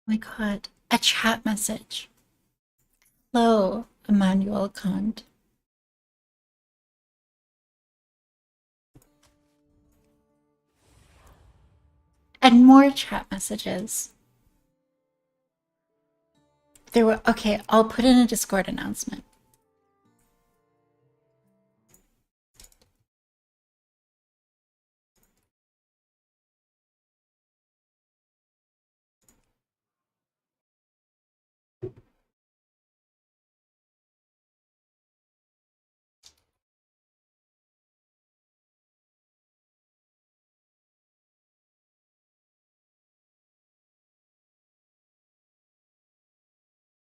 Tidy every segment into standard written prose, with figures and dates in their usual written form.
my god, a chat message. Hello, Emmanuel Kant. And more chat messages. There were, okay, I'll put in a Discord announcement.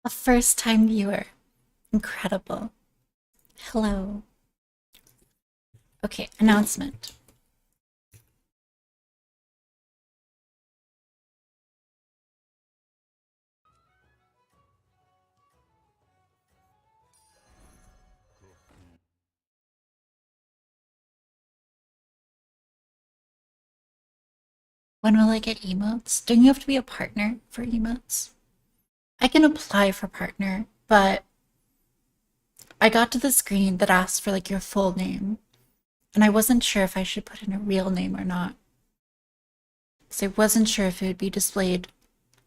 A first time viewer. Incredible. Hello. Okay, announcement. When will I get emotes? Don't you have to be a partner for emotes? I can apply for partner, but I got to the screen that asked for like your full name, and I wasn't sure if I should put in a real name or not. So I wasn't sure if it would be displayed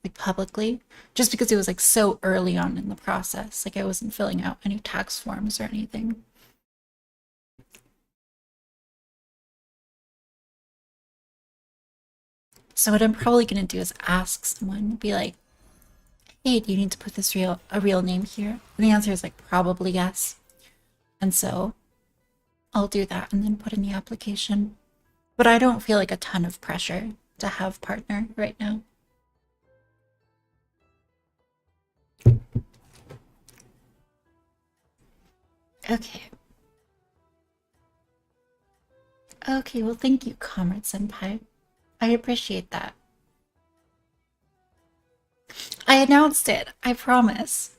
like publicly, just because it was like so early on in the process. Like I wasn't filling out any tax forms or anything. So what I'm probably gonna do is ask someone, be like, "Hey, do you need to put this a real name here?" And the answer is like probably yes. And so I'll do that and then put in the application. But I don't feel like a ton of pressure to have partner right now. Okay. Okay, well, thank you, Comrade Senpai. I appreciate that. I announced it, I promise.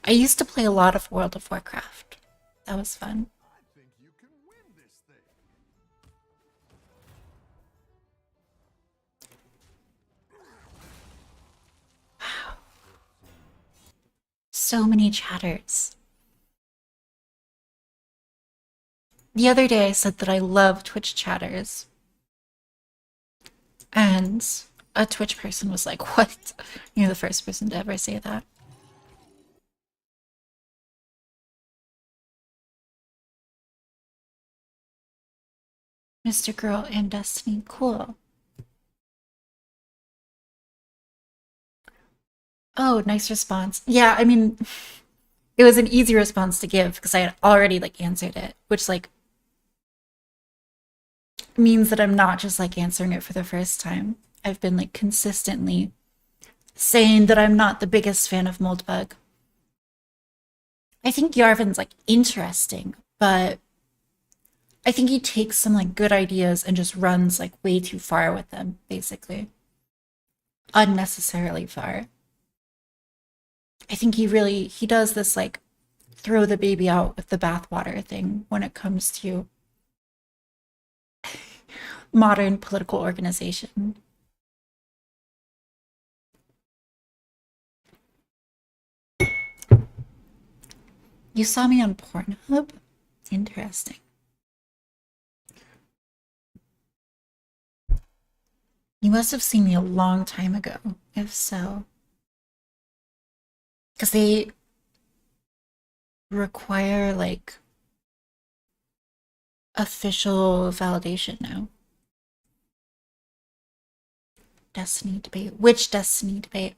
I used to play a lot of World of Warcraft. That was fun. Wow. So many chatters. The other day I said that I love Twitch chatters. And a Twitch person was like, "What?" You're the first person to ever say that. Mr. Girl and Destiny, cool. Oh, nice response. Yeah, I mean, it was an easy response to give because I had already like answered it, which like means that I'm not just like answering it for the first time. I've been like consistently saying that I'm not the biggest fan of Moldbug. I think Yarvin's like interesting, but I think he takes some like good ideas and just runs like way too far with them, basically. Unnecessarily far. I think he does this like throw the baby out with the bathwater thing when it comes to modern political organization. You saw me on Pornhub? Interesting. You must have seen me a long time ago, if so. Because they require like official validation now. Destiny debate. Which Destiny debate?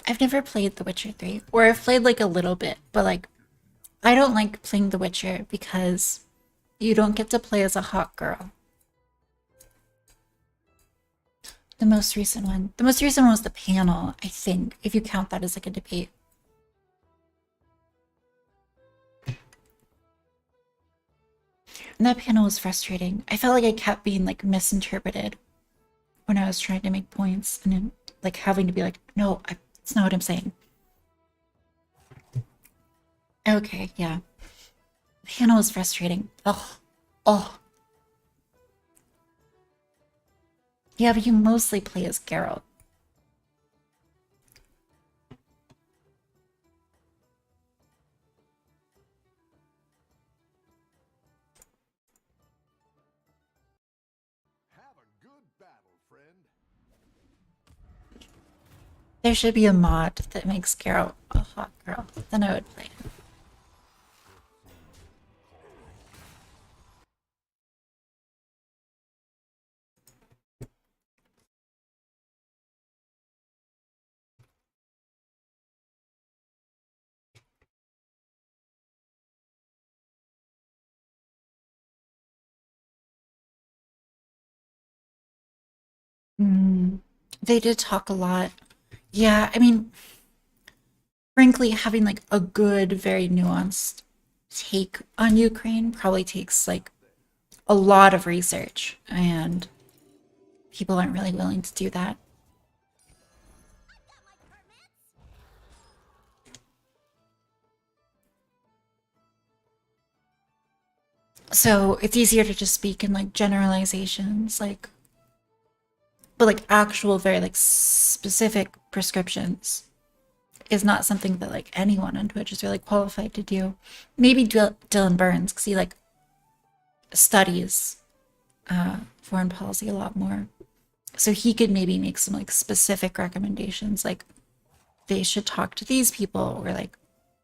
I've never played The Witcher 3, or I've played like a little bit, but like I don't like playing The Witcher because you don't get to play as a hot girl. The most recent one. The most recent one was the panel, I think, if you count that as like a debate. And that panel was frustrating. I felt like I kept being like misinterpreted when I was trying to make points and then like having to be like, no, it's not what I'm saying. Okay, yeah. The panel was frustrating. Oh, oh. Yeah, but you mostly play as Geralt. Have a good battle, friend. There should be a mod that makes Geralt a hot girl. Then I would play it. Mm, they did talk a lot. Yeah, I mean, frankly, having like a good, very nuanced take on Ukraine probably takes like a lot of research, and people aren't really willing to do that. So it's easier to just speak in like generalizations, like, but like actual, very like specific prescriptions is not something that like anyone on Twitch is really qualified to do. Maybe Dylan Burns, because he like studies foreign policy a lot more. So he could maybe make some like specific recommendations, like they should talk to these people, or like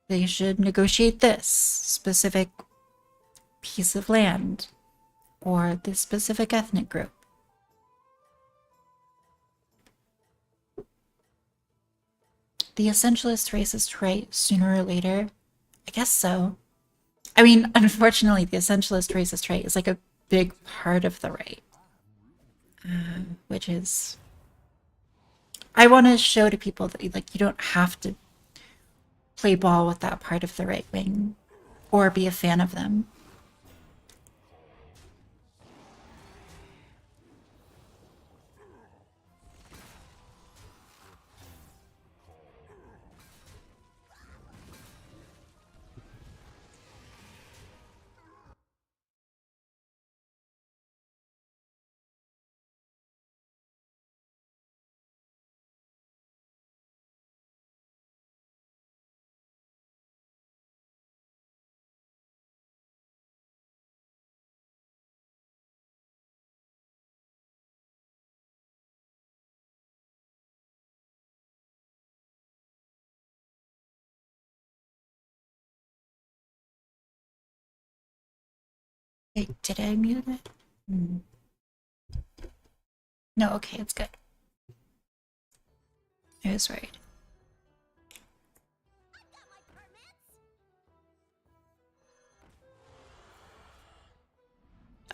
they should negotiate this specific piece of land or this specific ethnic group. The essentialist racist right sooner or later? I guess so. I mean, unfortunately, the essentialist racist right is like a big part of the right, which is I want to show to people that like you don't have to play ball with that part of the right wing or be a fan of them. Wait, did I mute it? Hmm. No, okay, it's good. I was worried.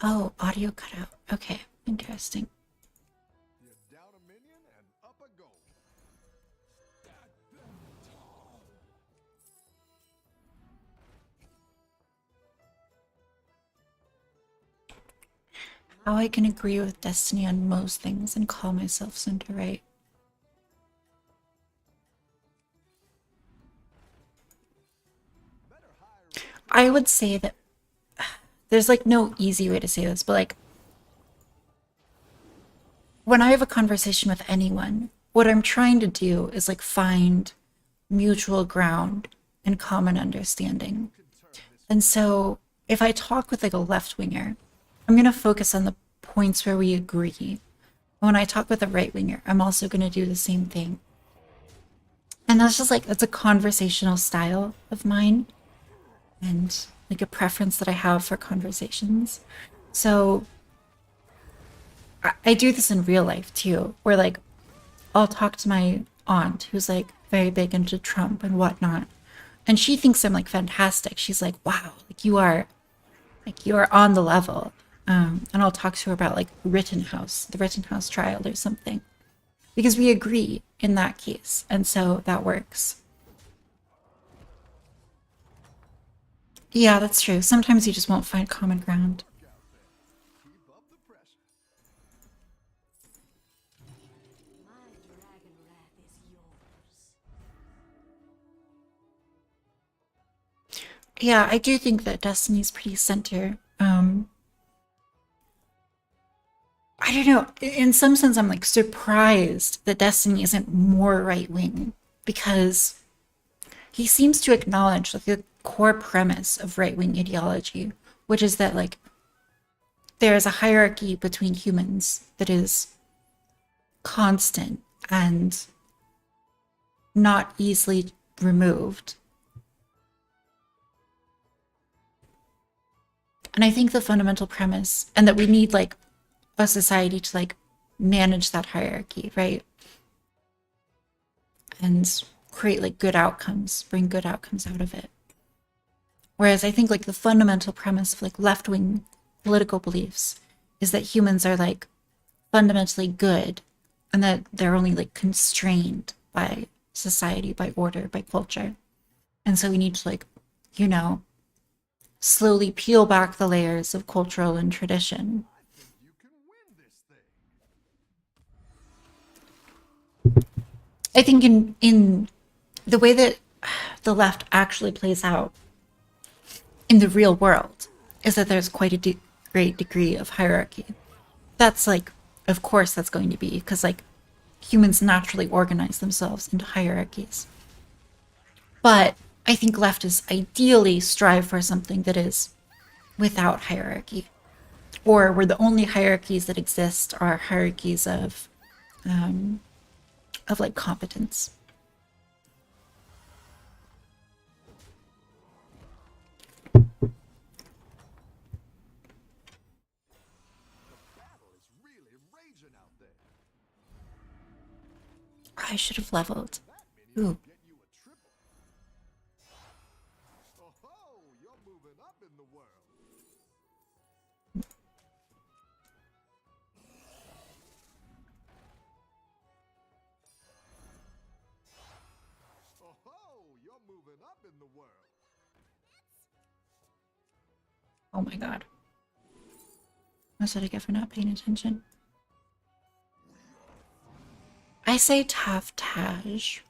Oh, audio cut out. Okay, interesting. You down a minion and up a goal. How I can agree with Destiny on most things and call myself center right. I would say that there's like no easy way to say this, but like when I have a conversation with anyone, what I'm trying to do is like find mutual ground and common understanding. And so if I talk with like a left winger, I'm going to focus on the points where we agree. When I talk with a right winger, I'm also going to do the same thing. And that's just like, that's a conversational style of mine and like a preference that I have for conversations. So I do this in real life too, where like I'll talk to my aunt who's like very big into Trump and whatnot. And she thinks I'm like fantastic. She's like, wow, like you are on the level. And I'll talk to her about like Rittenhouse, the Rittenhouse trial or something, because we agree in that case. And so that works. Yeah, that's true. Sometimes you just won't find common ground. Keep up the pressure. My dragon wrath is yours. Yeah, I do think that Destiny's pretty center. I don't know, in some sense, I'm like surprised that Destiny isn't more right wing because he seems to acknowledge like the core premise of right wing ideology, which is that like there is a hierarchy between humans that is constant and not easily removed. And I think the fundamental premise, and that we need like a society to like manage that hierarchy, right? And create like good outcomes, bring good outcomes out of it. Whereas I think like the fundamental premise of like left wing political beliefs is that humans are like fundamentally good and that they're only like constrained by society, by order, by culture. And so we need to like, you know, slowly peel back the layers of cultural and tradition. You can win this thing. I think in the way that the left actually plays out in the real world is that there's quite a great degree of hierarchy. That's like, of course, that's going to be because like humans naturally organize themselves into hierarchies. But I think leftists ideally strive for something that is without hierarchy, or where the only hierarchies that exist are hierarchies of like competence. Battle is really raging out there. I should have leveled. That minion Ooh. will get you a triple. Oh, you're moving up in the world. Oh, you're moving up in the world. Oh my god. That's what I get for not paying attention. I say Taftage.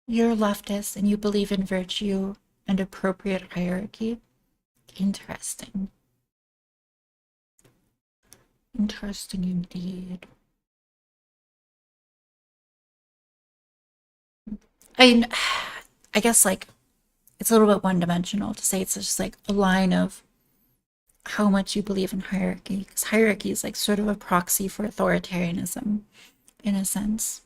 You're leftist and you believe in virtue and appropriate hierarchy. Interesting. Interesting indeed. I I guess like it's a little bit one dimensional to say it's just like a line of how much you believe in hierarchy, because hierarchy is like sort of a proxy for authoritarianism in a sense.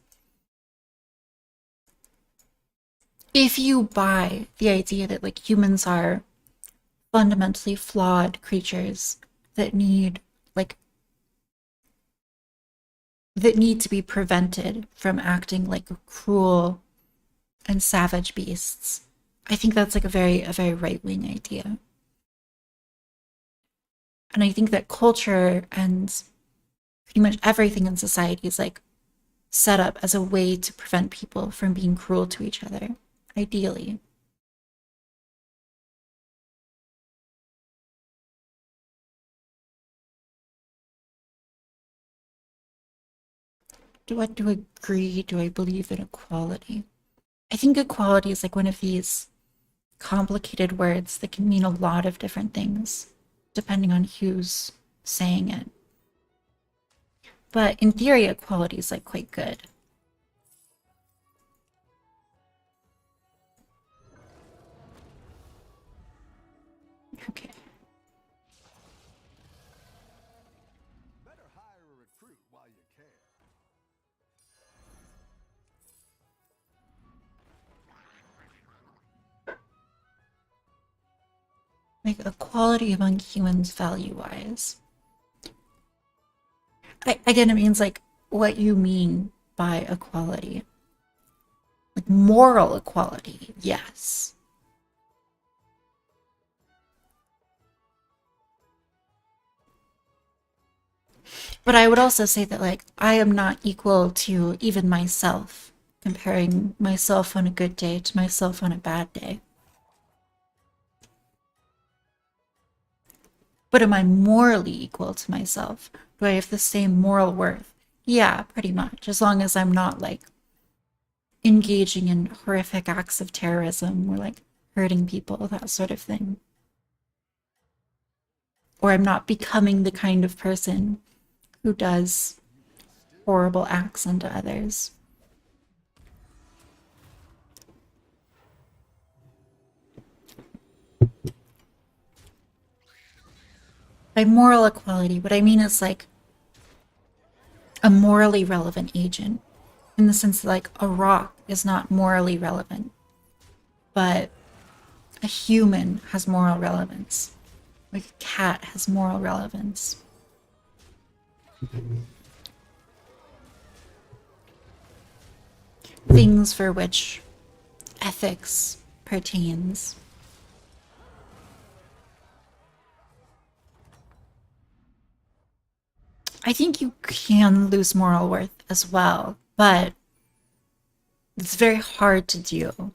If you buy the idea that like humans are fundamentally flawed creatures that need like that need to be prevented from acting like cruel and savage beasts, I think that's like a very right-wing idea. And I think that culture and pretty much everything in society is like set up as a way to prevent people from being cruel to each other, ideally. Do I do agree? Do I believe in equality? I think equality is like one of these complicated words that can mean a lot of different things, depending on who's saying it. But in theory, equality is like quite good. Okay. Better hire a recruit while you can. Like equality among humans value wise. Again, it means like what you mean by equality. Like moral equality, yes. But I would also say that like I am not equal to even myself, comparing myself on a good day to myself on a bad day. But am I morally equal to myself? Do I have the same moral worth? Yeah, pretty much. As long as I'm not like engaging in horrific acts of terrorism or like hurting people, that sort of thing. Or I'm not becoming the kind of person who does horrible acts unto others. By moral equality, what I mean is like a morally relevant agent, in the sense that like a rock is not morally relevant, but a human has moral relevance. Like a cat has moral relevance. Things for which ethics pertains. I think you can lose moral worth as well, but it's very hard to do.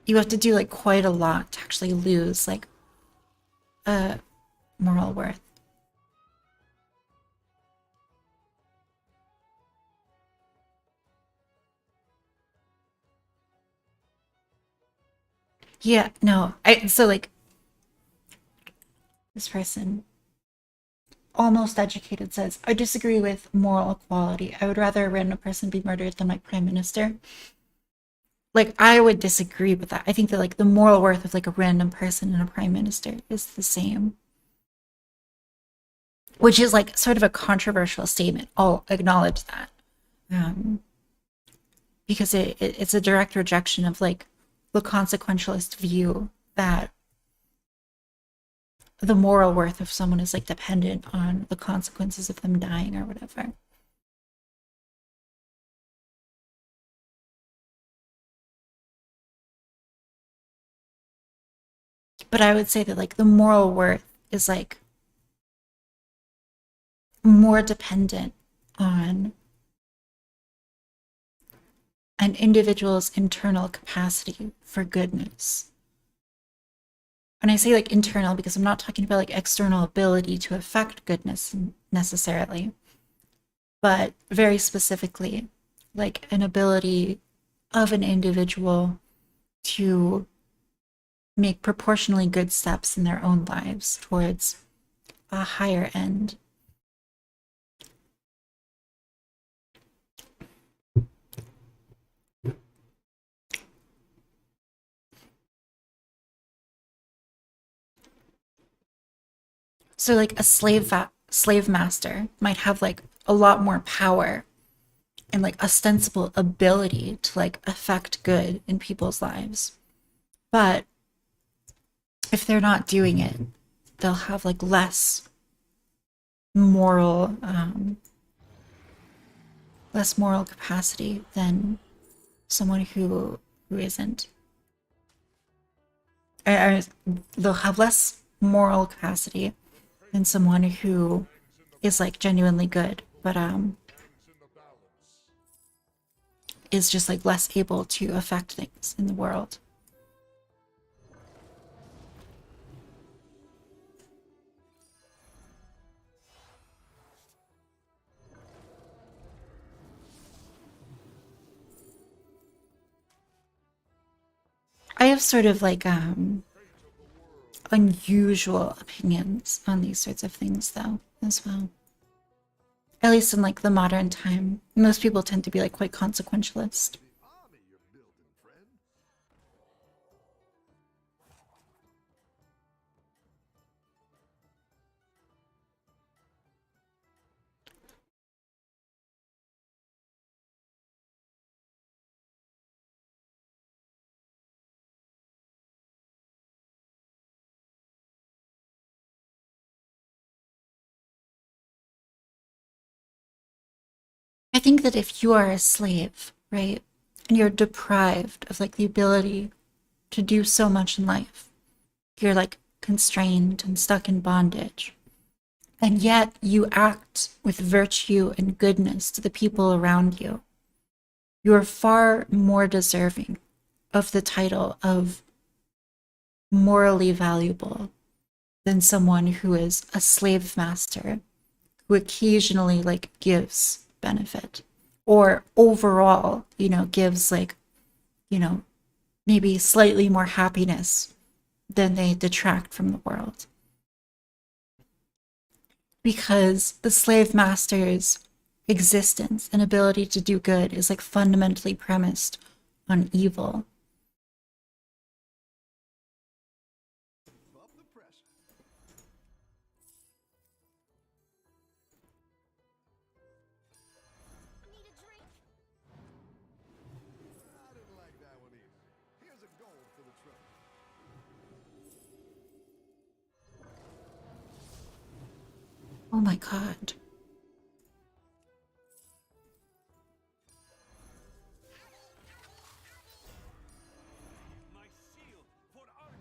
You have to do like quite a lot to actually lose like moral worth. Yeah, no. So like this person, almost educated, says, I disagree with moral equality. I would rather a random person be murdered than my prime minister. Like I would disagree with that. I think that like the moral worth of like a random person and a prime minister is the same. Which is like sort of a controversial statement. I'll acknowledge that. Um, because it's a direct rejection of like the consequentialist view that the moral worth of someone is like dependent on the consequences of them dying or whatever. But I would say that like the moral worth is like more dependent on an individual's internal capacity for goodness. And I say like internal because I'm not talking about like external ability to affect goodness necessarily, but very specifically like an ability of an individual to make proportionally good steps in their own lives towards a higher end. So like a slave master might have like a lot more power and like ostensible ability to like affect good in people's lives. But if they're not doing it, they'll have like moral less moral capacity than someone who isn't. Or they'll have less moral capacity than someone who is like genuinely good, but is just like less able to affect things in the world. I have sort of like unusual opinions on these sorts of things though as well. At least in like the modern time. Most people tend to be like quite consequentialist. Army you're building, friend. I think that if you are a slave, right, and you're deprived of like the ability to do so much in life, you're like constrained and stuck in bondage, and yet you act with virtue and goodness to the people around you, you are far more deserving of the title of morally valuable than someone who is a slave master who occasionally like gives benefit or overall, gives like, you know, maybe slightly more happiness than they detract from the world. Because the slave master's existence and ability to do good is like fundamentally premised on evil. Above the pressure. Need a drink? I didn't like that one either. Here's a gold for the trouble. Oh my God. My shield for Argus.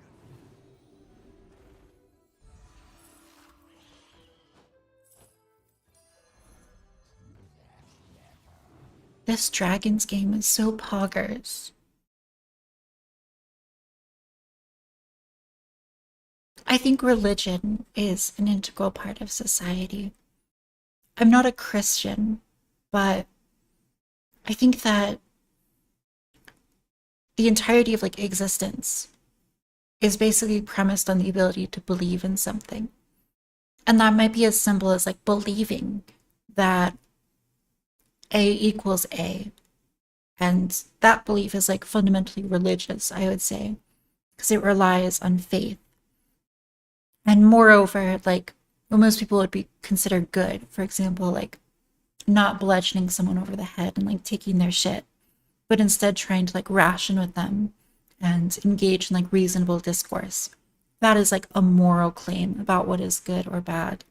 This Dragons game is so poggers. I think religion is an integral part of society. I'm not a Christian, but I think that the entirety of like existence is basically premised on the ability to believe in something. And that might be as simple as like believing that A equals A. And that belief is like fundamentally religious, I would say, because it relies on faith. And moreover, like what most people would be considered good, for example, like not bludgeoning someone over the head and like taking their shit, but instead trying to like ration with them and engage in like reasonable discourse. That is like a moral claim about what is good or bad.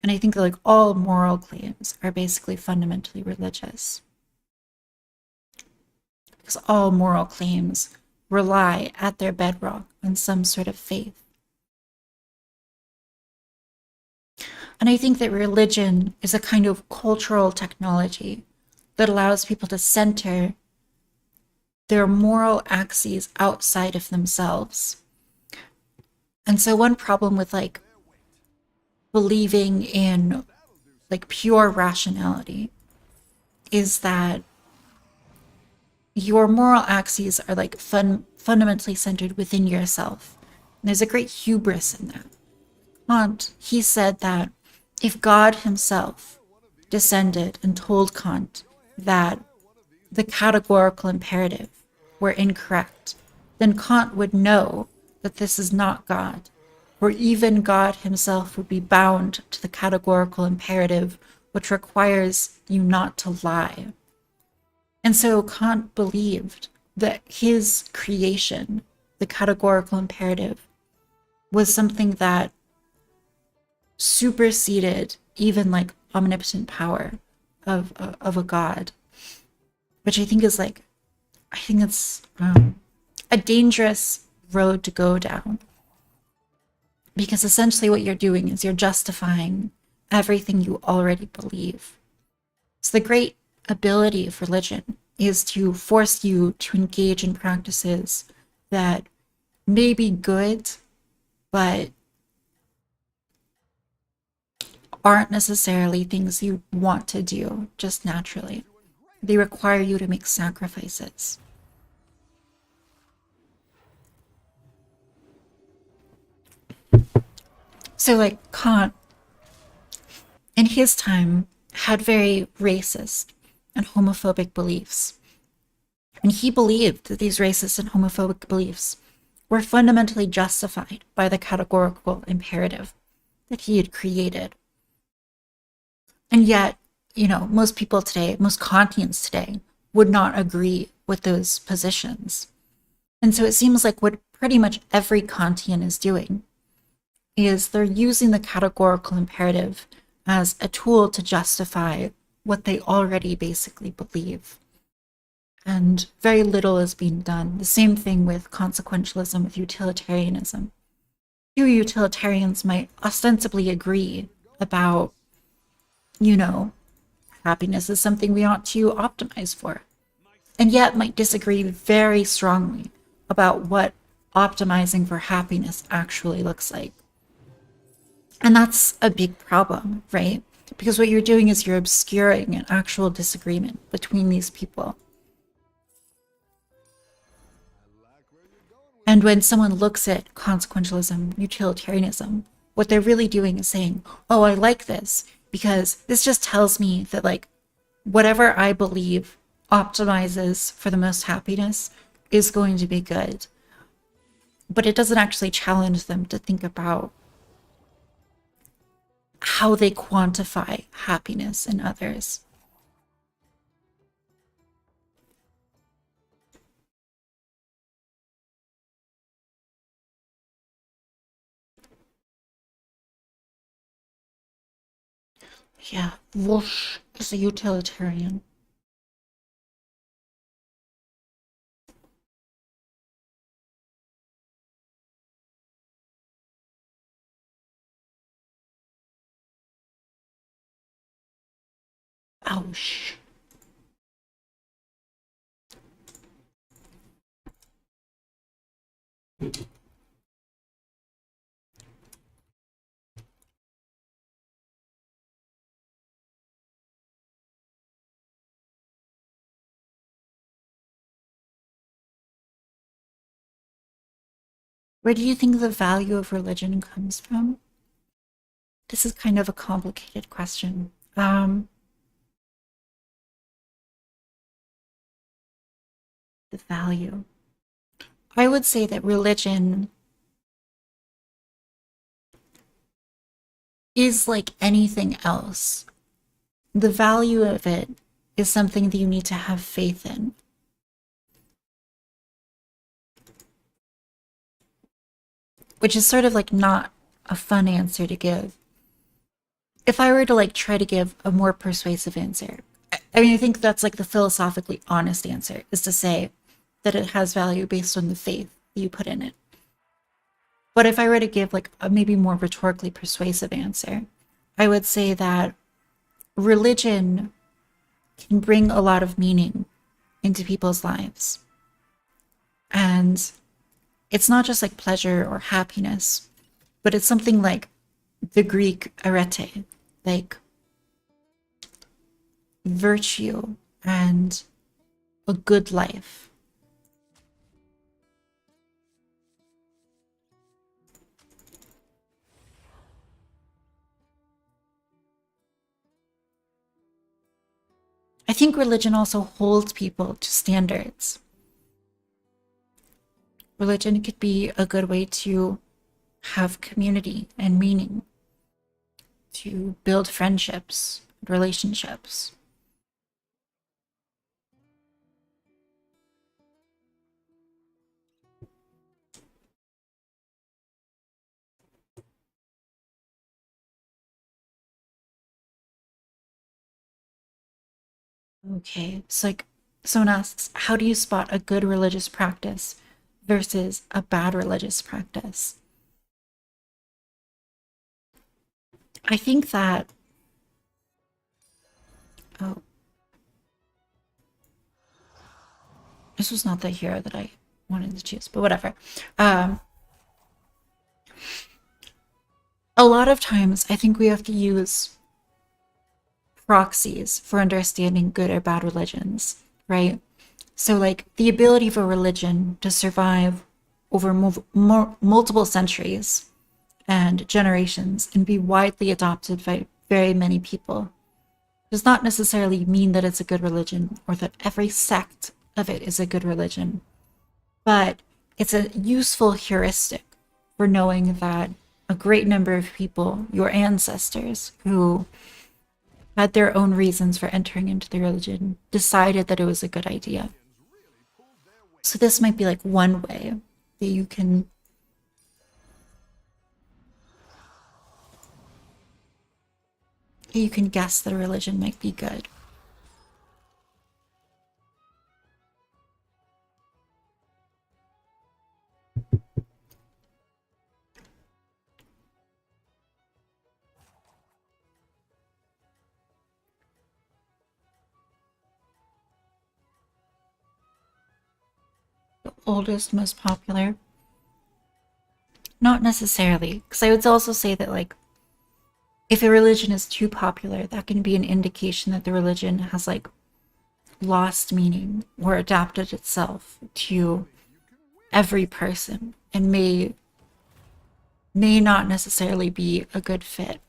And I think that like all moral claims are basically fundamentally religious. Because all moral claims rely at their bedrock on some sort of faith. And I think that religion is a kind of cultural technology that allows people to center their moral axes outside of themselves. And so one problem with like believing in like pure rationality is that your moral axes are like fundamentally centered within yourself. And there's a great hubris in that. Kant, he said that if God himself descended and told Kant that the categorical imperative were incorrect, then Kant would know that this is not God, or even God himself would be bound to the categorical imperative, which requires you not to lie. And so Kant believed that his creation, the categorical imperative, was something that superseded even like omnipotent power of a god, which I think is like, I think it's a dangerous road to go down, because essentially what you're doing is you're justifying everything you already believe. So the great ability of religion is to force you to engage in practices that may be good, but aren't necessarily things you want to do just naturally. They require you to make sacrifices. So, like, Kant, in his time, had very racist and homophobic beliefs. And he believed that these racist and homophobic beliefs were fundamentally justified by the categorical imperative that he had created. And yet, most people today, most Kantians today, would not agree with those positions. And so it seems like what pretty much every Kantian is doing is they're using the categorical imperative as a tool to justify what they already basically believe. And very little is being done. The same thing with consequentialism, with utilitarianism. Few utilitarians might ostensibly agree about, happiness is something we ought to optimize for, and yet might disagree very strongly about what optimizing for happiness actually looks like. And that's a big problem, right? Because what you're doing is you're obscuring an actual disagreement between these people. And when someone looks at consequentialism, utilitarianism, what they're really doing is saying, oh, I like this because this just tells me that, like, whatever I believe optimizes for the most happiness is going to be good. But it doesn't actually challenge them to think about how they quantify happiness in others. Yeah, Whoosh is a utilitarian. Ouch. Where do you think the value of religion comes from? This is kind of a complicated question. The value. I would say that religion is like anything else. The value of it is something that you need to have faith in. Which is sort of like not a fun answer to give. If I were to like try to give a more persuasive answer, I mean, I think that's like the philosophically honest answer, is to say that it has value based on the faith you put in it. But if I were to give like a maybe more rhetorically persuasive answer, I would say that religion can bring a lot of meaning into people's lives. And it's not just like pleasure or happiness, but it's something like the Greek arete, like virtue and a good life. I think religion also holds people to standards. Religion could be a good way to have community and meaning, to build friendships, relationships. Okay, so like someone asks, how do you spot a good religious practice versus a bad religious practice? I think that, oh, this was not the hero that I wanted to choose, but whatever. Um, a lot of times I think we have to use proxies for understanding good or bad religions, right? So, like, the ability for religion to survive over multiple centuries and generations and be widely adopted by very many people does not necessarily mean that it's a good religion or that every sect of it is a good religion, but it's a useful heuristic for knowing that a great number of people, your ancestors, who had their own reasons for entering into the religion, decided that it was a good idea. So this might be like one way that you can guess that a religion might be good. The oldest, most popular? Not necessarily, because I would also say that, like, if a religion is too popular, that can be an indication that the religion has like lost meaning or adapted itself to every person and may not necessarily be a good fit.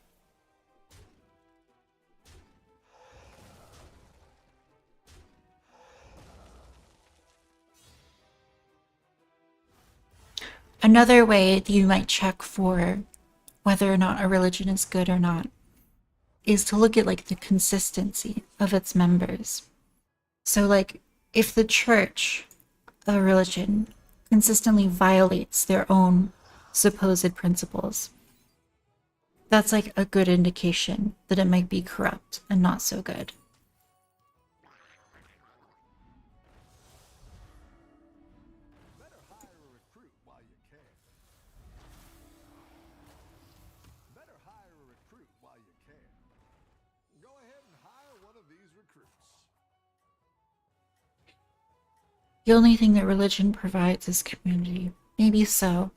Another way that you might check for whether or not a religion is good or not is to look at like the consistency of its members. So like if the church, a religion, consistently violates their own supposed principles, that's like a good indication that it might be corrupt and not so good. Better hire a recruit while you can. Better hire a recruit while you can. Go ahead and hire one of these recruits. The only thing that religion provides is community. Maybe so.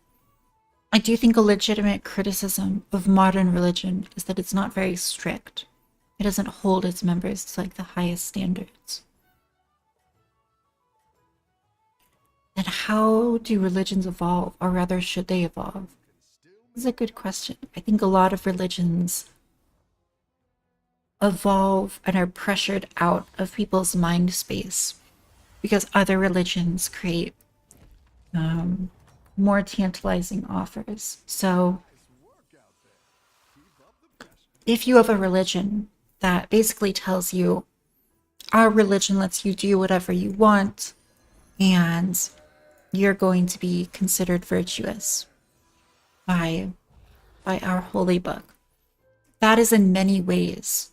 I do think a legitimate criticism of modern religion is that it's not very strict. It doesn't hold its members to like the highest standards. And how do religions evolve, or rather, should they evolve? This is a good question. I think a lot of religions evolve and are pressured out of people's mind space because other religions create more tantalizing offers. So if you have a religion that basically tells you, our religion lets you do whatever you want, and you're going to be considered virtuous by our holy book. That is in many ways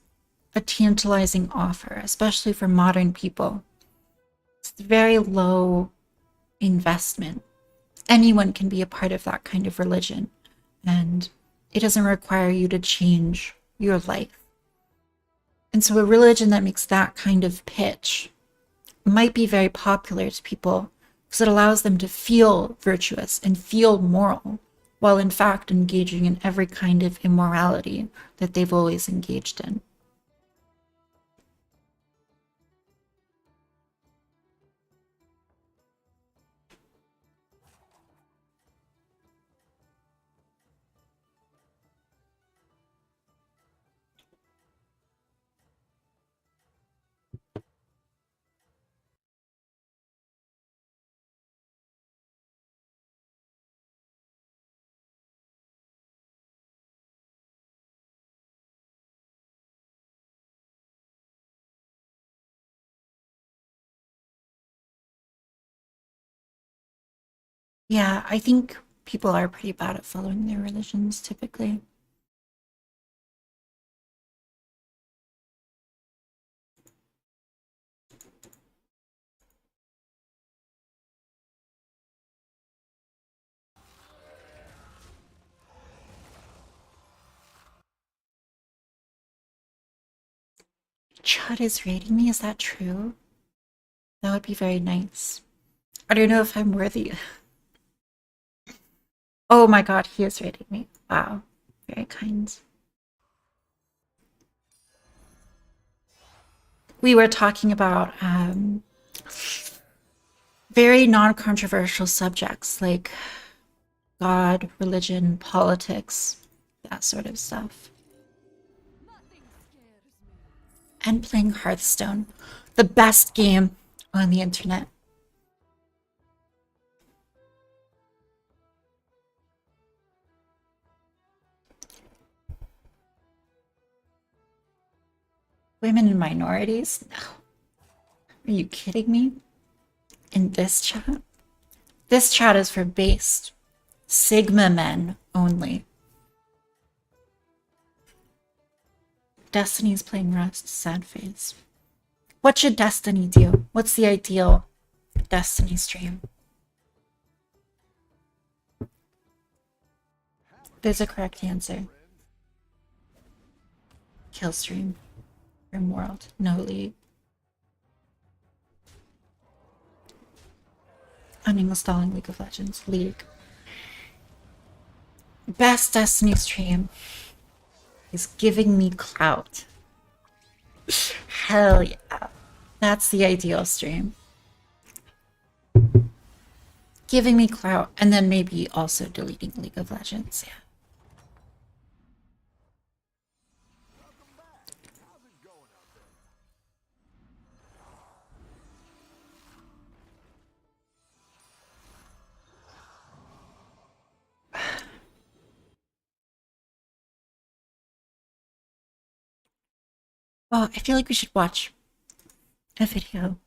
a tantalizing offer, especially for modern people. It's very low investment. Anyone can be a part of that kind of religion, and it doesn't require you to change your life. And so a religion that makes that kind of pitch might be very popular to people because it allows them to feel virtuous and feel moral, while in fact engaging in every kind of immorality that they've always engaged in. Yeah, I think people are pretty bad at following their religions typically. Chud is rating me, is that true? That would be very nice. I don't know if I'm worthy. Oh my god, he is rating me. Wow, very kind. We were talking about very non-controversial subjects like God, religion, politics, that sort of stuff. And playing Hearthstone, the best game on the internet. Women and minorities? No. Are you kidding me? In this chat? This chat is for based Sigma men only. Destiny's playing Rust, sad face. What should Destiny do? What's the ideal Destiny stream? There's a correct answer. Kill stream. Grim World. No League. Uninstalling League of Legends. League. Best Destiny stream. He's giving me clout. Hell yeah. That's the ideal stream. Giving me clout, and then maybe also deleting League of Legends, yeah. Well, I feel like we should watch a video.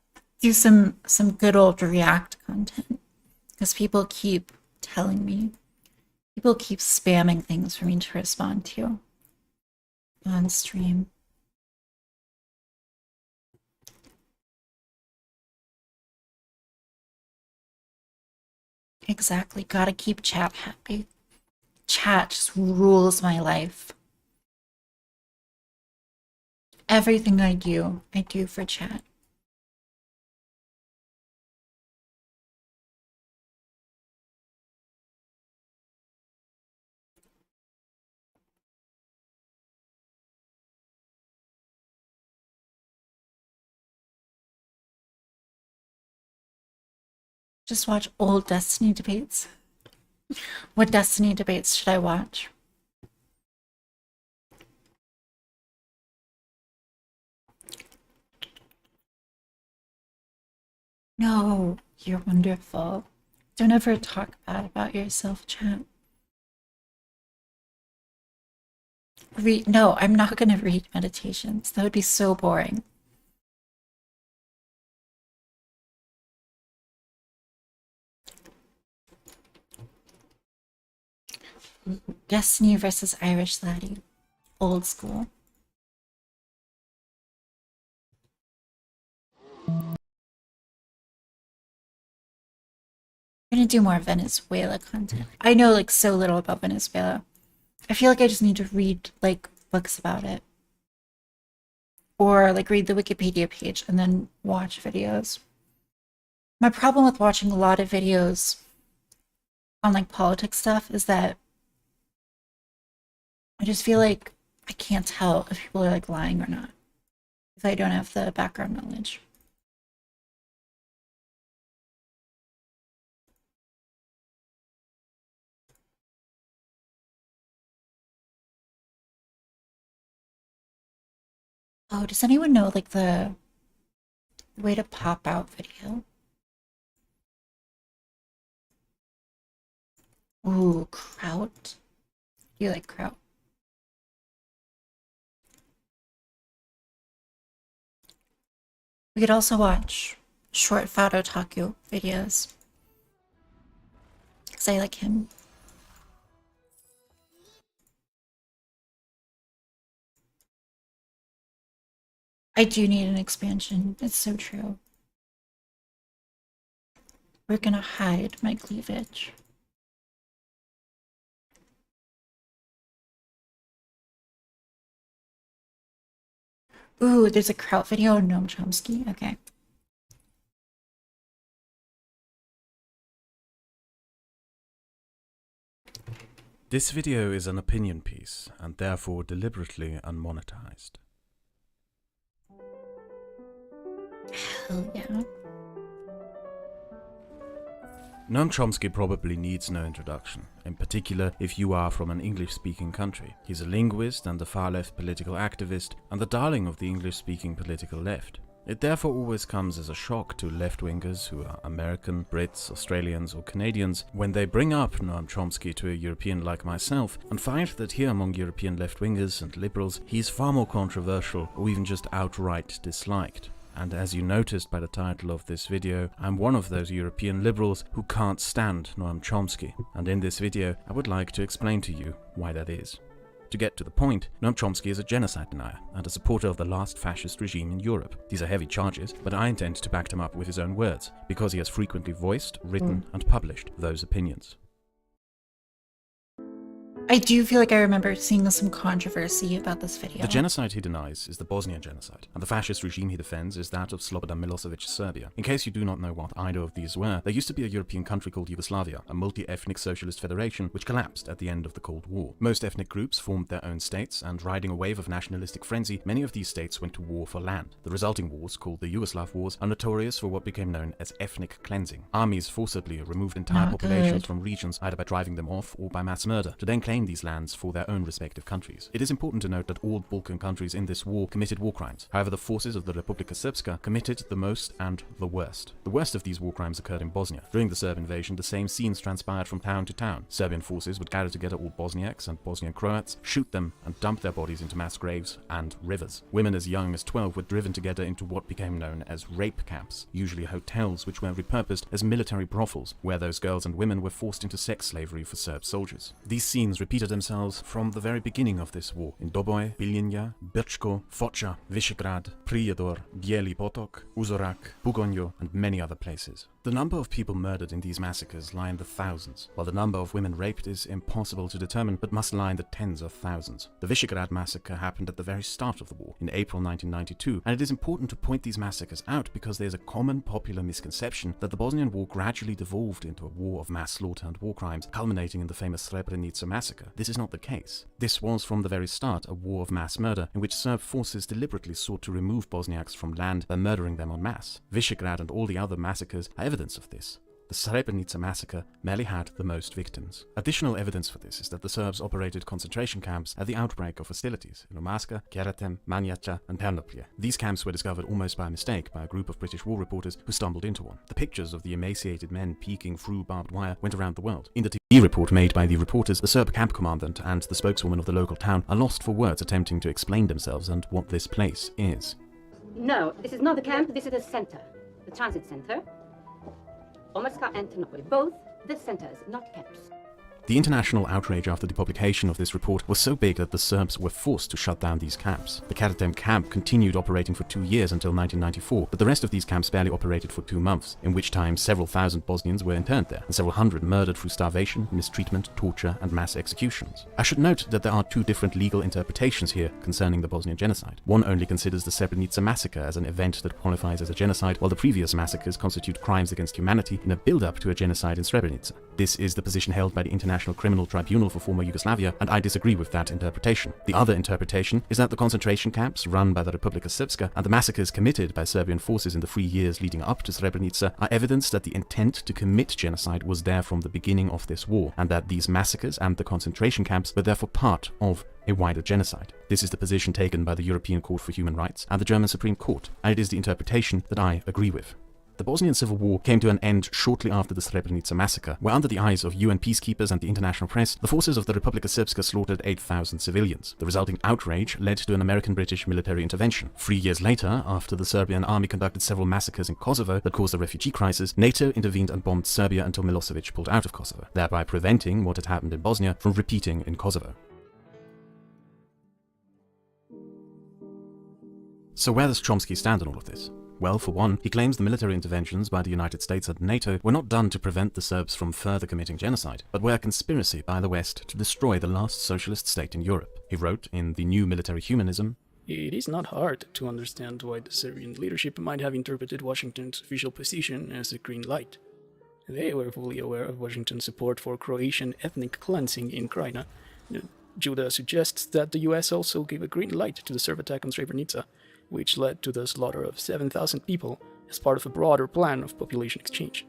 Do some good old React content. Because people keep telling me. People keep spamming things for me to respond to on stream. Exactly. Gotta keep chat happy. Chat just rules my life. Everything I do for chat. Just watch old Destiny debates. What Destiny debates should I watch? No, you're wonderful. Don't ever talk bad about yourself, chat. No, I'm not gonna read meditations. That would be so boring. Destiny versus Irish Laddie. Old school. I'm gonna do more Venezuela content. I know like so little about Venezuela. I feel like I just need to read like books about it. Or like read the Wikipedia page and then watch videos. My problem with watching a lot of videos on like politics stuff is that I just feel like I can't tell if people are like lying or not if I don't have the background knowledge. Oh, does anyone know like the way to pop out video? Ooh, kraut. Do you like kraut? We could also watch short fat otaku videos. Because I like him. I do need an expansion. It's so true. We're gonna hide my cleavage. Ooh, there's a kraut video on Noam Chomsky. Okay. This video is an opinion piece and therefore deliberately unmonetized. Hell yeah. Noam Chomsky probably needs no introduction, in particular if you are from an English-speaking country. He's a linguist and a far-left political activist, and the darling of the English-speaking political left. It therefore always comes as a shock to left-wingers who are American, Brits, Australians or Canadians when they bring up Noam Chomsky to a European like myself and find that here among European left-wingers and liberals he is far more controversial or even just outright disliked. And as you noticed by the title of this video, I'm one of those European liberals who can't stand Noam Chomsky, and in this video I would like to explain to you why that is. To get to the point, Noam Chomsky is a genocide denier and a supporter of the last fascist regime in Europe. These are heavy charges, but I intend to back them up with his own words, because he has frequently voiced, written and published those opinions. I do feel like I remember seeing some controversy about this video. The genocide he denies is the Bosnian genocide, and the fascist regime he defends is that of Slobodan Milosevic's Serbia. In case you do not know what either of these were, there used to be a European country called Yugoslavia, a multi-ethnic socialist federation which collapsed at the end of the Cold War. Most ethnic groups formed their own states, and riding a wave of nationalistic frenzy, many of these states went to war for land. The resulting wars, called the Yugoslav Wars, are notorious for what became known as ethnic cleansing. Armies forcibly removed entire Not populations good. from regions either by driving them off or by mass murder, to then claim these lands for their own respective countries. It is important to note that all Balkan countries in this war committed war crimes. However, the forces of the Republika Srpska committed the most and the worst. The worst of these war crimes occurred in Bosnia. During the Serb invasion, the same scenes transpired from town to town. Serbian forces would gather together all Bosniaks and Bosnian Croats, shoot them, and dump their bodies into mass graves and rivers. Women as young as 12 were driven together into what became known as rape camps, usually hotels which were repurposed as military brothels, where those girls and women were forced into sex slavery for Serb soldiers. These scenes repeated themselves from the very beginning of this war in Doboj, Biljina, Brčko, Foča, Visegrad, Prijedor, Bijeli Potok, Uzorak, Pugonjo, and many other places. The number of people murdered in these massacres lie in the thousands, while the number of women raped is impossible to determine but must lie in the tens of thousands. The Visegrad massacre happened at the very start of the war, in April 1992, and it is important to point these massacres out because there is a common popular misconception that the Bosnian War gradually devolved into a war of mass slaughter and war crimes, culminating in the famous Srebrenica massacre. This is not the case. This was from the very start a war of mass murder in which Serb forces deliberately sought to remove Bosniaks from land by murdering them en masse. Visegrad and all the other massacres are evidence of this. The Srebrenica massacre merely had the most victims. Additional evidence for this is that the Serbs operated concentration camps at the outbreak of hostilities in Omaska, Keretem, Manjača, and Ternoplje. These camps were discovered almost by mistake by a group of British war reporters who stumbled into one. The pictures of the emaciated men peeking through barbed wire went around the world. In the TV report made by the reporters, the Serb camp commandant and the spokeswoman of the local town are lost for words attempting to explain themselves and what this place is. No, this is not the camp, this is the center. The transit center. Omaska and Ternopil, both the centers, not camps. The international outrage after the publication of this report was so big that the Serbs were forced to shut down these camps. The Keretem camp continued operating for 2 years until 1994, but the rest of these camps barely operated for 2 months, in which time several thousand Bosnians were interned there, and several hundred murdered through starvation, mistreatment, torture, and mass executions. I should note that there are 2 different legal interpretations here concerning the Bosnian genocide. One only considers the Srebrenica massacre as an event that qualifies as a genocide, while the previous massacres constitute crimes against humanity in a build-up to a genocide in Srebrenica. This is the position held by the International Criminal Tribunal for former Yugoslavia, and I disagree with that interpretation. The other interpretation is that the concentration camps run by the Republika Srpska and the massacres committed by Serbian forces in the 3 years leading up to Srebrenica are evidence that the intent to commit genocide was there from the beginning of this war, and that these massacres and the concentration camps were therefore part of a wider genocide. This is the position taken by the European Court for Human Rights and the German Supreme Court, and it is the interpretation that I agree with. The Bosnian Civil War came to an end shortly after the Srebrenica massacre, where under the eyes of UN peacekeepers and the international press, the forces of the Republika Srpska slaughtered 8,000 civilians. The resulting outrage led to an American-British military intervention. 3 years later, after the Serbian army conducted several massacres in Kosovo that caused a refugee crisis, NATO intervened and bombed Serbia until Milosevic pulled out of Kosovo, thereby preventing what had happened in Bosnia from repeating in Kosovo. So where does Chomsky stand in all of this? Well, for one, he claims the military interventions by the United States and NATO were not done to prevent the Serbs from further committing genocide, but were a conspiracy by the West to destroy the last socialist state in Europe. He wrote in The New Military Humanism, "It is not hard to understand why the Serbian leadership might have interpreted Washington's official position as a green light. They were fully aware of Washington's support for Croatian ethnic cleansing in Krajina. Judah suggests that the US also gave a green light to the Serb attack on Srebrenica, which led to the slaughter of 7,000 people as part of a broader plan of population exchange.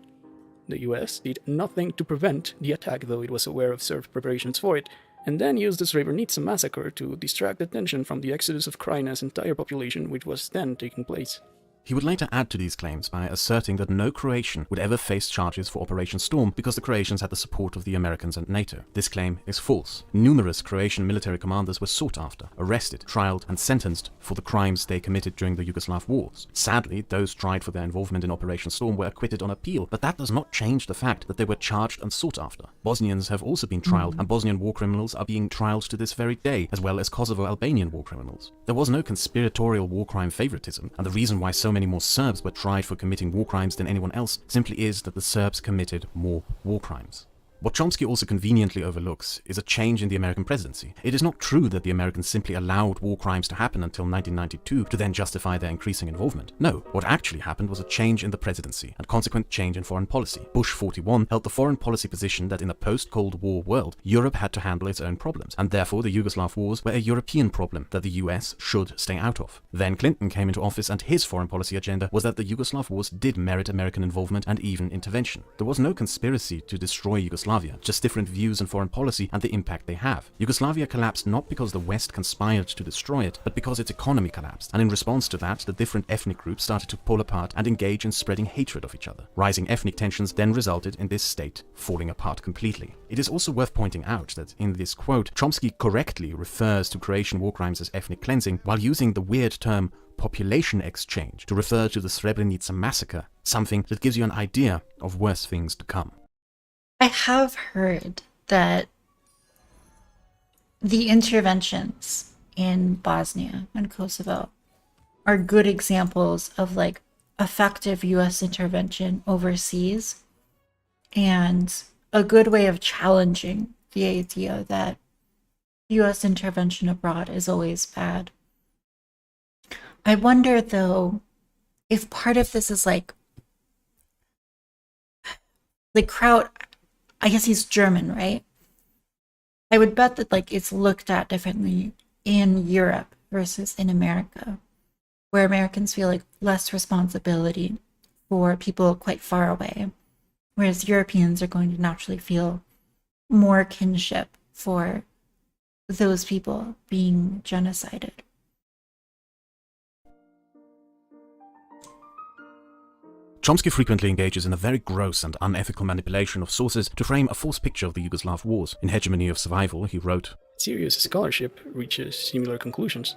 The US did nothing to prevent the attack, though it was aware of Serb preparations for it, and then used the Srebrenica massacre to distract attention from the exodus of Krajina's entire population, which was then taking place." He would later add to these claims by asserting that no Croatian would ever face charges for Operation Storm because the Croatians had the support of the Americans and NATO. This claim is false. Numerous Croatian military commanders were sought after, arrested, trialed, and sentenced for the crimes they committed during the Yugoslav wars. Sadly, those tried for their involvement in Operation Storm were acquitted on appeal, but that does not change the fact that they were charged and sought after. Bosnians have also been trialed, and Bosnian war criminals are being trialed to this very day, as well as Kosovo Albanian war criminals. There was no conspiratorial war crime favoritism, and the reason why so many more Serbs were tried for committing war crimes than anyone else simply is that the Serbs committed more war crimes. What Chomsky also conveniently overlooks is a change in the American presidency. It is not true that the Americans simply allowed war crimes to happen until 1992 to then justify their increasing involvement. No, what actually happened was a change in the presidency and consequent change in foreign policy. Bush 41 held the foreign policy position that in a post-Cold War world, Europe had to handle its own problems, and therefore the Yugoslav wars were a European problem that the US should stay out of. Then Clinton came into office and his foreign policy agenda was that the Yugoslav wars did merit American involvement and even intervention. There was no conspiracy to destroy Yugoslavia, just different views on foreign policy and the impact they have. Yugoslavia collapsed not because the West conspired to destroy it, but because its economy collapsed, and in response to that, the different ethnic groups started to pull apart and engage in spreading hatred of each other. Rising ethnic tensions then resulted in this state falling apart completely. It is also worth pointing out that in this quote, Chomsky correctly refers to Croatian war crimes as ethnic cleansing, while using the weird term population exchange to refer to the Srebrenica massacre, something that gives you an idea of worse things to come. I have heard that the interventions in Bosnia and Kosovo are good examples of like effective US intervention overseas and a good way of challenging the idea that US intervention abroad is always bad. I wonder though if part of this is like Kraut, I guess he's German, right? I would bet that like it's looked at differently in Europe versus in America, where Americans feel like less responsibility for people quite far away, whereas Europeans are going to naturally feel more kinship for those people being genocided. Chomsky frequently engages in a very gross and unethical manipulation of sources to frame a false picture of the Yugoslav wars. In Hegemony of Survival, he wrote, Serious scholarship reaches similar conclusions.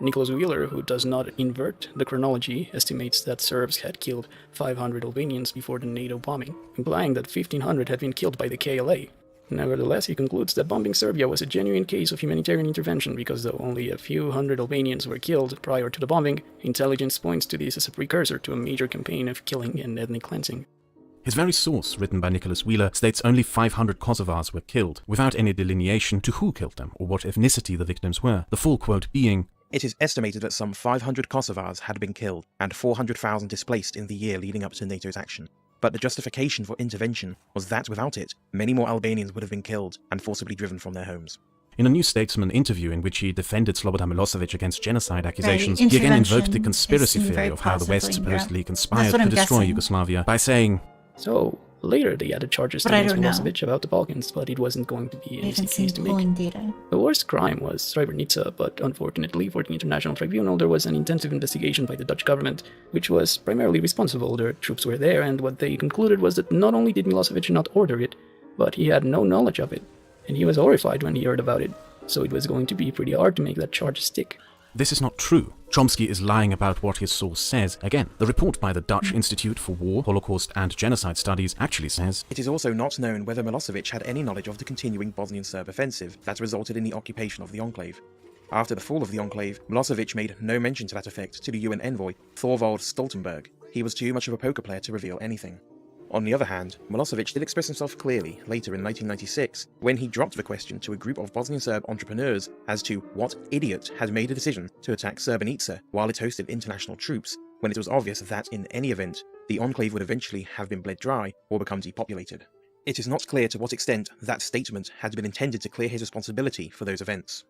Nicholas Wheeler, who does not invert the chronology, estimates that Serbs had killed 500 Albanians before the NATO bombing, implying that 1,500 had been killed by the KLA. Nevertheless, he concludes that bombing Serbia was a genuine case of humanitarian intervention because though only a few hundred Albanians were killed prior to the bombing, intelligence points to this as a precursor to a major campaign of killing and ethnic cleansing. His very source, written by Nicholas Wheeler, states only 500 Kosovars were killed, without any delineation to who killed them or what ethnicity the victims were, the full quote being, It is estimated that some 500 Kosovars had been killed and 400,000 displaced in the year leading up to NATO's action. But the justification for intervention was that without it, many more Albanians would have been killed and forcibly driven from their homes. In a New Statesman interview in which he defended Slobodan Milosevic against genocide accusations, he again intervention invoked the conspiracy is seen theory very of how the West possibly, yeah. supposedly conspired what to I'm destroy guessing. Yugoslavia by saying, So, later they added charges But I against don't know. Milosevic about the Balkans, but it wasn't going to be I an easy haven't seen case to make. polling data. The worst crime was Srebrenica, but unfortunately for the International Tribunal, there was an intensive investigation by the Dutch government, which was primarily responsible. Their troops were there, and what they concluded was that not only did Milosevic not order it, but he had no knowledge of it, and he was horrified when he heard about it, so it was going to be pretty hard to make that charge stick. this is not true. Chomsky is lying about what his source says. Again, the report by the Dutch Institute for War, Holocaust and Genocide Studies actually says, It is also not known whether Milosevic had any knowledge of the continuing Bosnian Serb offensive that resulted in the occupation of the enclave. After the fall of the enclave, Milosevic made no mention to that effect to the UN envoy, Thorvald Stoltenberg. He was too much of a poker player to reveal anything. On the other hand, Milosevic did express himself clearly later in 1996 when he dropped the question to a group of Bosnian Serb entrepreneurs as to what idiot had made a decision to attack Srebrenica while it hosted international troops, when it was obvious that in any event, the enclave would eventually have been bled dry or become depopulated. It is not clear to what extent that statement had been intended to clear his responsibility for those events.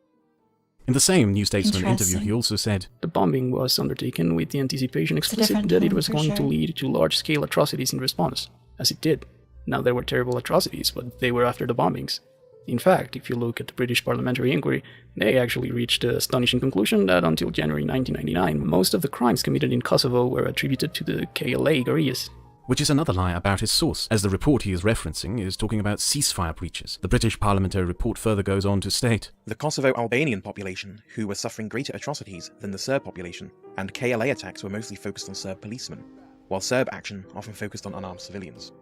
in the same New Statesman interview, Interesting. he also said, The bombing was undertaken with the anticipation a explicit different that it tone, was for going to sure. lead to large-scale atrocities in response, as it did. Now, there were terrible atrocities, but they were after the bombings. In fact, if you look at the British parliamentary inquiry, they actually reached the astonishing conclusion that until January 1999, most of the crimes committed in Kosovo were attributed to the KLA guerrillas. which is another lie about his source, as the report he is referencing is talking about ceasefire breaches. The British parliamentary report further goes on to state, The Kosovo Albanian population, who were suffering greater atrocities than the Serb population, and KLA attacks were mostly focused on Serb policemen, while Serb action often focused on unarmed civilians.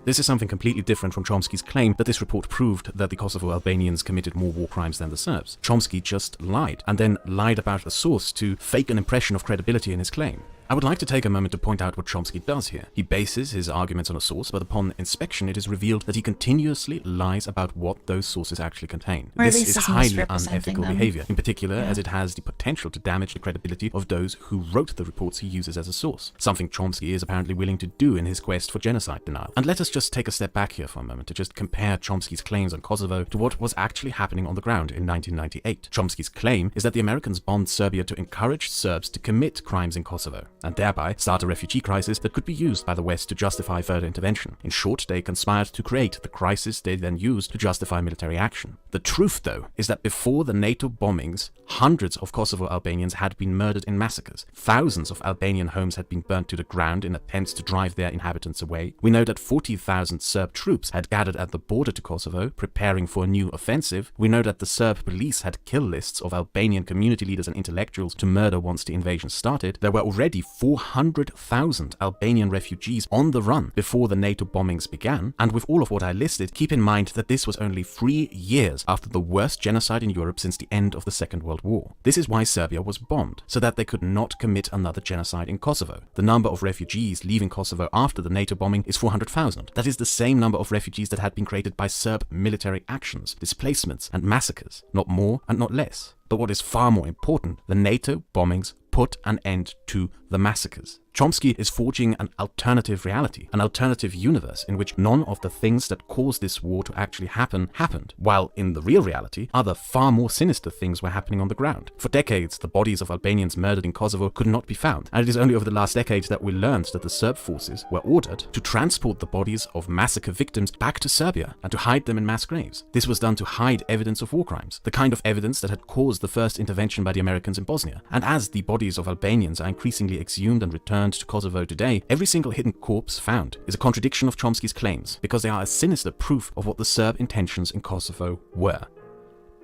This is something completely different from Chomsky's claim that this report proved that the Kosovo Albanians committed more war crimes than the Serbs. Chomsky just lied, and then lied about the source to fake an impression of credibility in his claim. I would like to take a moment to point out what Chomsky does here. He bases his arguments on a source, but upon inspection it is revealed that he continuously lies about what those sources actually contain. Or at This least is is highly misrepresenting unethical them. behavior, in particular Yeah. as it has the potential to damage the credibility of those who wrote the reports he uses as a source, something Chomsky is apparently willing to do in his quest for genocide denial. And let us just take a step back here for a moment to just compare Chomsky's claims on Kosovo to what was actually happening on the ground in 1998. Chomsky's claim is that the Americans bombed Serbia to encourage Serbs to commit crimes in Kosovo, and thereby start a refugee crisis that could be used by the West to justify further intervention. In short, they conspired to create the crisis they then used to justify military action. The truth, though, is that before the NATO bombings, hundreds of Kosovo Albanians had been murdered in massacres. Thousands of Albanian homes had been burnt to the ground in attempts to drive their inhabitants away. We know that 40,000 Serb troops had gathered at the border to Kosovo, preparing for a new offensive. We know that the Serb police had kill lists of Albanian community leaders and intellectuals to murder once the invasion started. There were already 400,000 Albanian refugees on the run before the NATO bombings began, and with all of what I listed, keep in mind that this was only 3 years after the worst genocide in Europe since the end of the Second World War. This is why Serbia was bombed, so that they could not commit another genocide in Kosovo. The number of refugees leaving Kosovo after the NATO bombing is 400,000. That is the same number of refugees that had been created by Serb military actions, displacements, and massacres, not more and not less. But what is far more important, the NATO bombings put an end to the massacres. Chomsky is forging an alternative reality, an alternative universe in which none of the things that caused this war to actually happen happened, while in the real reality, other far more sinister things were happening on the ground. For decades, the bodies of Albanians murdered in Kosovo could not be found, and it is only over the last decade that we learned that the Serb forces were ordered to transport the bodies of massacre victims back to Serbia and to hide them in mass graves. This was done to hide evidence of war crimes, the kind of evidence that had caused the first intervention by the Americans in Bosnia. And as the bodies of Albanians are increasingly exhumed and returned to Kosovo today, every single hidden corpse found is a contradiction of Chomsky's claims, because they are a sinister proof of what the Serb intentions in Kosovo were: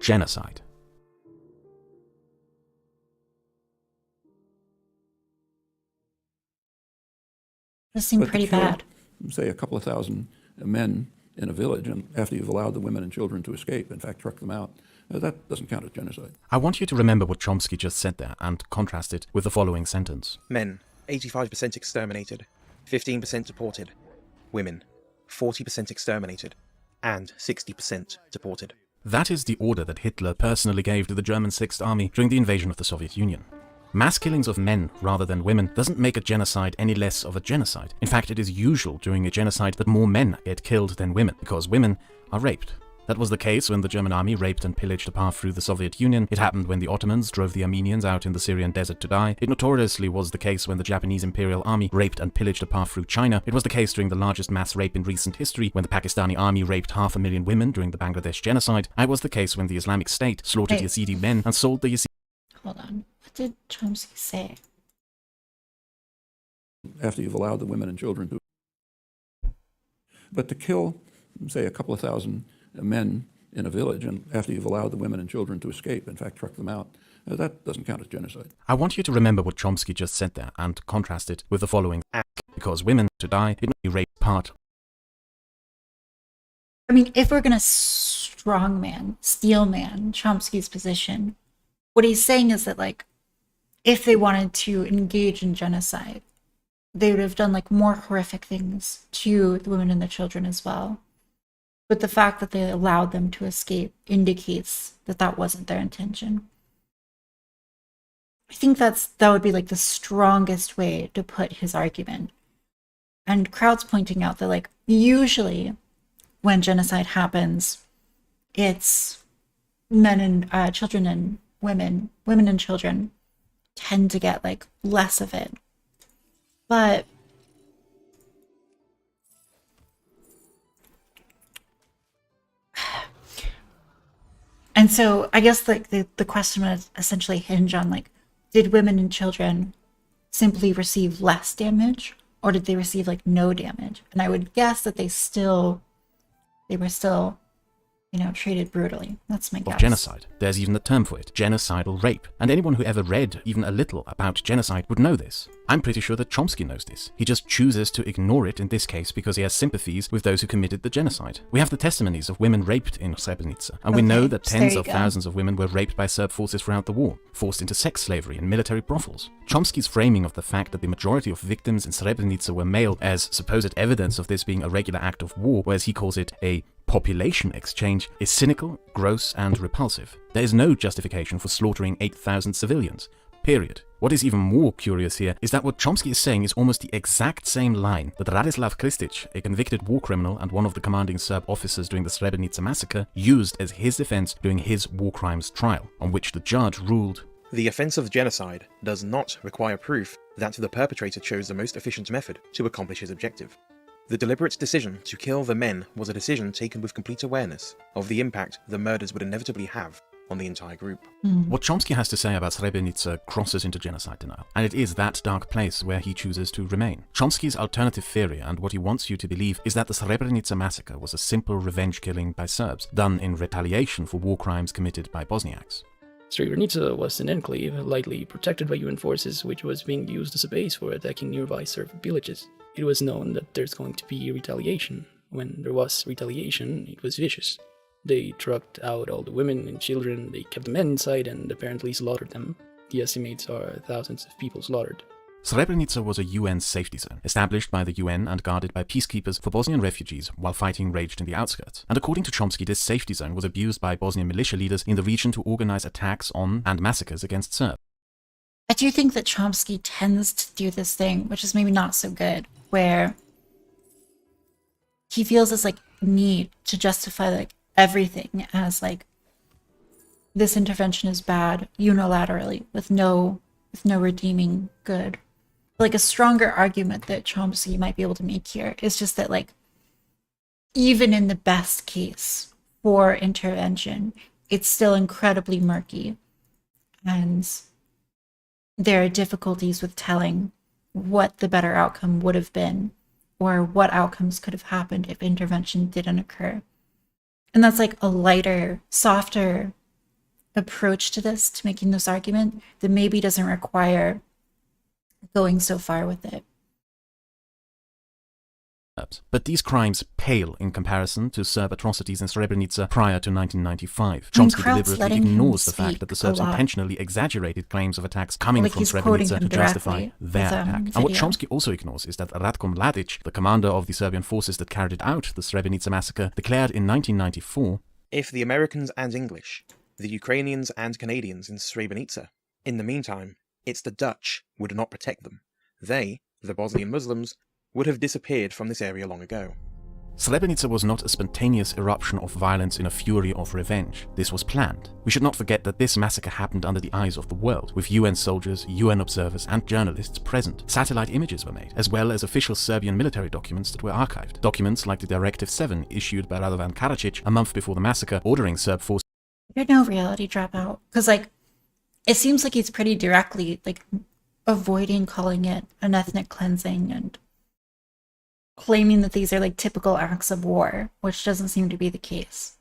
genocide. This seemed But to pretty kill, bad. say, a couple of thousand men in a village, and after you've allowed the women and children to escape, in fact, truck them out, that doesn't count as genocide. I want you to remember what Chomsky just said there and contrast it with the following sentence. Men, 85% exterminated, 15% deported. Women, 40% exterminated, and 60% deported. That is the order that Hitler personally gave to the German Sixth Army during the invasion of the Soviet Union. Mass killings of men rather than women doesn't make a genocide any less of a genocide. In fact, it is usual during a genocide that more men get killed than women, because women are raped. That was the case when the German army raped and pillaged a path through the Soviet Union. It happened when the Ottomans drove the Armenians out in the Syrian desert to die. It notoriously was the case when the Japanese Imperial Army raped and pillaged a path through China. It was the case during the largest mass rape in recent history, when the Pakistani army raped 500,000 women during the Bangladesh genocide. It was the case when the Islamic State slaughtered Wait. Yazidi men and sold the Yazidi. Hold on. What did Chomsky say? After you've allowed the women and children to. But to kill, say, a couple of thousand men in a village, and after you've allowed the women and children to escape, in fact, truck them out, that doesn't count as genocide. I want you to remember what Chomsky just said there and contrast it with the following. Because women to die, it may be rape part. I mean, if we're gonna strongman, steelman Chomsky's position, what he's saying is that, like, if they wanted to engage in genocide, they would have done, like, more horrific things to the women and the children as well. But the fact that they allowed them to escape indicates that that wasn't their intention. I think that would be, like, the strongest way to put his argument. And Kraut's pointing out that, like, usually when genocide happens, it's men and children and women and children tend to get, like, less of it. But and so I guess, like, the question would essentially hinge on, like, did women and children simply receive less damage, or did they receive, like, no damage? And I would guess that they were still treated brutally. That's my guess. of genocide. There's even a term for it, genocidal rape. And anyone who ever read even a little about genocide would know this. I'm pretty sure that Chomsky knows this. He just chooses to ignore it in this case because he has sympathies with those who committed the genocide. We have the testimonies of women raped in Srebrenica, and we know that tens of thousands of women were raped by Serb forces throughout the war, forced into sex slavery in military brothels. Chomsky's framing of the fact that the majority of victims in Srebrenica were male as supposed evidence of this being a regular act of war, or as he calls it, a population exchange, is cynical, gross, and repulsive. There is no justification for slaughtering 8,000 civilians. Period. What is even more curious here is that what Chomsky is saying is almost the exact same line that Radislav Kristic, a convicted war criminal and one of the commanding Serb officers during the Srebrenica massacre, used as his defense during his war crimes trial, on which the judge ruled, The offence of genocide does not require proof that the perpetrator chose the most efficient method to accomplish his objective. The deliberate decision to kill the men was a decision taken with complete awareness of the impact the murders would inevitably have on the entire group. What Chomsky has to say about Srebrenica crosses into genocide denial, and it is that dark place where he chooses to remain. Chomsky's alternative theory, and what he wants you to believe, is that the Srebrenica massacre was a simple revenge killing by Serbs, done in retaliation for war crimes committed by Bosniaks. Srebrenica was an enclave lightly protected by UN forces, which was being used as a base for attacking nearby Serb villages. It was known that there's going to be retaliation. When there was retaliation, it was vicious. They trucked out all the women and children, they kept the men inside and apparently slaughtered them. The estimates are thousands of people slaughtered. Srebrenica was a UN safety zone, established by the UN and guarded by peacekeepers for Bosnian refugees while fighting raged in the outskirts. And according to Chomsky, this safety zone was abused by Bosnian militia leaders in the region to organize attacks on and massacres against Serbs. I do think that Chomsky tends to do this thing, which is maybe not so good, where he feels this need to justify everything as this intervention is bad unilaterally with no redeeming good. A stronger argument that Chomsky might be able to make here is just that even in the best case for intervention, it's still incredibly murky, and there are difficulties with telling what the better outcome would have been or what outcomes could have happened if intervention didn't occur. And that's a lighter, softer approach to this, to making this argument, that maybe doesn't require going so far with it. But these crimes pale in comparison to Serb atrocities in Srebrenica prior to 1995. I mean, Chomsky Kraut's deliberately letting him ignores the fact that the speak a Serbs lot. intentionally exaggerated claims of attacks coming from he's quoting Srebrenica him to justify directly their with, attack. And what video. Chomsky also ignores is that Ratko Mladic, the commander of the Serbian forces that carried out the Srebrenica massacre, declared in 1994, If the Americans and English, the Ukrainians and Canadians in Srebrenica, in the meantime, it's the Dutch would not protect them, they, the Bosnian Muslims, would have disappeared from this area long ago. Srebrenica was not a spontaneous eruption of violence in a fury of revenge. This was planned. We should not forget that this massacre happened under the eyes of the world, with UN soldiers, UN observers, and journalists present. Satellite images were made, as well as official Serbian military documents that were archived. Documents like the Directive 7 issued by Radovan Karadzic a month before the massacre, ordering Serb forces You're no reality dropout. Because, it seems like he's pretty directly, avoiding calling it an ethnic cleansing and claiming that these are, typical acts of war, which doesn't seem to be the case.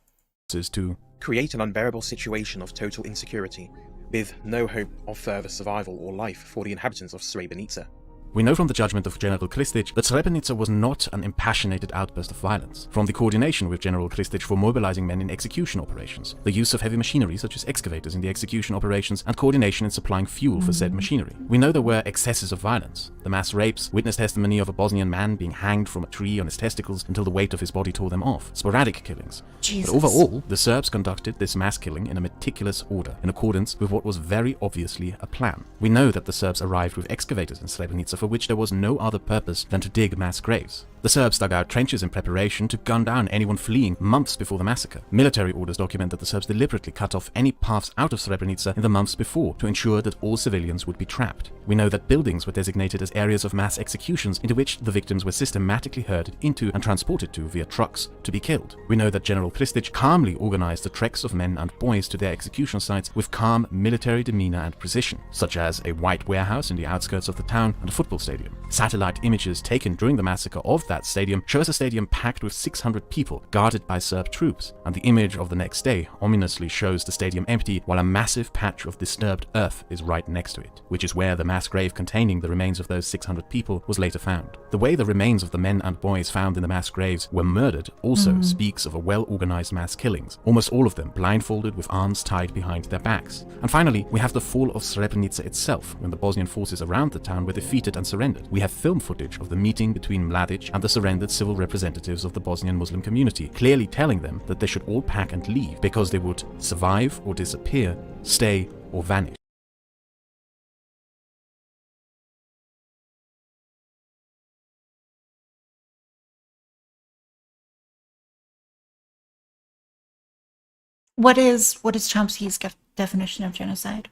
to Create an unbearable situation of total insecurity, with no hope of further survival or life for the inhabitants of Srebrenica. We know from the judgment of General Kristic that Srebrenica was not an impassionated outburst of violence. From the coordination with General Kristic for mobilizing men in execution operations, the use of heavy machinery such as excavators in the execution operations, and coordination in supplying fuel for said machinery. We know there were excesses of violence. The mass rapes, witness testimony of a Bosnian man being hanged from a tree on his testicles until the weight of his body tore them off, sporadic killings. Jesus. But overall, the Serbs conducted this mass killing in a meticulous order, in accordance with what was very obviously a plan. We know that the Serbs arrived with excavators in Srebrenica for which there was no other purpose than to dig mass graves. The Serbs dug out trenches in preparation to gun down anyone fleeing months before the massacre. Military orders document that the Serbs deliberately cut off any paths out of Srebrenica in the months before to ensure that all civilians would be trapped. We know that buildings were designated as areas of mass executions into which the victims were systematically herded into and transported to via trucks to be killed. We know that General Kristic calmly organized the treks of men and boys to their execution sites with calm military demeanor and precision, such as a white warehouse in the outskirts of the town and a football stadium. Satellite images taken during the massacre of that that stadium shows a stadium packed with 600 people guarded by Serb troops, and the image of the next day ominously shows the stadium empty while a massive patch of disturbed earth is right next to it, which is where the mass grave containing the remains of those 600 people was later found. The way the remains of the men and boys found in the mass graves were murdered also speaks of a well-organized mass killings, almost all of them blindfolded with arms tied behind their backs. And finally, we have the fall of Srebrenica itself, when the Bosnian forces around the town were defeated and surrendered. We have film footage of the meeting between Mladic and the surrendered civil representatives of the Bosnian Muslim community, clearly telling them that they should all pack and leave because they would survive or disappear, stay or vanish. What is Chomsky's definition of genocide?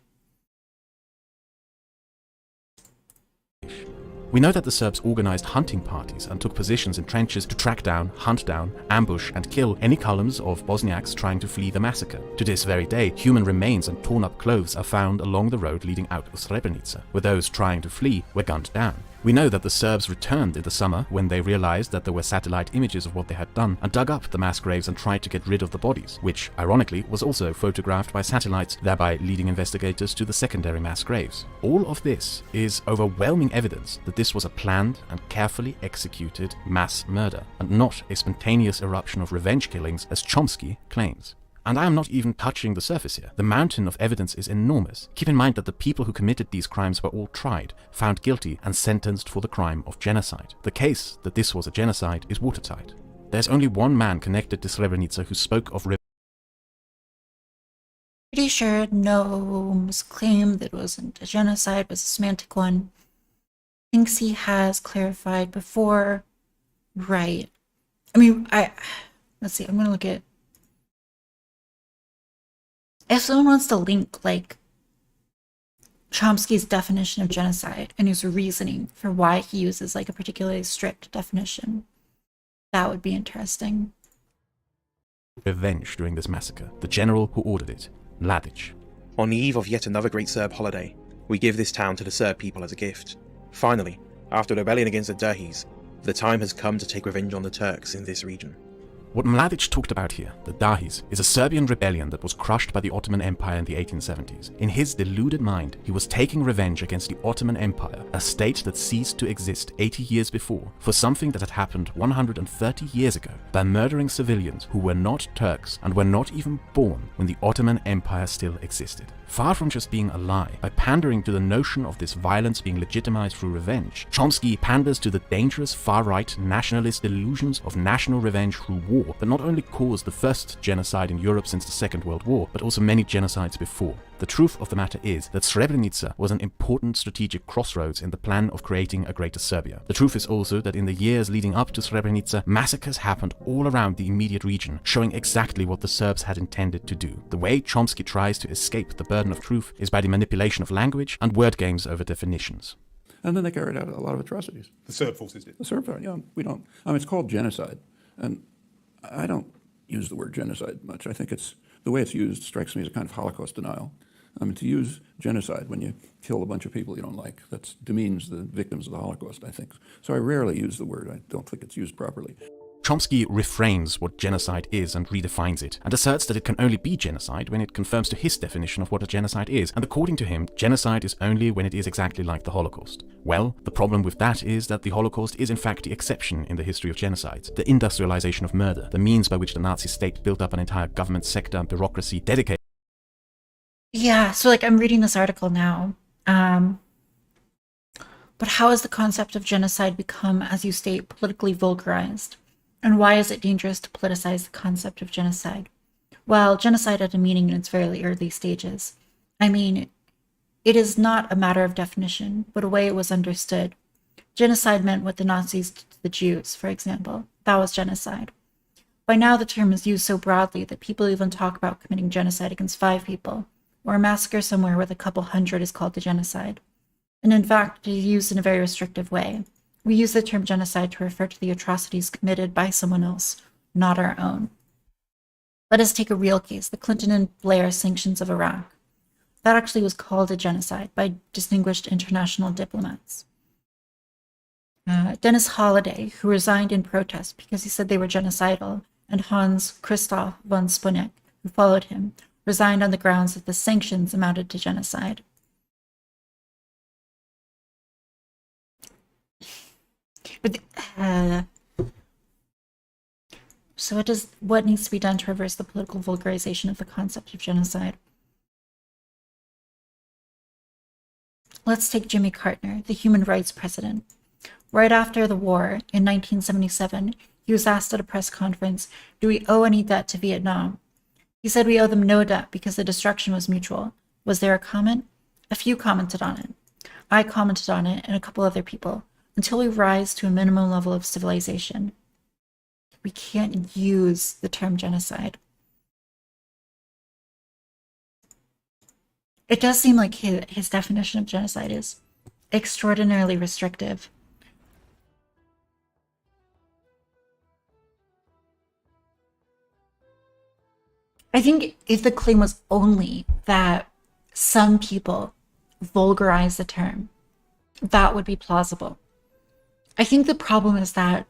We know that the Serbs organized hunting parties and took positions in trenches to track down, hunt down, ambush and kill any columns of Bosniaks trying to flee the massacre. To this very day, human remains and torn up clothes are found along the road leading out of Srebrenica, where those trying to flee were gunned down. We know that the Serbs returned in the summer when they realized that there were satellite images of what they had done and dug up the mass graves and tried to get rid of the bodies, which, ironically, was also photographed by satellites, thereby leading investigators to the secondary mass graves. All of this is overwhelming evidence that this was a planned and carefully executed mass murder, and not a spontaneous eruption of revenge killings as Chomsky claims. And I am not even touching the surface here. The mountain of evidence is enormous. Keep in mind that the people who committed these crimes were all tried, found guilty, and sentenced for the crime of genocide. The case that this was a genocide is watertight. There's only one man connected to Srebrenica who spoke of Pretty sure Noam's claim that it wasn't a genocide was a semantic one. Thinks he has clarified before. Right. I mean, let's see, I'm gonna look at. If someone wants to link, like, Chomsky's definition of genocide and his reasoning for why he uses, like, a particularly strict definition, that would be interesting. revenge during this massacre, the general who ordered it, Mladic. On the eve of yet another great Serb holiday, we give this town to the Serb people as a gift. Finally, after the rebellion against the Derhis, the time has come to take revenge on the Turks in this region. What Mladic talked about here, the Dahis, is a Serbian rebellion that was crushed by the Ottoman Empire in the 1870s. In his deluded mind, he was taking revenge against the Ottoman Empire, a state that ceased to exist 80 years before, for something that had happened 130 years ago, by murdering civilians who were not Turks and were not even born when the Ottoman Empire still existed. Far from just being a lie, by pandering to the notion of this violence being legitimized through revenge, Chomsky panders to the dangerous far-right nationalist delusions of national revenge through war that not only caused the first genocide in Europe since the Second World War, but also many genocides before. The truth of the matter is that Srebrenica was an important strategic crossroads in the plan of creating a greater Serbia. The truth is also that in the years leading up to Srebrenica, massacres happened all around the immediate region, showing exactly what the Serbs had intended to do. The way Chomsky tries to escape the burden of truth is by the manipulation of language and word games over definitions. And then they carried out a lot of atrocities. The Serb forces did. The Serb, yeah, we don't. I mean, it's called genocide. And I don't use the word genocide much. I think it's, the way it's used strikes me as a kind of Holocaust denial. I mean, to use genocide when you kill a bunch of people you don't like, that demeans the victims of the Holocaust, I think. So I rarely use the word. I don't think it's used properly. Chomsky reframes what genocide is and redefines it, and asserts that it can only be genocide when it conforms to his definition of what a genocide is, and according to him, genocide is only when it is exactly like the Holocaust. Well, the problem with that is that the Holocaust is in fact the exception in the history of genocides, the industrialization of murder, the means by which the Nazi state built up an entire government sector and bureaucracy dedicated. Yeah, so like I'm reading this article now. But how has the concept of genocide become, as you state, politically vulgarized? And why is it dangerous to politicize the concept of genocide? Well, genocide had a meaning in its very early stages. I mean, it is not a matter of definition, but a way it was understood. Genocide meant what the Nazis did to the Jews, for example. That was genocide. By now, the term is used so broadly that people even talk about committing genocide against 5 people, or a massacre somewhere with a couple hundred is called a genocide. And in fact, it is used in a very restrictive way. We use the term genocide to refer to the atrocities committed by someone else, not our own. Let us take a real case, the Clinton and Blair sanctions of Iraq. That actually was called a genocide by distinguished international diplomats. Dennis Holliday, who resigned in protest because he said they were genocidal, and Hans Christoph von Sponeck, who followed him, resigned on the grounds that the sanctions amounted to genocide. But so what needs to be done to reverse the political vulgarization of the concept of genocide? Let's take Jimmy Carter, the human rights president. Right after the war, in 1977, he was asked at a press conference, do we owe any debt to Vietnam? He said we owe them no debt because the destruction was mutual. Was there a comment? A few commented on it. I commented on it and a couple other people, until we rise to a minimum level of civilization. We can't use the term genocide. It does seem like his definition of genocide is extraordinarily restrictive. I think if the claim was only that some people vulgarize the term, that would be plausible. I think the problem is that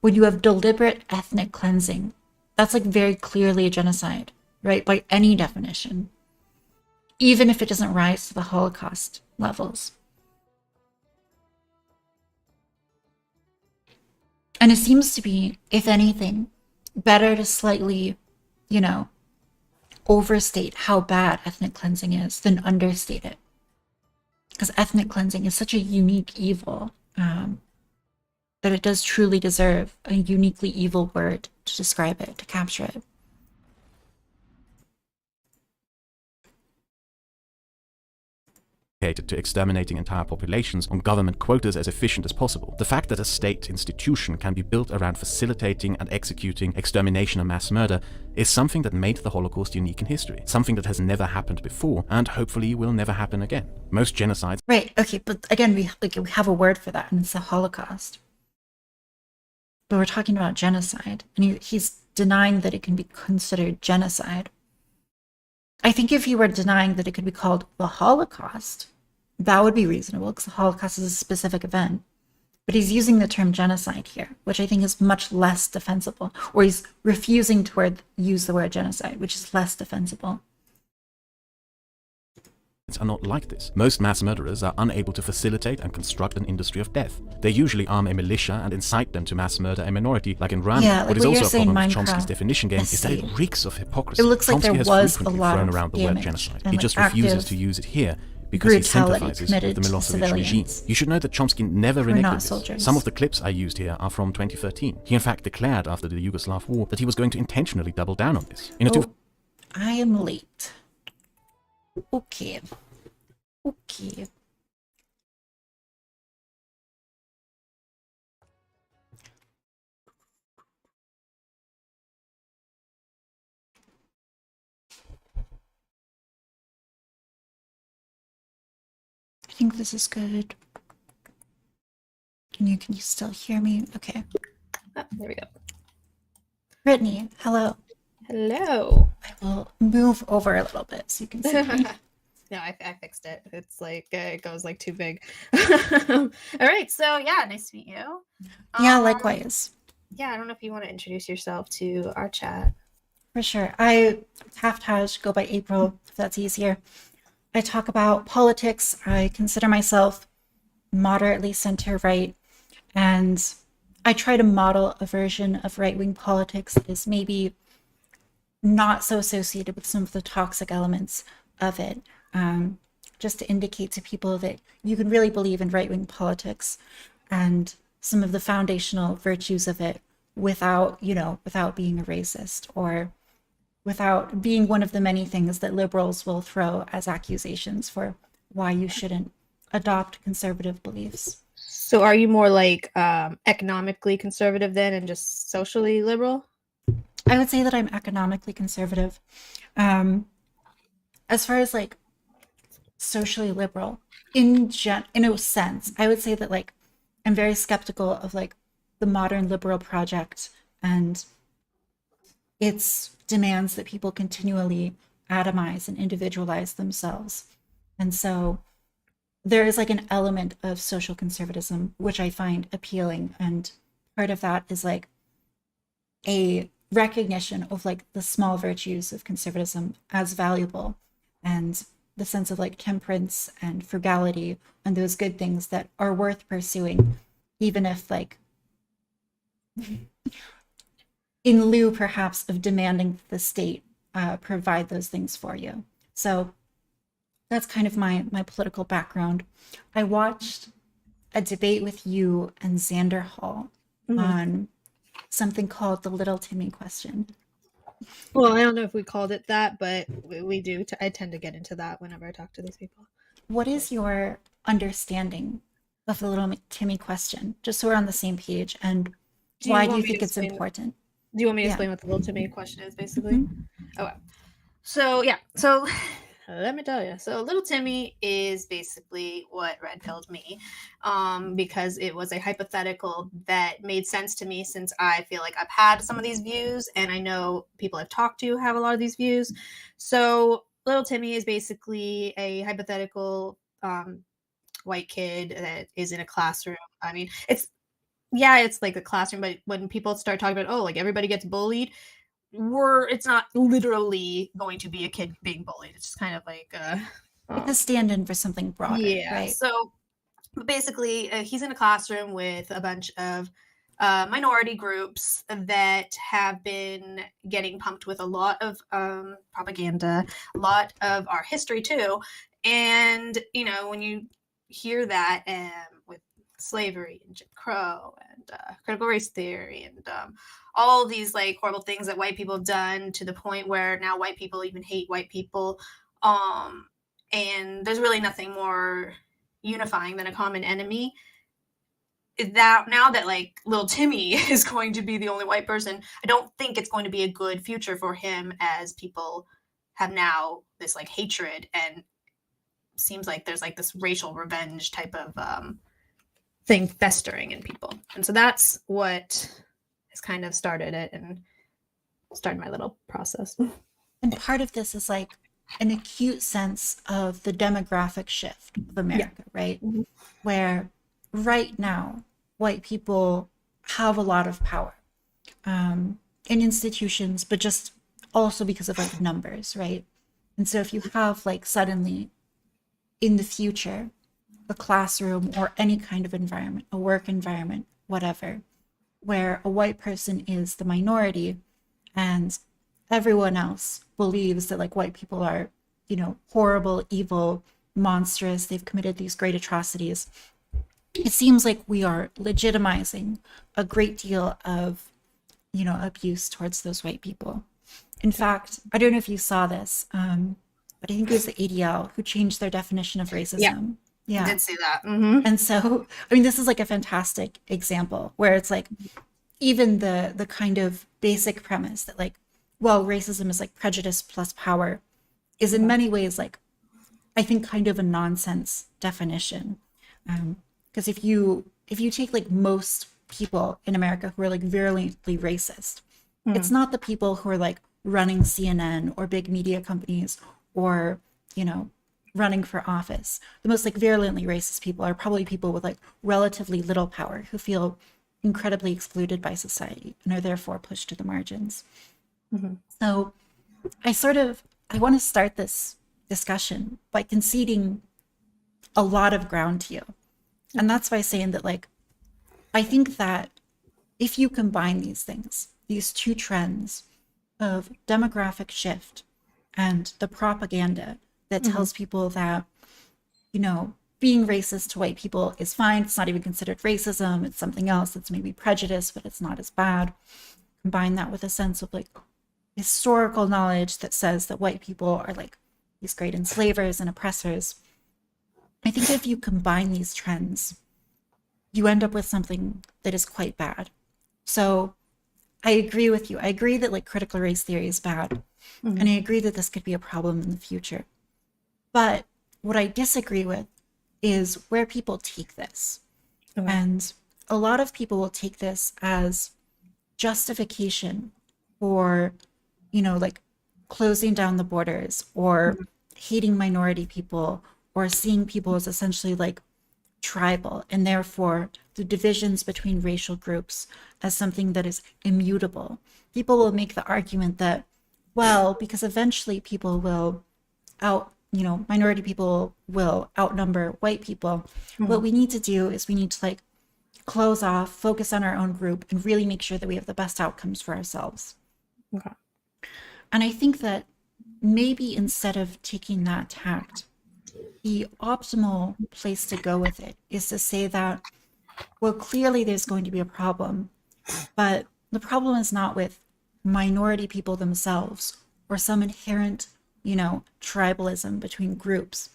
when you have deliberate ethnic cleansing, that's like very clearly a genocide, right? By any definition, even if it doesn't rise to the Holocaust levels. And it seems to be, if anything, better to slightly, overstate how bad ethnic cleansing is than understate it. Because ethnic cleansing is such a unique evil that it does truly deserve a uniquely evil word to describe it, to capture it. To exterminating entire populations on government quotas as efficient as possible. The fact that a state institution can be built around facilitating and executing extermination and mass murder is something that made the Holocaust unique in history, something that has never happened before and hopefully will never happen again. Most genocides... Right, okay, but again, we have a word for that, and it's the Holocaust. But we're talking about genocide, and he's denying that it can be considered genocide. I think if you were denying that it could be called the Holocaust, that would be reasonable, because the Holocaust is a specific event. But he's using the term genocide here, which I think is much less defensible, or he's refusing to use the word genocide, which is less defensible. Are not like this. Most mass murderers are unable to facilitate and construct an industry of death. They usually arm a militia and incite them to mass murder a minority, like in Rwanda. Yeah, like what is also a problem with Minecraft, Chomsky's definition game is that it reeks of hypocrisy. It looks like Chomsky there has was frequently a lot thrown of around the word damage genocide. and, He like, just refuses active to use it here because he brutality sympathizes with committed the to Milosevic regime. civilians. You should know that Chomsky never Who are reneged not this. soldiers. Some of the clips I used here are from 2013. He in fact declared after the Yugoslav war that he was going to intentionally double down on this. I am late. Okay. Okay. I think this is good. Can you still hear me? Okay. Oh, there we go. Brittany, hello. Hello. I will move over a little bit so you can see me. No, I fixed it. It's like it goes like too big. All right. So yeah, nice to meet you. Yeah, likewise. Yeah, I don't know if you want to introduce yourself to our chat. For sure. I half-Taj, go by April, if that's easier. I talk about politics. I consider myself moderately center-right, and I try to model a version of right-wing politics that is maybe not so associated with some of the toxic elements of it, just to indicate to people that you can really believe in right-wing politics and some of the foundational virtues of it without being a racist or without being one of the many things that liberals will throw as accusations for why you shouldn't adopt conservative beliefs. So are you more like economically conservative then and just socially liberal? I would say that I'm economically conservative. As far as like socially liberal, in a sense, I would say that like I'm very skeptical of like the modern liberal project and its demands that people continually atomize and individualize themselves. And so there is like an element of social conservatism which I find appealing, and part of that is like a recognition of like the small virtues of conservatism as valuable, and the sense of like temperance and frugality and those good things that are worth pursuing, even if like in lieu perhaps of demanding that the state provide those things for you. So that's kind of my political background. I watched a debate with you and Xander Hall on something called the Little Timmy question. Well, I don't know if we called it that, but we do. I tend to get into that whenever I talk to these people. What is your understanding of the Little Timmy question? Just so we're on the same page, and why do you think it's important? Do you want me to explain what the Little Timmy question is, basically? Okay. So, yeah. So, let me tell you. So, Little Timmy is basically what red pilled me, because it was a hypothetical that made sense to me, since I feel like I've had some of these views, and I know people I've talked to have a lot of these views. So, Little Timmy is basically a hypothetical white kid that is in a classroom. I mean, it's like a classroom, but when people start talking about, oh, like everybody gets bullied, it's not literally going to be a kid being bullied. It's just kind of like a stand-in for something broader, yeah. right? So basically, he's in a classroom with a bunch of minority groups that have been getting pumped with a lot of propaganda, a lot of our history too. And when you hear that with slavery and Jim Crow and critical race theory and all these like horrible things that white people have done, to the point where now white people even hate white people, and there's really nothing more unifying than a common enemy. That now that like little Timmy is going to be the only white person, I don't think it's going to be a good future for him, as people have now this like hatred, and seems like there's like this racial revenge type of thing festering in people. And so that's what has kind of started it and started my little process. And part of this is like an acute sense of the demographic shift of America, right? Where right now, white people have a lot of power in institutions, but just also because of like numbers, right? And so if you have like suddenly in the future a classroom or any kind of environment, a work environment, whatever, where a white person is the minority and everyone else believes that like white people are, horrible, evil, monstrous, they've committed these great atrocities, it seems like we are legitimizing a great deal of, abuse towards those white people. In fact, I don't know if you saw this, but I think it was the ADL who changed their definition of racism. Yeah. I did see that. Mm-hmm. And so, I mean, this is like a fantastic example where it's like even the kind of basic premise that like, well, racism is like prejudice plus power is in many ways like, I think kind of a nonsense definition. Because if you take like most people in America who are like virulently racist, it's not the people who are like running CNN or big media companies or, running for office. The most like virulently racist people are probably people with like relatively little power who feel incredibly excluded by society and are therefore pushed to the margins. So I want to start this discussion by conceding a lot of ground to you. And that's by saying that like, I think that if you combine these things, these two trends of demographic shift and the propaganda that tells people that, being racist to white people is fine. It's not even considered racism. It's something else. It's maybe prejudice, but it's not as bad. Combine that with a sense of like historical knowledge that says that white people are like these great enslavers and oppressors. I think if you combine these trends, you end up with something that is quite bad. So I agree with you. I agree that like critical race theory is bad. And I agree that this could be a problem in the future. But what I disagree with is where people take this. And a lot of people will take this as justification for, like closing down the borders or hating minority people or seeing people as essentially like tribal, and therefore the divisions between racial groups as something that is immutable. People will make the argument that, well, because eventually people will minority people will outnumber white people. What we need to do is we need to like close off, focus on our own group, and really make sure that we have the best outcomes for ourselves. Okay. And I think that maybe instead of taking that tact, the optimal place to go with it is to say that, well, clearly there's going to be a problem, but the problem is not with minority people themselves or some inherent, tribalism between groups,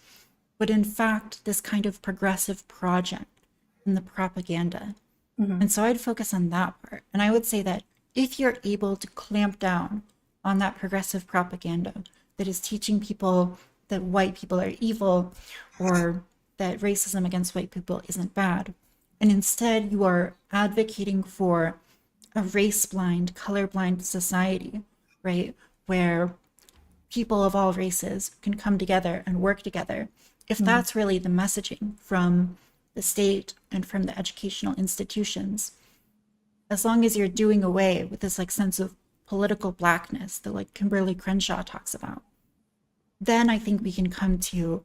but in fact, this kind of progressive project in the propaganda. And so I'd focus on that part. And I would say that if you're able to clamp down on that progressive propaganda that is teaching people that white people are evil or that racism against white people isn't bad, and instead you are advocating for a race-blind, color-blind society, right, where people of all races can come together and work together, if that's really the messaging from the state and from the educational institutions, as long as you're doing away with this like sense of political blackness that like Kimberly Crenshaw talks about, then I think we can come to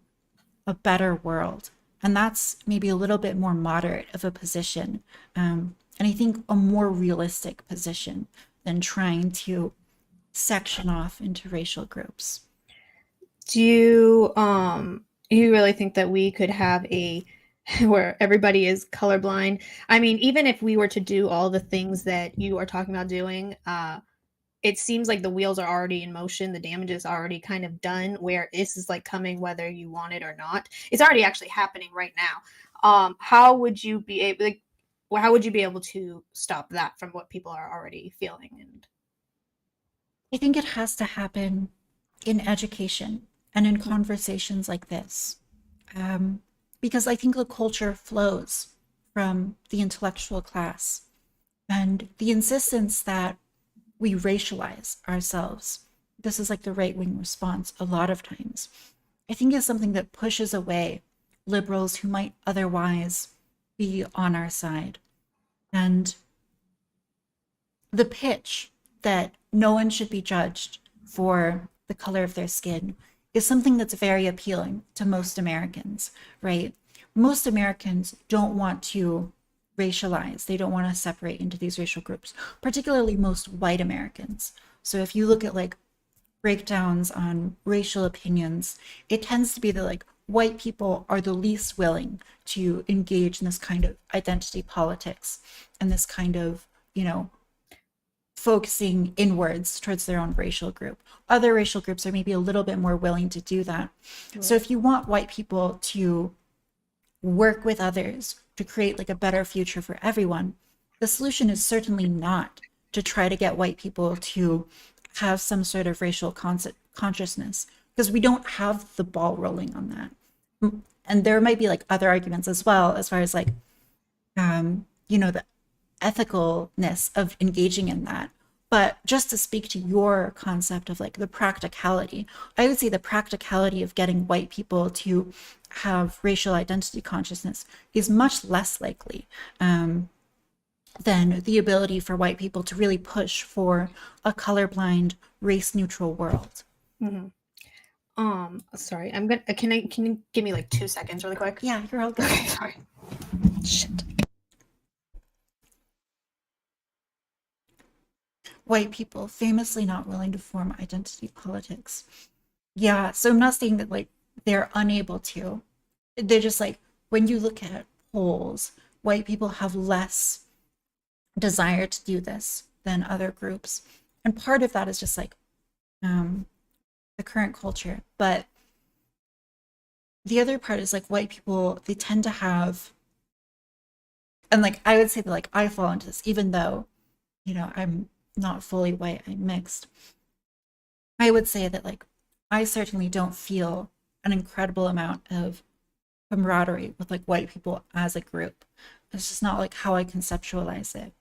a better world. And that's maybe a little bit more moderate of a position. And I think a more realistic position than trying to section off into racial groups. Do you really think that we could have a where everybody is colorblind? I mean, even if we were to do all the things that you are talking about doing, it seems like the wheels are already in motion. The damage is already kind of done, where this is like coming whether you want it or not. It's already actually happening right now. How would you be able to stop that from what people are already feeling? And I think it has to happen in education and in conversations like this. Because I think the culture flows from the intellectual class, and the insistence that we racialize ourselves, this is like the right-wing response a lot of times, I think is something that pushes away liberals who might otherwise be on our side. And the pitch that no one should be judged for the color of their skin is something that's very appealing to most Americans, right? Most Americans don't want to racialize. They don't want to separate into these racial groups, particularly most white Americans. So if you look at like breakdowns on racial opinions, it tends to be that like white people are the least willing to engage in this kind of identity politics and this kind of, focusing inwards towards their own racial group. Other racial groups are maybe a little bit more willing to do that. Right. So if you want white people to work with others to create like a better future for everyone, the solution is certainly not to try to get white people to have some sort of racial consciousness, because we don't have the ball rolling on that. And there might be like other arguments as well, as far as like, the ethicalness of engaging in that. But just to speak to your concept of like the practicality, I would say the practicality of getting white people to have racial identity consciousness is much less likely than the ability for white people to really push for a colorblind, race-neutral world. Sorry, I'm gonna. Can you give me like 2 seconds, really quick? Yeah, you're all good. Sorry. Shit. White people famously not willing to form identity politics. Yeah, so I'm not saying that like they're unable to. They're just like, when you look at polls, white people have less desire to do this than other groups. And part of that is just like the current culture. But the other part is like white people, they tend to have, and like I would say that like I fall into this, even though, I'm not fully white, I'm mixed. I would say that like I certainly don't feel an incredible amount of camaraderie with like white people as a group. It's just not like how I conceptualize it.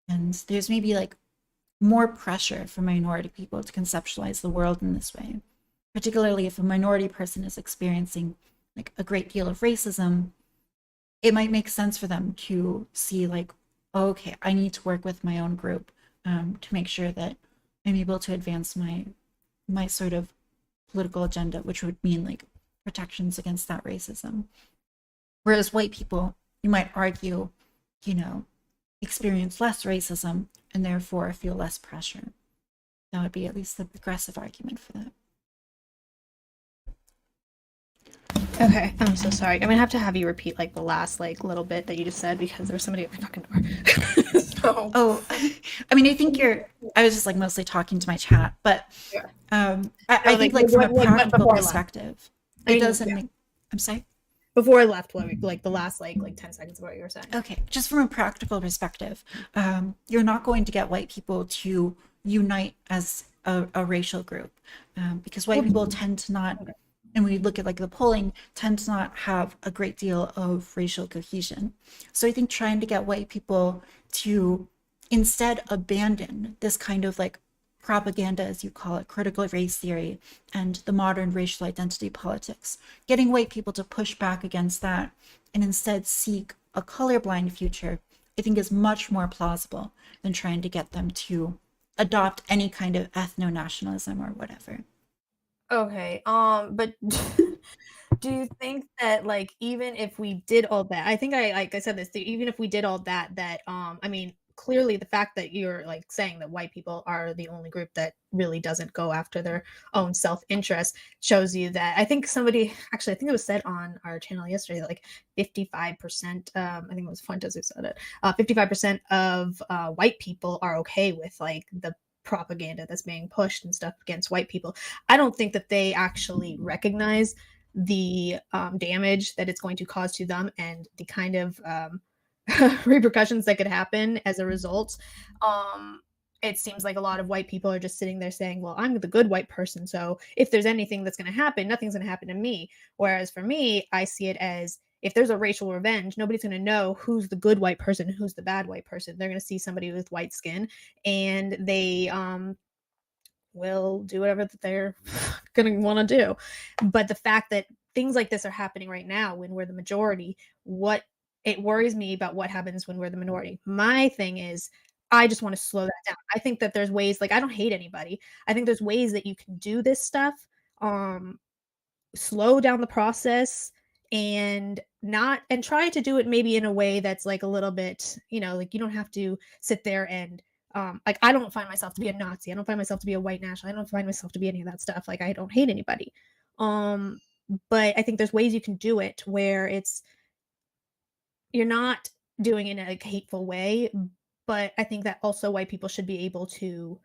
And there's maybe like more pressure for minority people to conceptualize the world in this way, particularly if a minority person is experiencing like a great deal of racism, it might make sense for them to see like, oh, okay, I need to work with my own group to make sure that I'm able to advance my sort of political agenda, which would mean like protections against that racism. Whereas white people, you might argue, experience less racism and therefore feel less pressure. That would be at least the progressive argument for that. Okay, I'm so sorry. I'm gonna have to have you repeat like the last like little bit that you just said because there was somebody at my fucking door. So Oh, I mean, I was just like mostly talking to my chat, but yeah. I think like from a practical before I left. perspective, I mean, it doesn't yeah. make, I'm sorry? Before I left, like the last like 10 seconds of what you were saying. Okay, just from a practical perspective, you're not going to get white people to unite as a racial group because white people tend to not, and we look at like the polling, tend to not have a great deal of racial cohesion. So I think trying to get white people to instead abandon this kind of like propaganda, as you call it, critical race theory, and the modern racial identity politics, getting white people to push back against that and instead seek a colorblind future, I think is much more plausible than trying to get them to adopt any kind of ethno-nationalism or whatever. Okay. But do you think that like even if we did all that, I think I said this, even if we did all that, I mean, clearly the fact that you're like saying that white people are the only group that really doesn't go after their own self-interest shows you that I think I think it was said on our channel yesterday that like 55%, I think it was Fuentes who said it, 55% of white people are okay with like the propaganda that's being pushed and stuff against white people. I don't think that they actually recognize the damage that it's going to cause to them and the kind of repercussions that could happen as a result. It seems like a lot of white people are just sitting there saying, well, I'm the good white person, so if there's anything that's going to happen, nothing's going to happen to me. Whereas for me, I see it as if there's a racial revenge, nobody's going to know who's the good white person, who's the bad white person. They're going to see somebody with white skin and they will do whatever that they're going to want to do. But the fact that things like this are happening right now when we're the majority, it worries me about what happens when we're the minority. My thing is, I just want to slow that down. I think that there's ways, like I don't hate anybody. I think there's ways that you can do this stuff, slow down the process and try to do it maybe in a way that's like a little bit, like you don't have to sit there and like I don't find myself to be a Nazi. I don't find myself to be a white national. I don't find myself to be any of that stuff. Like I don't hate anybody. But I think there's ways you can do it where you're not doing it in a hateful way, but I think that also white people should be able to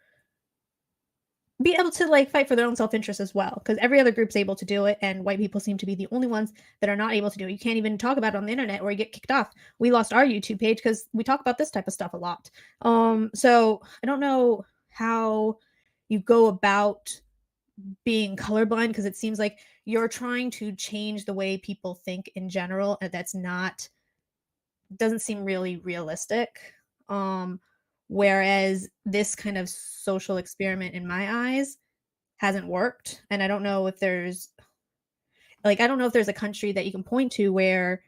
like fight for their own self-interest as well, because every other group's able to do it and white people seem to be the only ones that are not able to do it. You can't even talk about it on the internet or you get kicked off. We lost our YouTube page because we talk about this type of stuff a lot. So I don't know how you go about being colorblind, because it seems like you're trying to change the way people think in general, and doesn't seem really realistic. Whereas this kind of social experiment in my eyes hasn't worked. And I don't know if there's a country that you can point to where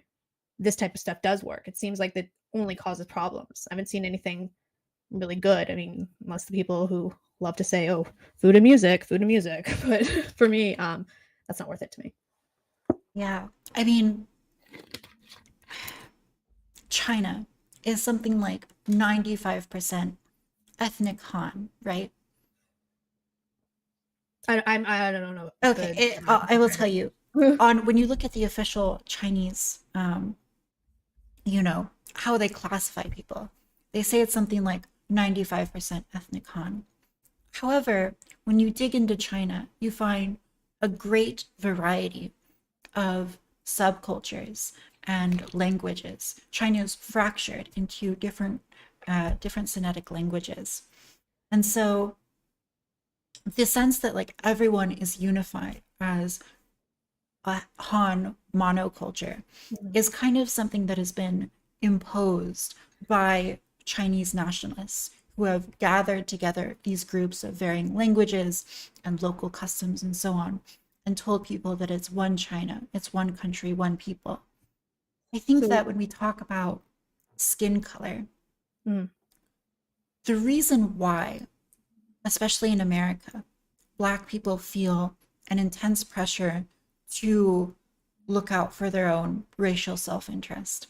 this type of stuff does work. It seems like that only causes problems. I haven't seen anything really good. I mean, most of the people who love to say, oh, food and music, but for me, that's not worth it to me. Yeah, I mean, China is something like 95% ethnic Han, right? I don't know. Okay, I will tell you. When you look at the official Chinese, how they classify people, they say it's something like 95% ethnic Han. However, when you dig into China, you find a great variety of subcultures and languages. China is fractured into different Sinitic languages. And so the sense that like everyone is unified as a Han monoculture is kind of something that has been imposed by Chinese nationalists who have gathered together these groups of varying languages and local customs and so on. and told people that it's one China, it's one country, one people. I think that when we talk about skin color, the reason why, especially in America, Black people feel an intense pressure to look out for their own racial self-interest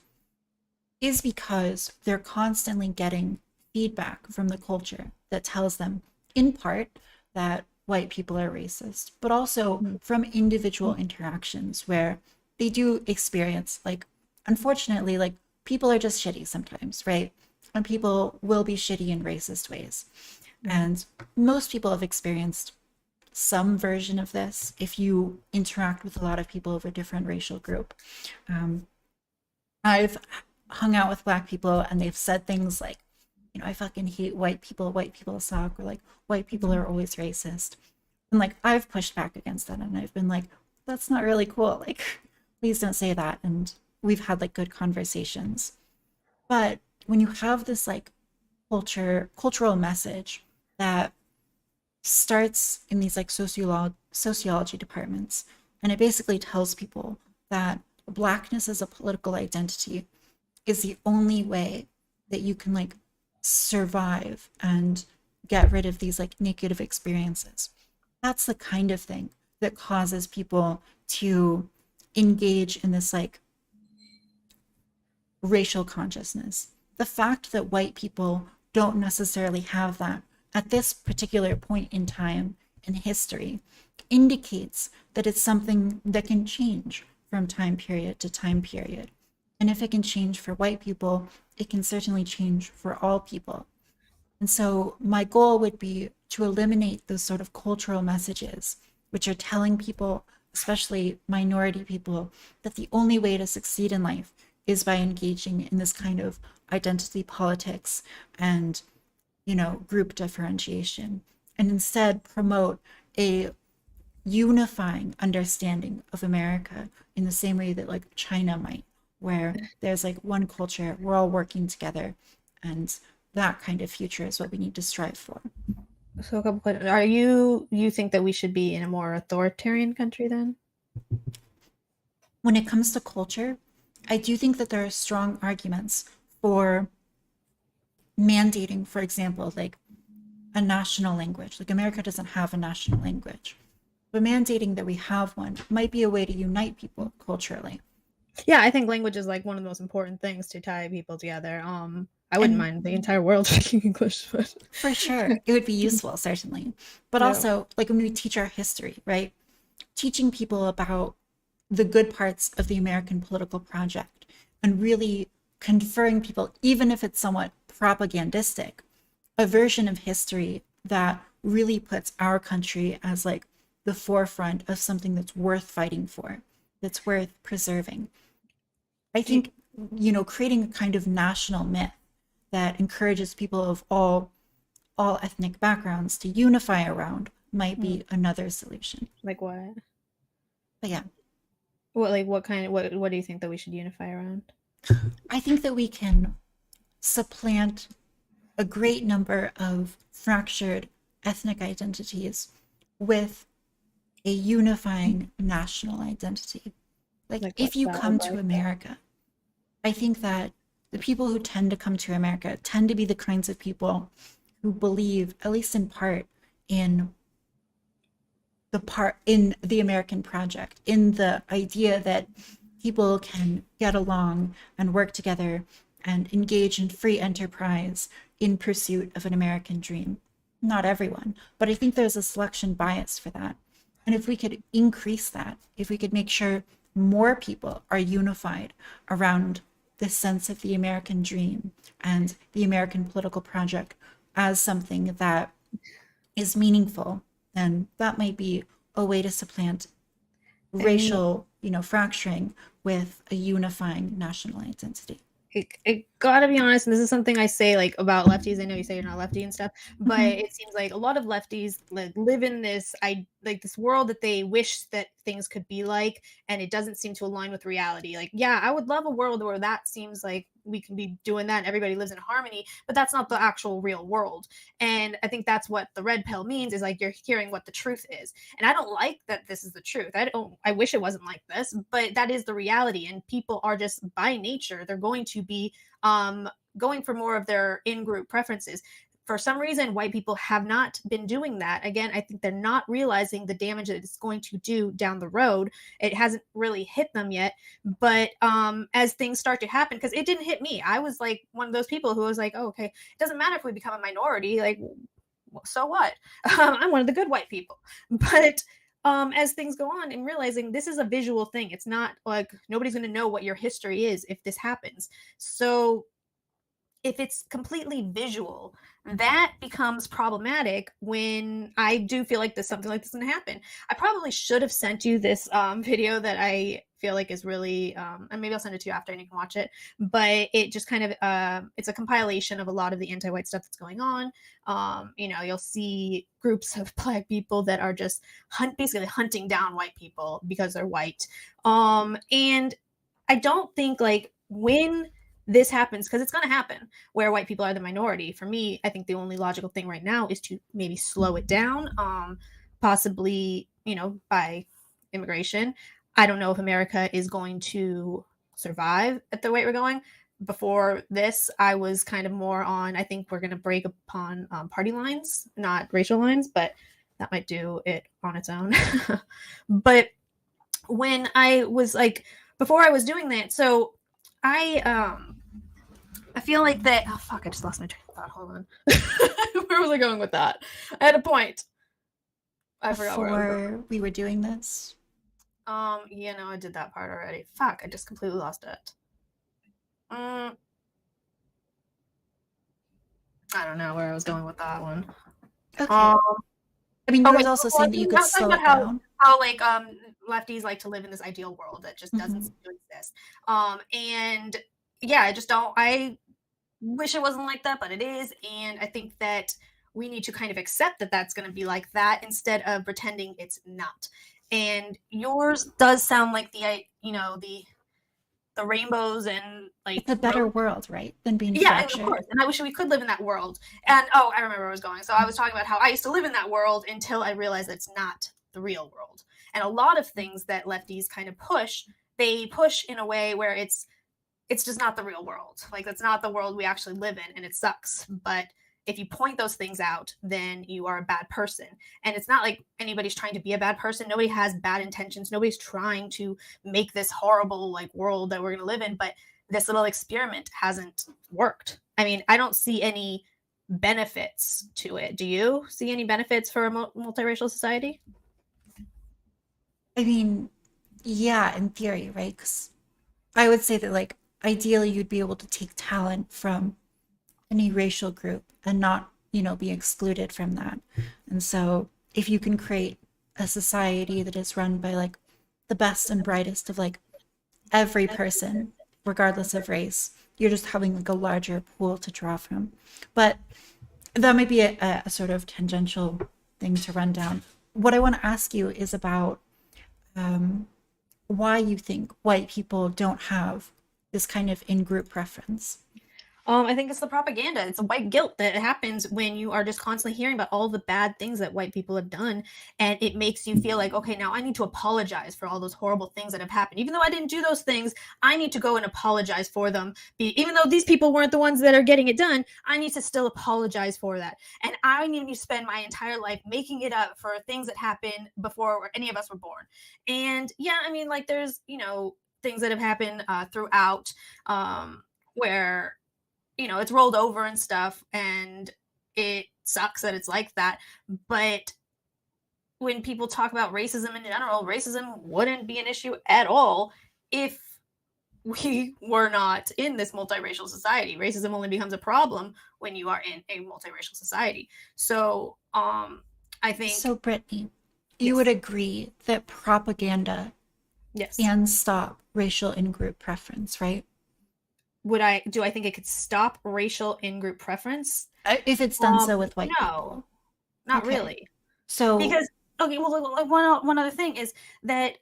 is because they're constantly getting feedback from the culture that tells them, in part, that white people are racist, but also from individual interactions where they do experience, like, unfortunately, like, people are just shitty sometimes, right? And people will be shitty in racist ways. And most people have experienced some version of this if you interact with a lot of people of a different racial group. I've hung out with Black people and they've said things like, you know, I fucking hate white people suck, or like, white people are always racist. And like, I've pushed back against that and I've been like, that's not really cool. Like, please don't say that. And we've had like good conversations. But when you have this like cultural message that starts in these like sociology departments, and it basically tells people that Blackness as a political identity is the only way that you can like survive and get rid of these like negative experiences. That's the kind of thing that causes people to engage in this like racial consciousness. The fact that white people don't necessarily have that at this particular point in time in history indicates that it's something that can change from time period to time period. And if it can change for white people, it can certainly change for all people. And so my goal would be to eliminate those sort of cultural messages, which are telling people, especially minority people, that the only way to succeed in life is by engaging in this kind of identity politics and, you know, group differentiation, and instead promote a unifying understanding of America in the same way that like China might, where there's like one culture, we're all working together, and that kind of future is what we need to strive for. So a couple questions. Are you think that we should be in a more authoritarian country then? When it comes to culture, I do think that there are strong arguments for mandating, for example, like a national language. Like America doesn't have a national language, but mandating that we have one might be a way to unite people culturally. Yeah, I think language is like one of the most important things to tie people together. I wouldn't mind the entire world speaking English, but for sure, it would be useful, certainly. But Yeah. also, like when we teach our history, right? Teaching people about the good parts of the American political project and really conferring people, even if it's somewhat propagandistic, a version of history that really puts our country as like the forefront of something that's worth fighting for, that's worth preserving. I think, you know, creating a kind of national myth that encourages people of all ethnic backgrounds to unify around might be another solution. Like what? But yeah, What kind of what do you think that we should unify around? I think that we can supplant a great number of fractured ethnic identities with a unifying national identity. Like if you come to America, I think that the people who tend to come to America tend to be the kinds of people who believe, at least in part, in the American project, in the idea that people can get along and work together and engage in free enterprise in pursuit of an American dream. Not everyone, but I think there's a selection bias for that. And if we could increase that, if we could make sure more people are unified around the sense of the American dream and the American political project as something that is meaningful, then that might be a way to supplant racial, you know, fracturing with a unifying national identity. I gotta be honest, and this is something I say like about lefties. I know you say you're not lefty and stuff, but it seems like a lot of lefties live in this this world that they wish that things could be like, and it doesn't seem to align with reality. Like, yeah, I would love a world where that seems like we can be doing that and everybody lives in harmony, but that's not the actual real world. And I think that's what the red pill means, is like you're hearing what the truth is. And I don't like that this is the truth. I wish it wasn't like this, but that is the reality. And people are just by nature, they're going to be going for more of their in-group preferences. For some reason, white people have not been doing that. Again, I think they're not realizing the damage that it's going to do down the road. It hasn't really hit them yet. But as things start to happen, because it didn't hit me. I was like one of those people who was like, oh, okay, it doesn't matter if we become a minority. Like, so what? I'm one of the good white people. But as things go on and realizing this is a visual thing, it's not like nobody's going to know what your history is if this happens. So if it's completely visual, that becomes problematic when I do feel like something like this is going to happen. I probably should have sent you this video that I feel like is really, and maybe I'll send it to you after and you can watch it, but it just kind of, it's a compilation of a lot of the anti-white stuff that's going on. You'll see groups of Black people that are just basically hunting down white people because they're white. And I don't think like when this happens, because it's going to happen where white people are the minority. For me, I think the only logical thing right now is to maybe slow it down, possibly, by immigration. I don't know if America is going to survive at the rate we're going. Before this, I was kind of more on, I think we're going to break upon party lines, not racial lines, but that might do it on its own. But when I was like, before I was doing that, so I feel like that. Oh fuck! I just lost my train of thought. Hold on. Where was I going with that? I had a point. I forgot where I was going. Before we were doing this. I did that part already. Fuck! I just completely lost it. I don't know where I was going with that one. Okay. I mean, you were also saying that you could slow it down. How like lefties like to live in this ideal world that just doesn't seem to exist. And yeah, I wish it wasn't like that, but it is. And I think that we need to kind of accept that that's going to be like that instead of pretending it's not. And yours does sound like the rainbows and like it's a better world, right? Than being fractured. Of course. And I wish we could live in that world. And I remember where I was going. So I was talking about how I used to live in that world until I realized that it's not the real world. And a lot of things that lefties kind of push, they push in a way where it's just not the real world. Like that's not the world we actually live in, and it sucks. But if you point those things out, then you are a bad person. And it's not like anybody's trying to be a bad person. Nobody has bad intentions. Nobody's trying to make this horrible like world that we're going to live in. But this little experiment hasn't worked. I mean, I don't see any benefits to it. Do you see any benefits for a multiracial society? I mean, yeah, in theory, right? Because I would say that like ideally you'd be able to take talent from any racial group and not, be excluded from that. And so if you can create a society that is run by like the best and brightest of like every person, regardless of race, you're just having like a larger pool to draw from. But that might be a sort of tangential thing to run down. What I want to ask you is about why you think white people don't have this kind of in-group preference. I think it's the propaganda. It's a white guilt that happens when you are just constantly hearing about all the bad things that white people have done. And it makes you feel like, okay, now I need to apologize for all those horrible things that have happened. Even though I didn't do those things, I need to go and apologize for them. Even though these people weren't the ones that are getting it done, I need to still apologize for that. And I need to spend my entire life making it up for things that happened before any of us were born. And yeah, I mean, like there's, things that have happened throughout where it's rolled over and stuff, and it sucks that it's like that. But when people talk about racism in general, racism wouldn't be an issue at all if we were not in this multiracial society. Racism only becomes a problem when you are in a multiracial society. So I think... So Brittany, you would agree that propaganda can stop racial in-group preference, right? Do I think it could stop racial in-group preference? If it's done so with white people? No, not really. So because one other thing is that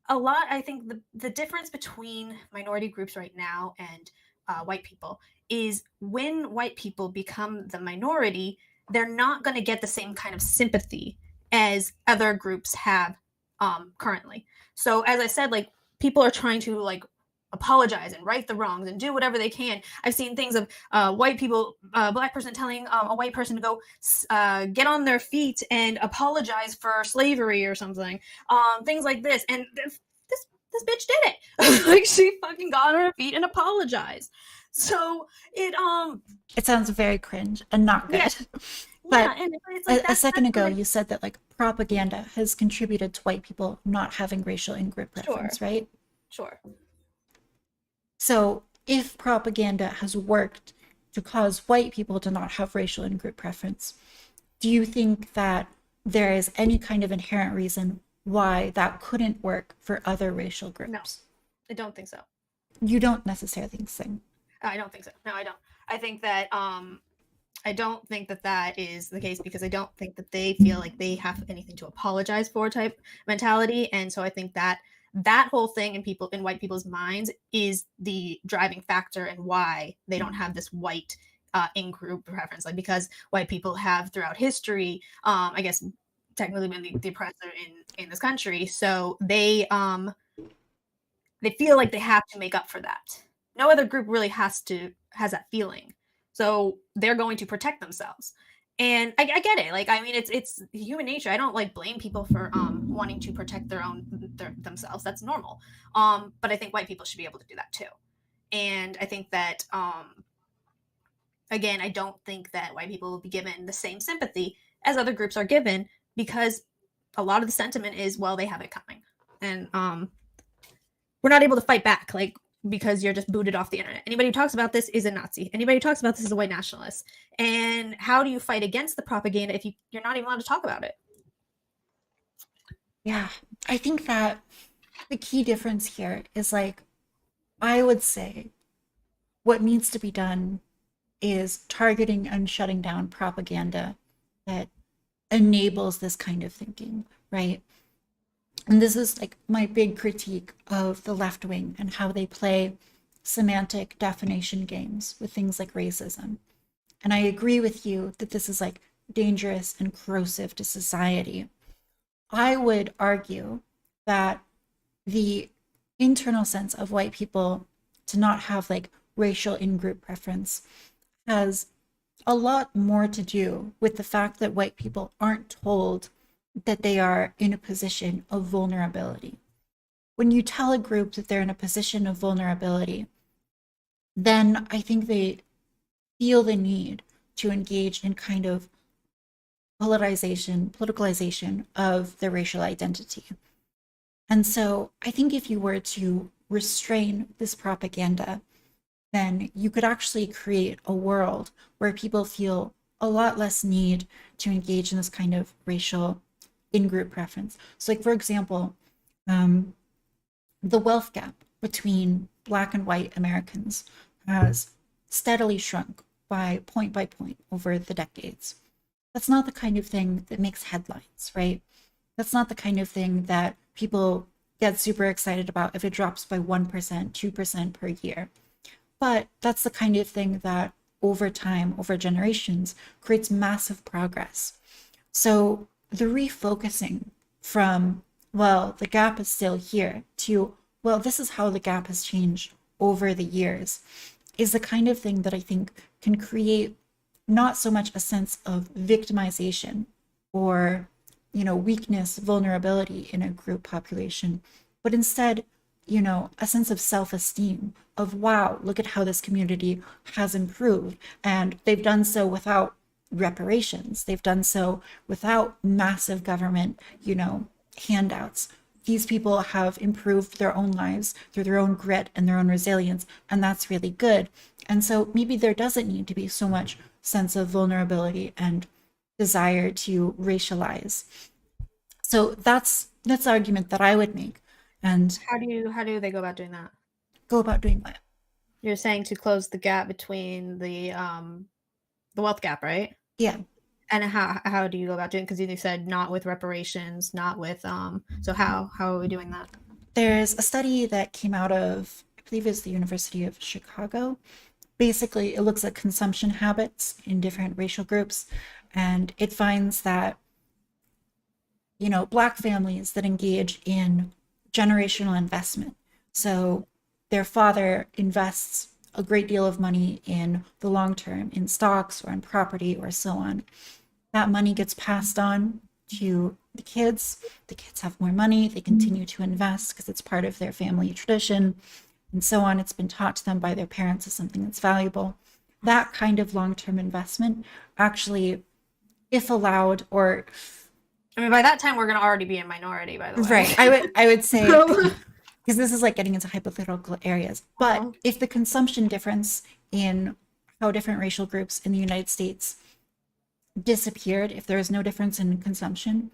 I think the difference between minority groups right now and white people is when white people become the minority, they're not going to get the same kind of sympathy as other groups have currently. So as I said, like people are trying to like apologize and right the wrongs and do whatever they can. I've seen things of white people, black person telling a white person to go get on their feet and apologize for slavery or something. Things like this. And this bitch did it. Like she fucking got on her feet and apologized. So It sounds very cringe and not good. Yeah. But and it's like a second ago, you said that like propaganda has contributed to white people not having racial in-group preference, right? Sure. So if propaganda has worked to cause white people to not have racial in-group preference, do you think that there is any kind of inherent reason why that couldn't work for other racial groups? No, I don't think so. You don't necessarily think so. I don't think so. No, I don't. I think that I don't think that that is the case because I don't think that they feel like they have anything to apologize for type mentality, and so I think that that whole thing in white people's minds is the driving factor and why they don't have this white in-group preference, like because white people have throughout history, I guess technically been the oppressor in this country, so they feel like they have to make up for that. No other group really has that feeling. So they're going to protect themselves. And I get it. Like, I mean, it's human nature. I don't like blame people for wanting to protect themselves. That's normal. But I think white people should be able to do that too. And I think that again, I don't think that white people will be given the same sympathy as other groups are given because a lot of the sentiment is, well, they have it coming. And we're not able to fight back. Like, because you're just booted off the internet. Anybody who talks about this is a Nazi. Anybody who talks about this is a white nationalist. And how do you fight against the propaganda if you're not even allowed to talk about it? Yeah, I think that the key difference here is like, I would say what needs to be done is targeting and shutting down propaganda that enables this kind of thinking, right? And this is like my big critique of the left wing and how they play semantic definition games with things like racism. And I agree with you that this is like dangerous and corrosive to society. I would argue that the internal sense of white people to not have like racial in-group preference has a lot more to do with the fact that white people aren't told that they are in a position of vulnerability. When you tell a group that they're in a position of vulnerability, then I think they feel the need to engage in kind of politicalization of their racial identity. And so I think if you were to restrain this propaganda, then you could actually create a world where people feel a lot less need to engage in this kind of racial in-group preference. So like, for example, the wealth gap between Black and white Americans has steadily shrunk by point over the decades. That's not the kind of thing that makes headlines, right? That's not the kind of thing that people get super excited about if it drops by 1%, 2% per year. But that's the kind of thing that over time, over generations, creates massive progress. So the refocusing from, well, the gap is still here, to, well, this is how the gap has changed over the years, is the kind of thing that I think can create not so much a sense of victimization or, weakness, vulnerability in a group population, but instead, a sense of self-esteem of, wow, look at how this community has improved. And they've done so without reparations. They've done so without massive government, handouts. These people have improved their own lives through their own grit and their own resilience, and that's really good. And so maybe there doesn't need to be so much sense of vulnerability and desire to racialize. So that's the argument that I would make. And how do they go about doing that? Go about doing what? You're saying to close the gap between the wealth gap, right? Yeah. And how do you go about doing it? Because you said not with reparations, not with so how are we doing that? There's a study that came out of, I believe it's the University of Chicago. Basically, it looks at consumption habits in different racial groups, and it finds that, Black families that engage in generational investment. So their father invests a great deal of money in the long term, in stocks or in property or so on. That money gets passed on to the kids. The kids have more money. They continue to invest because it's part of their family tradition and so on. It's been taught to them by their parents as something that's valuable. That kind of long-term investment actually, if allowed, or I mean, by that time, we're going to already be a minority, by the way. right, I would say, because this is like getting into hypothetical areas, but if the consumption difference in how different racial groups in the United States disappeared, if there is no difference in consumption,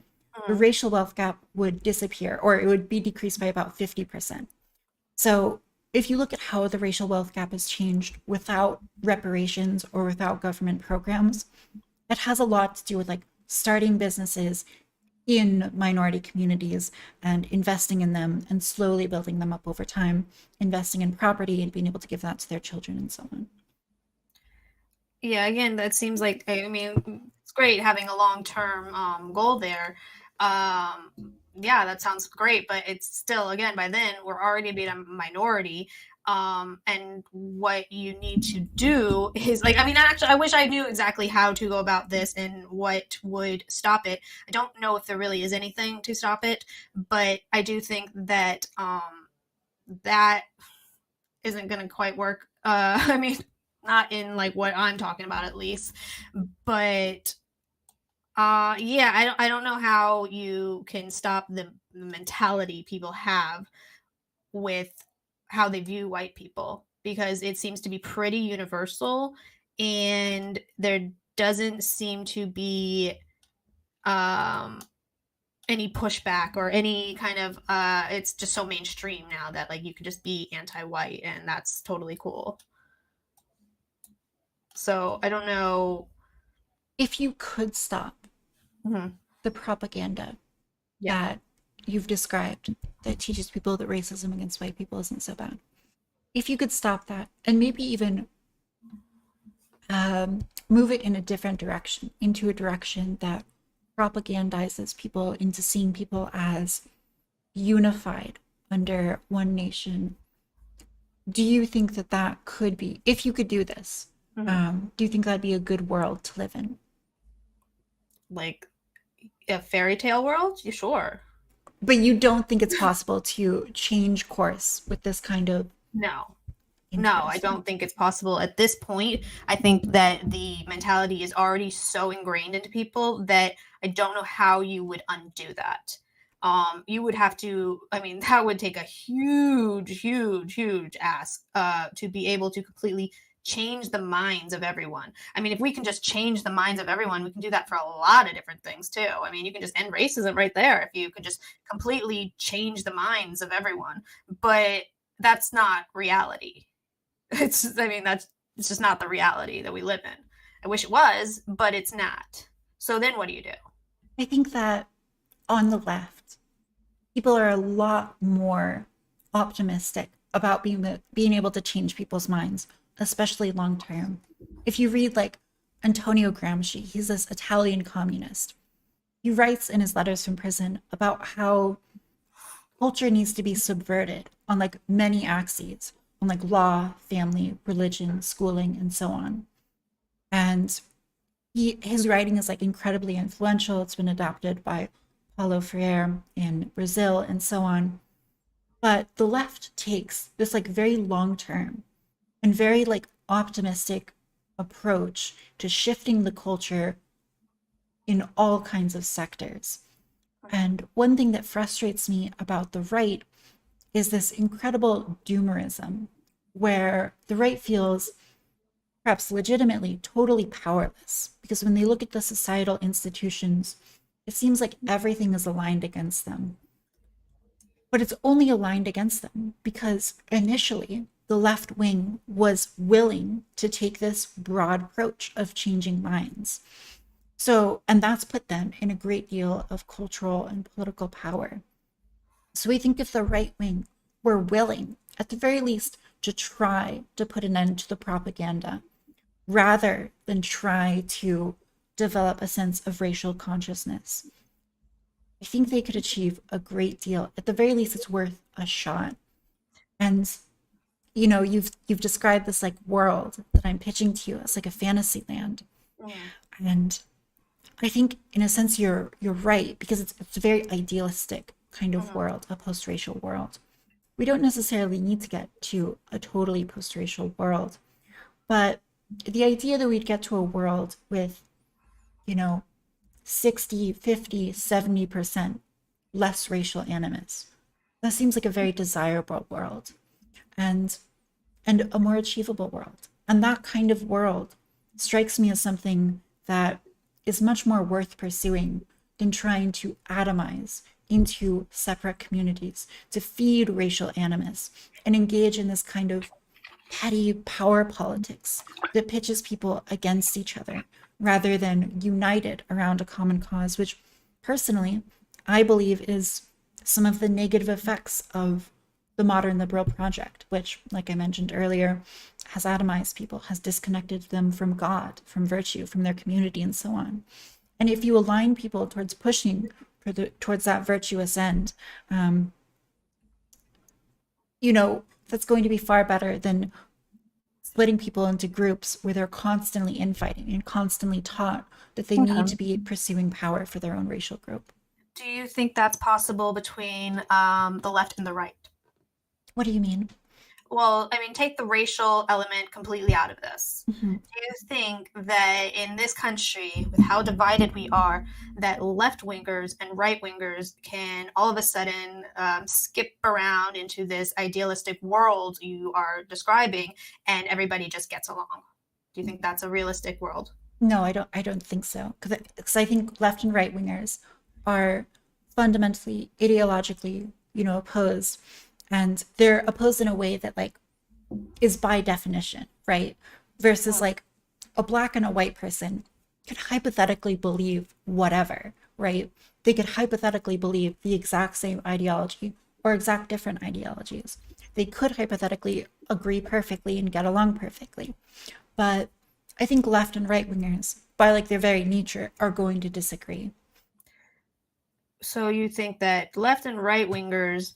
the racial wealth gap would disappear, or it would be decreased by about 50%. So if you look at how the racial wealth gap has changed without reparations or without government programs, it has a lot to do with like starting businesses in minority communities and investing in them and slowly building them up over time, investing in property and being able to give that to their children and so on. Yeah, again, that seems like, I mean, it's great having a long-term goal there. Yeah, that sounds great, but it's still, again, by then we're already being a minority. And what you need to do is like, I mean, actually, I wish I knew exactly how to go about this and what would stop it. I don't know if there really is anything to stop it, but I do think that that isn't going to quite work. I mean, not in like what I'm talking about, at least, but yeah, I don't know how you can stop the mentality people have with how they view white people, because it seems to be pretty universal and there doesn't seem to be any pushback or any kind of it's just so mainstream now that like you could just be anti-white and that's totally cool. So I don't know if you could stop the propaganda that you've described that teaches people that racism against white people isn't so bad. If you could stop that and maybe even move it in a different direction, into a direction that propagandizes people into seeing people as unified under one nation, do you think that that could be, if you could do this, do you think that'd be a good world to live in? Like a fairy tale world? You sure? But you don't think it's possible to change course with this kind of... No, I don't think it's possible at this point. I think that the mentality is already so ingrained into people that I don't know how you would undo that. You would have to, I mean, that would take a huge ask to be able to completely change the minds of everyone. I mean, if we can just change the minds of everyone, we can do that for a lot of different things too. I mean, you can just end racism right there if you could just completely change the minds of everyone. But that's not reality. It's just not the reality that we live in. I wish it was, but it's not. So then what do you do? I think that on the left, people are a lot more optimistic about being able to change people's minds, especially long term. If you read like Antonio Gramsci, he's this Italian communist. He writes in his letters from prison about how culture needs to be subverted on like many axes, on like law, family, religion, schooling, and so on. And his writing is like incredibly influential. It's been adopted by Paulo Freire in Brazil and so on. But the left takes this like very long-term and very like optimistic approach to shifting the culture in all kinds of sectors. And one thing that frustrates me about the right is this incredible doomerism, where the right feels perhaps legitimately totally powerless, because when they look at the societal institutions, it seems like everything is aligned against them. But it's only aligned against them because initially the left wing was willing to take this broad approach of changing minds. So, and that's put them in a great deal of cultural and political power. So we think if the right wing were willing at the very least, to try to put an end to the propaganda rather than try to develop a sense of racial consciousness. I think they could achieve a great deal. At the very least, it's worth a shot. And you've described this like world that I'm pitching to you as like a fantasy land. And I think in a sense you're right, because it's a very idealistic kind of world, a post-racial world. We don't necessarily need to get to a totally post-racial world, but the idea that we'd get to a world with 60, 50, 70% less racial animus, that seems like a very desirable world, and a more achievable world. And that kind of world strikes me as something that is much more worth pursuing than trying to atomize into separate communities, to feed racial animus and engage in this kind of petty power politics that pitches people against each other rather than united around a common cause, which personally I believe is some of the negative effects of the modern liberal project, which, like I mentioned earlier, has atomized people, has disconnected them from God, from virtue, from their community, and so on. And if you align people towards pushing towards that virtuous end, that's going to be far better than splitting people into groups where they're constantly infighting and constantly taught that they need to be pursuing power for their own racial group. Do you think that's possible between the left and the right? What do you mean? Well, I mean, take the racial element completely out of this. Do you think that in this country, with how divided we are, that left-wingers and right-wingers can all of a sudden skip around into this idealistic world you are describing, and everybody just gets along? Do you think that's a realistic world? No, I don't think so. Because I think left and right wingers are fundamentally ideologically, opposed. And they're opposed in a way that like is by definition, right? Versus like a black and a white person could hypothetically believe whatever, right? They could hypothetically believe the exact same ideology or exact different ideologies. They could hypothetically agree perfectly and get along perfectly. But I think left and right wingers, by like their very nature, are going to disagree. So you think that left and right wingers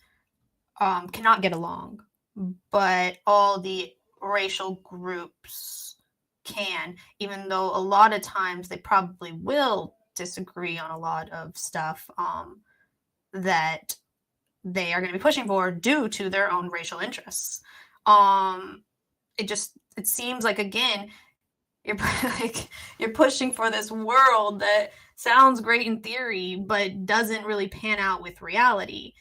cannot get along, but all the racial groups can, even though a lot of times they probably will disagree on a lot of stuff that they are going to be pushing for due to their own racial interests. It seems like, again, you're pushing for this world that sounds great in theory but doesn't really pan out with reality.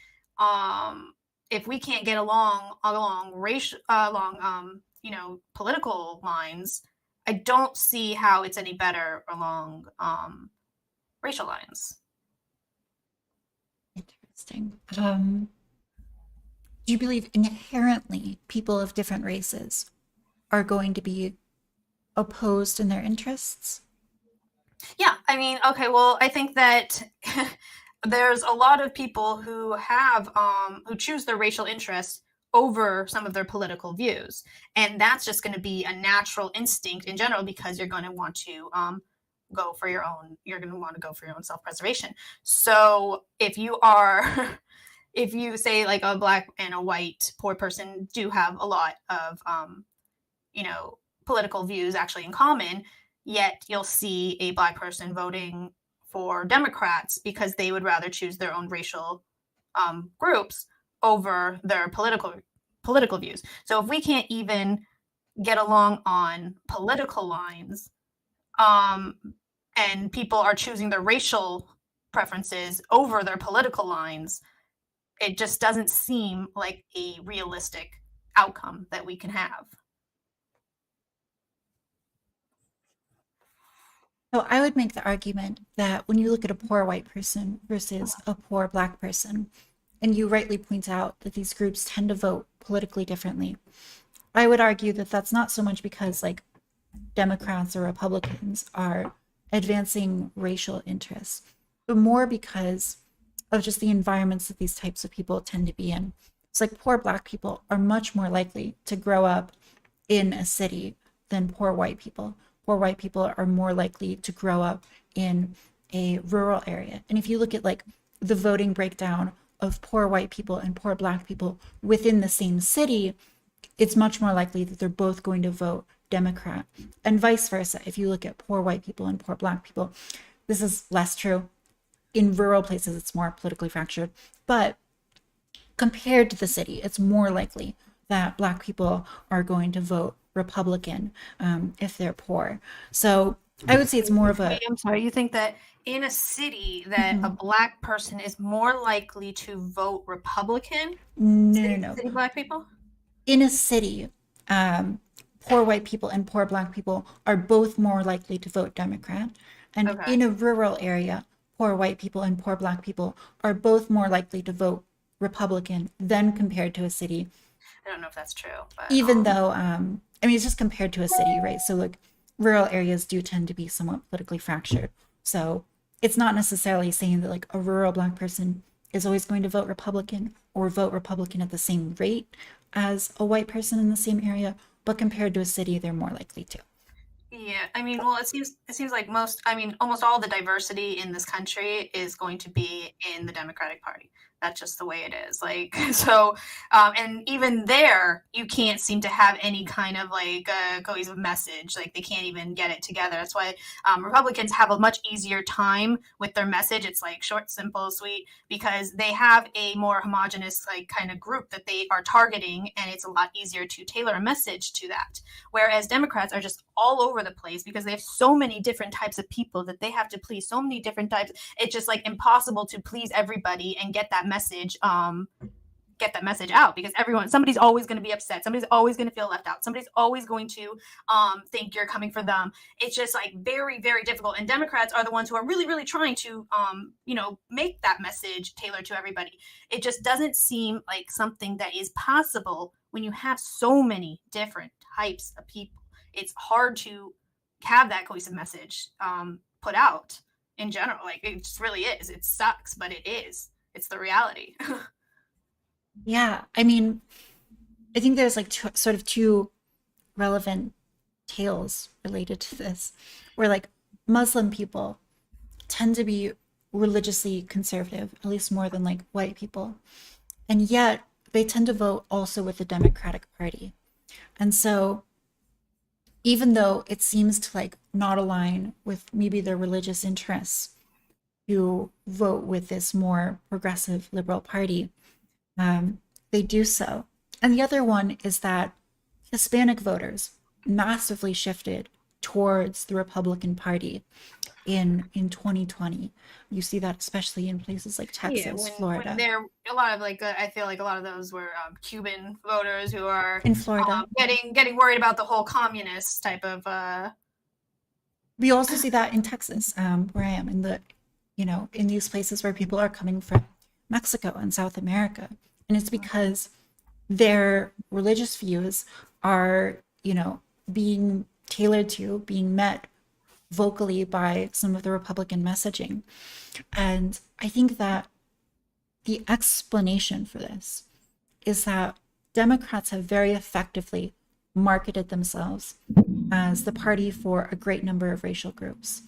If we can't get along political lines, I don't see how it's any better along racial lines. Interesting. Do you believe inherently people of different races are going to be opposed in their interests? Yeah, I mean, okay, well, I think that there's a lot of people who have who choose their racial interests over some of their political views, and that's just going to be a natural instinct in general, because you're going to want to go for your own self-preservation. So if you are if you say like a black and a white poor person do have a lot of political views actually in common, yet you'll see a black person voting for Democrats because they would rather choose their own racial groups over their political views. So if we can't even get along on political lines, and people are choosing their racial preferences over their political lines, it just doesn't seem like a realistic outcome that we can have. So I would make the argument that when you look at a poor white person versus a poor black person, and you rightly point out that these groups tend to vote politically differently, I would argue that that's not so much because like Democrats or Republicans are advancing racial interests, but more because of just the environments that these types of people tend to be in. It's like poor Black people are much more likely to grow up in a city than poor white people. Poor white people are more likely to grow up in a rural area. And if you look at like the voting breakdown of poor white people and poor Black people within the same city, it's much more likely that they're both going to vote Democrat, and vice versa. If you look at poor white people and poor Black people, this is less true. In rural places, it's more politically fractured, but compared to the city, it's more likely that Black people are going to vote Republican if they're poor. So I would say it's more of a. Wait, I'm sorry. You think that in a city that a Black person is more likely to vote Republican? No. City Black people? In a city, poor white people and poor Black people are both more likely to vote Democrat. And Okay. in a rural area, poor white people and poor Black people are both more likely to vote Republican than compared to a city. I don't know if that's true, but Even though, I mean, it's just compared to a city, right? So, like, rural areas do tend to be somewhat politically fractured. So, it's not necessarily saying that, like, a rural Black person is always going to vote Republican or vote Republican at the same rate as a white person in the same area, but compared to a city, they're more likely to. yeah, I mean, well, it seems like almost all the diversity in this country is going to be in the Democratic Party. That's just the way it is. Like, so, and even there, you can't seem to have any kind of like cohesive message. Like, they can't even get it together. That's why Republicans have a much easier time with their message. It's like short, simple, sweet, because they have a more homogenous like kind of group that they are targeting, and it's a lot easier to tailor a message to that. Whereas Democrats are just all over the place because they have so many different types of people that they have to please, so many different types. It's just like impossible to please everybody and get that message out, because somebody's always going to be upset, somebody's always going to feel left out, somebody's always going to think you're coming for them. It's just like very, very difficult, and Democrats are the ones who are really, really trying to make that message tailored to everybody. It just doesn't seem like something that is possible when you have so many different types of people. It's hard to have that cohesive message put out in general. Like, it just really is. It sucks, but it is. It's the reality. Yeah, I mean, I think there's like sort of two relevant tales related to this, where like Muslim people tend to be religiously conservative, at least more than like white people. And yet they tend to vote also with the Democratic Party. And so even though it seems to like not align with maybe their religious interests to vote with this more progressive liberal party, they do so. And the other one is that Hispanic voters massively shifted towards the Republican Party in 2020. You see that especially in places like Texas, Florida. When there a lot of like I feel like a lot of those were Cuban voters who are in Florida getting worried about the whole communist type of. We also see that in Texas, where I am, in these places where people are coming from Mexico and South America, and it's because their religious views are being tailored to, being met vocally by some of the Republican messaging. And I think that the explanation for this is that Democrats have very effectively marketed themselves as the party for a great number of racial groups.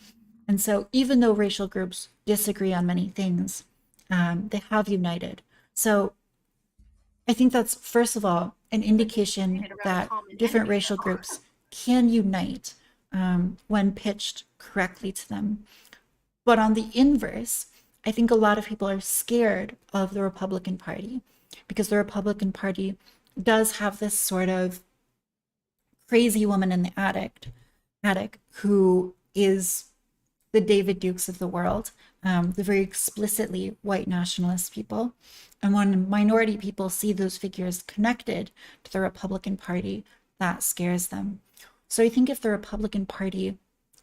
And so even though racial groups disagree on many things, they have united. So I think that's, first of all, an indication that different racial groups can unite when pitched correctly to them. But on the inverse, I think a lot of people are scared of the Republican Party because the Republican Party does have this sort of crazy woman in the attic who is the David Dukes of the world, the very explicitly white nationalist people. And when minority people see those figures connected to the Republican Party, that scares them. So I think if the Republican Party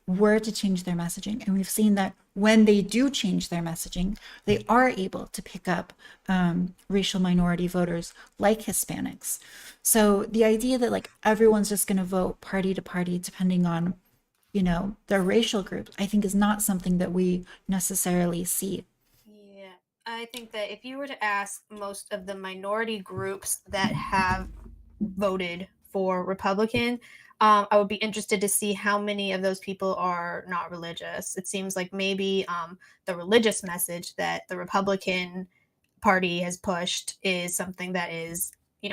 were to change their messaging, and we've seen that when they do change their messaging, they are able to pick up racial minority voters like Hispanics. So the idea that like everyone's just going to vote party to party depending on their racial groups, I think is not something that we necessarily see. Yeah, I think that if you were to ask most of the minority groups that have voted for Republican, I would be interested to see how many of those people are not religious. It seems like maybe the religious message that the Republican Party has pushed is something that is,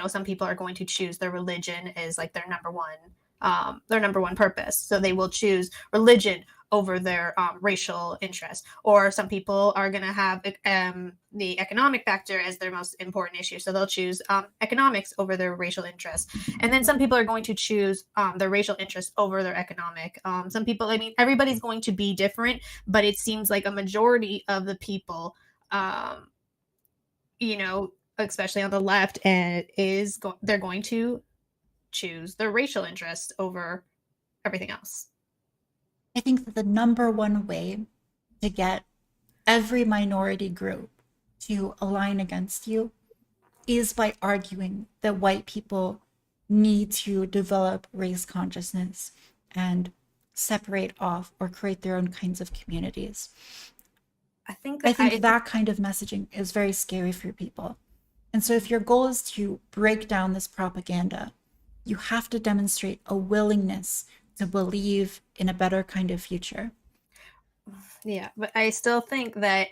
some people are going to choose their religion as like their number one purpose. So they will choose religion over their racial interests. Or some people are going to have the economic factor as their most important issue. So they'll choose economics over their racial interests. And then some people are going to choose their racial interests over their economic. Some people, I mean, everybody's going to be different, but it seems like a majority of the people, especially on the left, and they're going to choose their racial interest over everything else. I think that the number one way to get every minority group to align against you is by arguing that white people need to develop race consciousness and separate off or create their own kinds of communities. I think that kind of messaging is very scary for people. And so if your goal is to break down this propaganda, you have to demonstrate a willingness to believe in a better kind of future. Yeah, but I still think that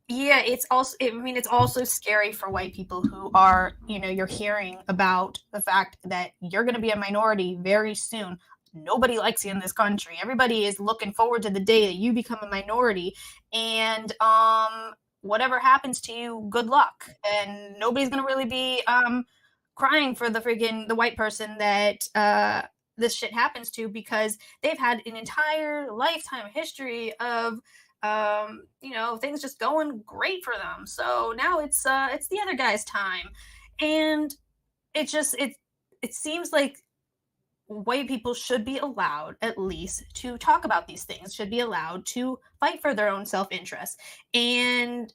it's also scary for white people who are, you're hearing about the fact that you're going to be a minority very soon. Nobody likes you in this country. Everybody is looking forward to the day that you become a minority, and whatever happens to you, good luck. And nobody's going to really be crying for the white person that this shit happens to, because they've had an entire lifetime history of things just going great for them. So now it's the other guy's time. And it seems like white people should be allowed at least to talk about these things, should be allowed to fight for their own self-interest. And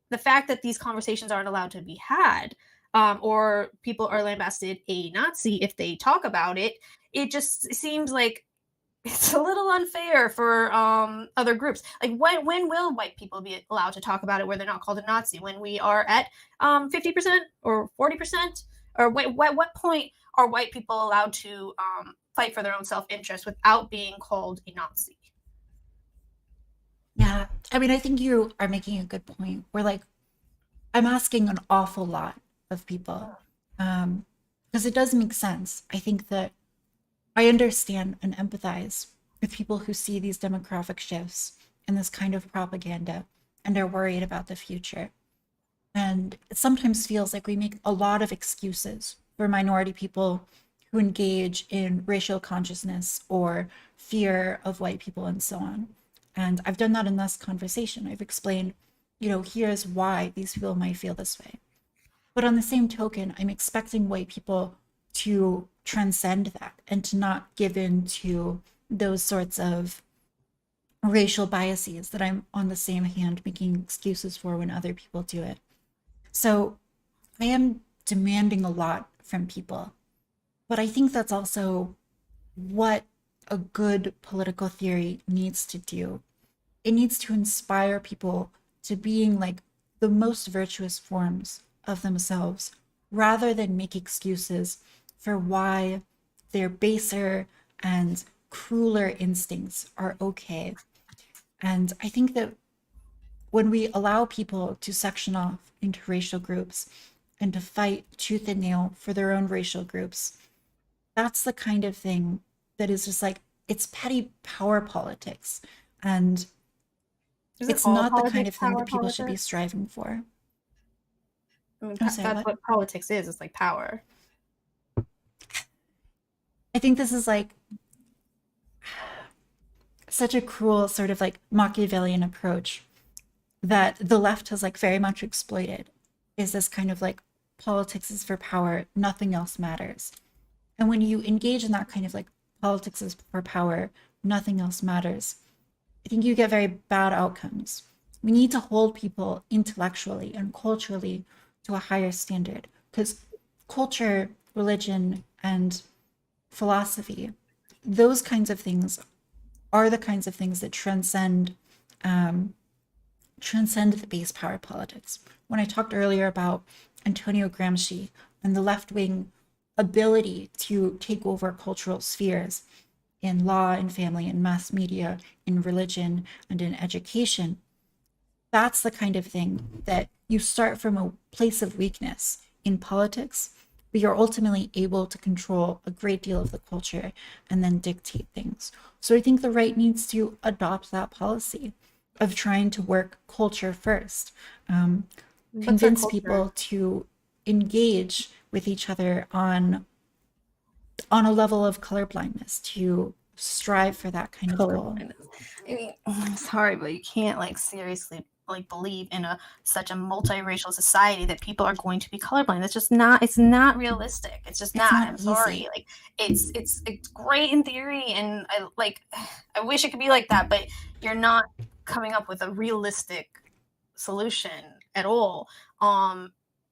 the fact that these conversations aren't allowed to be had, or people are lambasted a Nazi if they talk about it, it just seems like it's a little unfair for other groups. Like, when will white people be allowed to talk about it where they're not called a Nazi? When we are at 50% or 40%? Or what point are white people allowed to fight for their own self-interest without being called a Nazi? Yeah, I mean, I think you are making a good point. I'm asking an awful lot of people, because it does make sense. I think that I understand and empathize with people who see these demographic shifts and this kind of propaganda and are worried about the future. And it sometimes feels like we make a lot of excuses for minority people who engage in racial consciousness or fear of white people and so on. And I've done that in this conversation. I've explained, here's why these people might feel this way. But on the same token, I'm expecting white people to transcend that and to not give in to those sorts of racial biases that I'm on the same hand making excuses for when other people do it. So I am demanding a lot from people, but I think that's also what a good political theory needs to do. It needs to inspire people to being like the most virtuous forms of themselves, rather than make excuses for why their baser and crueler instincts are okay. And I think that when we allow people to section off into racial groups and to fight tooth and nail for their own racial groups, that's the kind of thing that is just like, it's petty power politics. And it's not the kind of thing that people should be striving for. I mean, that's what politics is. It's like power. I think this is like such a cruel sort of like Machiavellian approach that the left has like very much exploited, is this kind of like politics is for power, nothing else matters. And when you engage in that kind of like politics is for power, nothing else matters, I think you get very bad outcomes. We need to hold people intellectually and culturally to a higher standard, because culture, religion, and philosophy, those kinds of things are the kinds of things that transcend transcend the base power politics. When I talked earlier about Antonio Gramsci and the left-wing ability to take over cultural spheres in law and family and mass media, in religion and in education, that's the kind of thing that you start from a place of weakness in politics, but you're ultimately able to control a great deal of the culture and then dictate things. So I think the right needs to adopt that policy of trying to work culture first, convince people to engage with each other on a level of colorblindness, to strive for that kind of goal. I mean, sorry, but you can't like seriously like believe in such a multiracial society that people are going to be colorblind. That's just not. It's not realistic. It's just not. I'm sorry. Like it's great in theory, and I wish it could be like that, but you're not coming up with a realistic solution at all.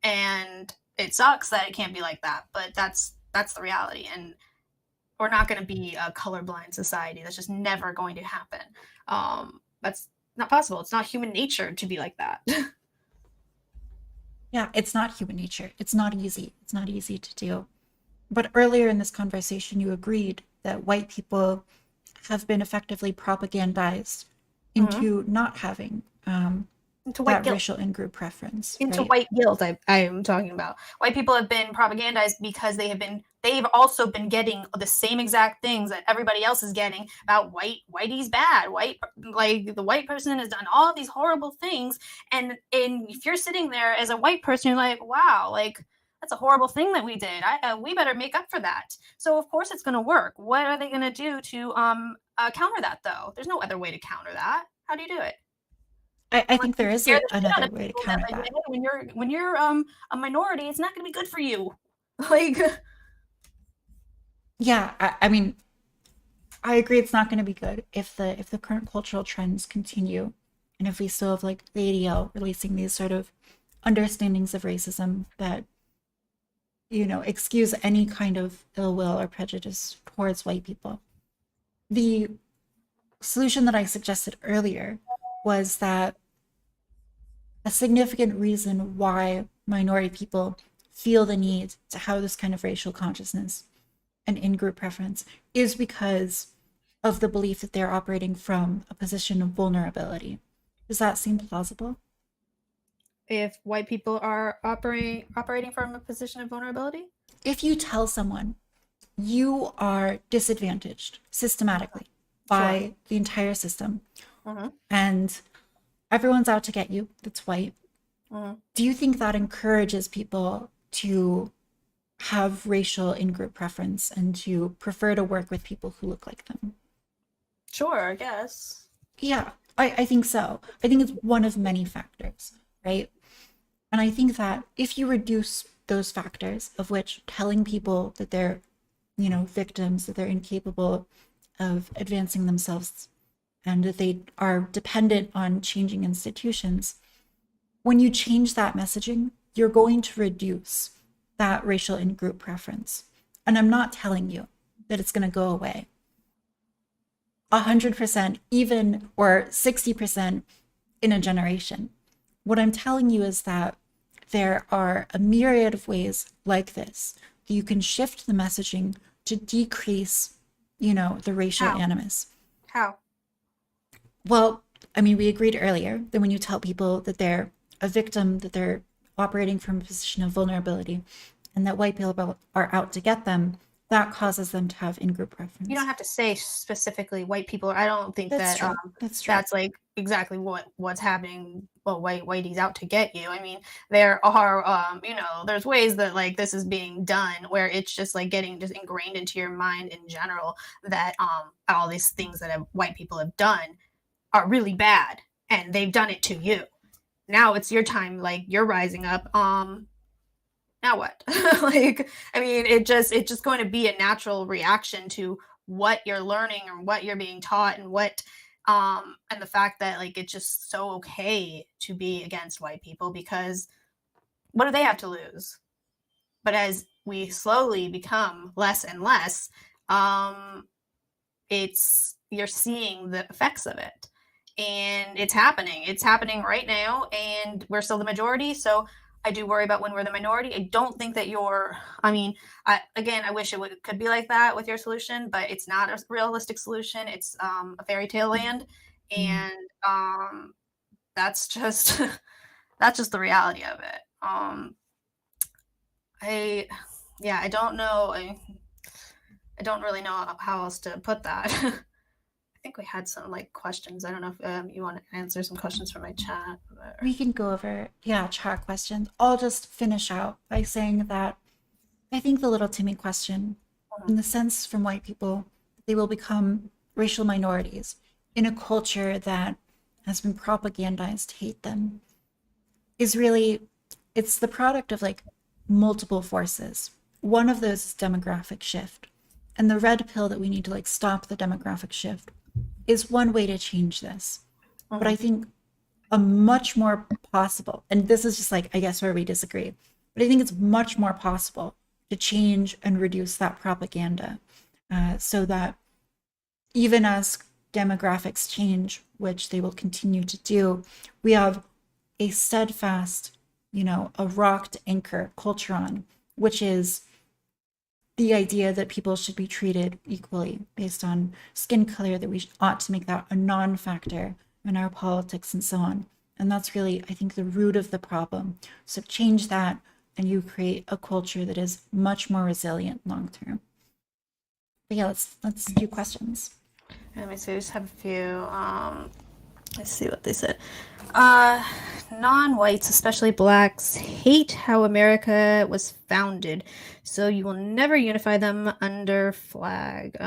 And it sucks that it can't be like that, but that's the reality. And we're not going to be a colorblind society. That's just never going to happen. That's not possible. It's not human nature to be like that. Yeah, it's not human nature. It's not easy. It's not easy to do. But earlier in this conversation, you agreed that white people have been effectively propagandized into not having into white that guilt. Racial in-group preference. Into right? white guilt, I am talking about. White people have been propagandized because they've also been getting the same exact things that everybody else is getting about whitey's bad. Like the white person has done all these horrible things, and if you're sitting there as a white person, you're like, wow, like that's a horrible thing that we did. We better make up for that. So of course it's going to work. What are they going to do to counter that though? There's no other way to counter that. How do you do it? I think there is another way to counter that. When you're a minority, it's not going to be good for you. Like, yeah, I mean, I agree. It's not going to be good if the current cultural trends continue, and if we still have like the ADL releasing these sort of understandings of racism that excuse any kind of ill will or prejudice towards white people. The solution that I suggested earlier was that a significant reason why minority people feel the need to have this kind of racial consciousness and in-group preference is because of the belief that they're operating from a position of vulnerability. Does that seem plausible? If white people are operating from a position of vulnerability? If you tell someone you are disadvantaged systematically by the entire system, and everyone's out to get you that's white, do you think that encourages people to have racial in-group preference and to prefer to work with people who look like them? Sure, I guess. Yeah, I think so. I think it's one of many factors, right? And I think that if you reduce those factors, of which telling people that they're, victims, that they're incapable of advancing themselves, and that they are dependent on changing institutions, when you change that messaging, you're going to reduce that racial in-group preference. And I'm not telling you that it's going to go away 100%, even, or 60% in a generation. What I'm telling you is that there are a myriad of ways like this that you can shift the messaging to decrease, the racial animus. How? Well, I mean, we agreed earlier that when you tell people that they're a victim, that they're operating from a position of vulnerability, and that white people are out to get them, that causes them to have in-group preference. You don't have to say specifically white people. I don't think That's that true. That's true. that's like exactly what's happening. Well, whitey's out to get you. I mean, there are there's ways that like this is being done where it's just like getting just ingrained into your mind in general that all these things that white people have done are really bad, and they've done it to you. Now it's your time. Like you're rising up. Now what? Like, I mean, it's just going to be a natural reaction to what you're learning or what you're being taught, and and the fact that like it's just so okay to be against white people because what do they have to lose? But as we slowly become less and less, you're seeing the effects of it. And it's happening. It's happening right now, and we're still the majority. So I do worry about when we're the minority. I don't think that I mean, I wish could be like that with your solution, but it's not a realistic solution. It's a fairy tale land, and that's just that's just the reality of it. I don't know. I don't really know how else to put that. I think we had some questions. I don't know if you want to answer some questions from my chat. We can go over, chat questions. I'll just finish out by saying that I think the little Timmy question, in the sense from white people, they will become racial minorities in a culture that has been propagandized to hate them, is really, it's the product of multiple forces. One of those is demographic shift. And the red pill that we need to stop the demographic shift is one way to change this. But I think a much more possible, and this is just I guess where we disagree, but I think it's much more possible to change and reduce that propaganda so that even as demographics change, which they will continue to do, we have a steadfast, a rocked anchor culture on, which is the idea that people should be treated equally based on skin color, that we ought to make that a non-factor in our politics and so on. And that's really, I think, the root of the problem. So change that and you create a culture that is much more resilient long term. But yeah, let's do questions. Let me see, I just have a few. Let's see what they said. Non-whites, especially blacks, hate how America was founded, so you will never unify them under flag.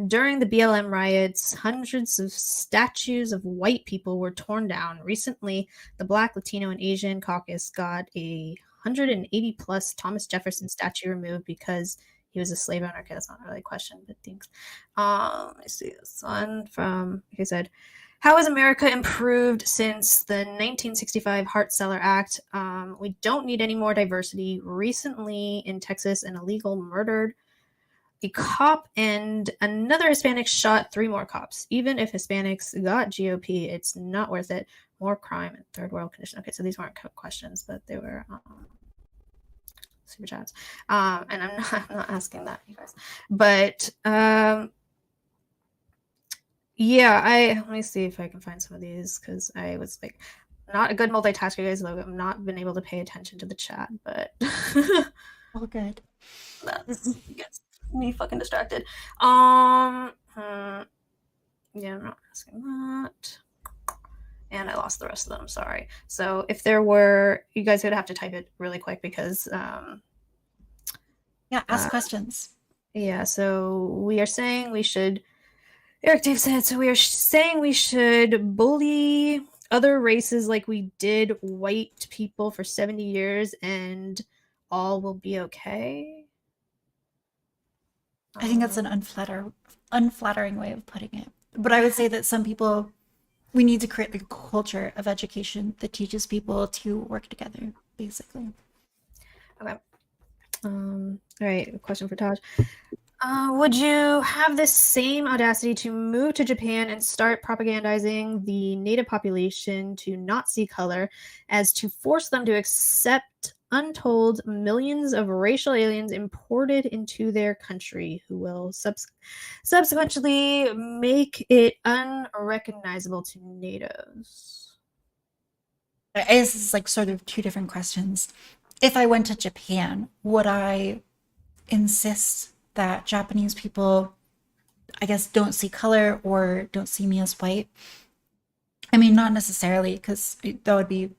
During the BLM riots, hundreds of statues of white people were torn down. Recently, the Black, Latino, and Asian caucus got a 180 plus Thomas Jefferson statue removed because he was a slave owner. Okay, that's not really a question, but thanks. Let me see this one from, he said, how has America improved since the 1965 Hart-Celler Act? We don't need any more diversity. Recently in Texas, an illegal murdered a cop and another Hispanic shot 3 more cops. Even if Hispanics got GOP, it's not worth it. More crime and third world condition. Okay, so these weren't questions, but they were super chats. And I'm not asking that, you guys. But yeah, let me see if I can find some of these, because I was not a good multitasker, guys. I've not been able to pay attention to the chat, but all good. That gets me fucking distracted. Yeah, I'm not asking that. And I lost the rest of them, sorry. So if there were, you guys would have to type it really quick because ask questions. Yeah, so we are saying we should, Eric Dave said, so we are saying we should bully other races like we did white people for 70 years and all will be okay. I think that's an unflattering way of putting it. But I would say that some people, we need to create a culture of education that teaches people to work together, basically. Okay. All right, a question for Taj. Would you have the same audacity to move to Japan and start propagandizing the native population to not see color as to force them to accept untold millions of racial aliens imported into their country who will subsequently make it unrecognizable to natives? This is sort of 2 different questions. If I went to Japan, would I insist that Japanese people, I guess, don't see color or don't see me as white? I mean, not necessarily, because that would be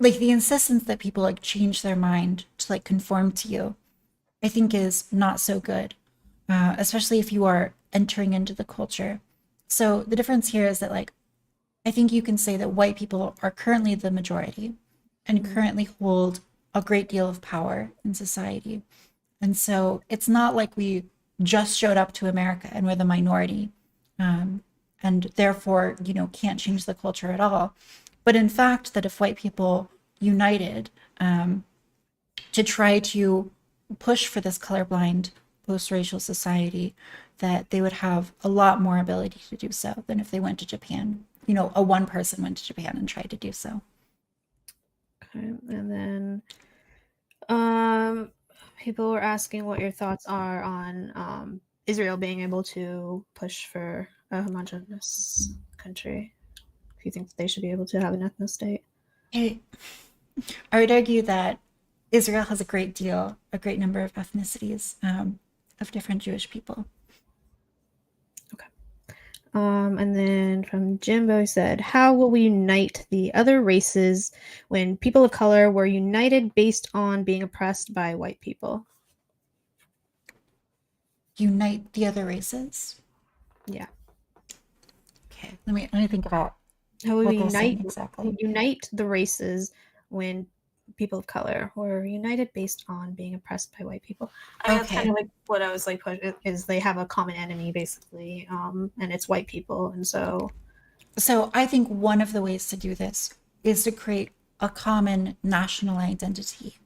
the insistence that people change their mind to conform to you, I think is not so good, especially if you are entering into the culture. So the difference here is that I think you can say that white people are currently the majority and currently hold a great deal of power in society. And so it's not like we just showed up to America and we're the minority and therefore, can't change the culture at all. But in fact, that if white people united to try to push for this colorblind post-racial society, that they would have a lot more ability to do so than if they went to Japan. You know, a one person went to Japan and tried to do so. Okay, and then people were asking what your thoughts are on Israel being able to push for a homogeneous country. If you think that they should be able to have an ethno state. I would argue that Israel has a great number of ethnicities of different Jewish people. Okay. And then from Jimbo said, how will we unite the other races when people of color were united based on being oppressed by white people? Unite the other races? Yeah. Okay, let me think about how will what we they're saying unite exactly. unite the races when people of color were united based on being oppressed by white people? I mean, that's Okay. kind of like what I was like, is they have a common enemy basically, and it's white people, and so So I think one of the ways to do this is to create a common national identity,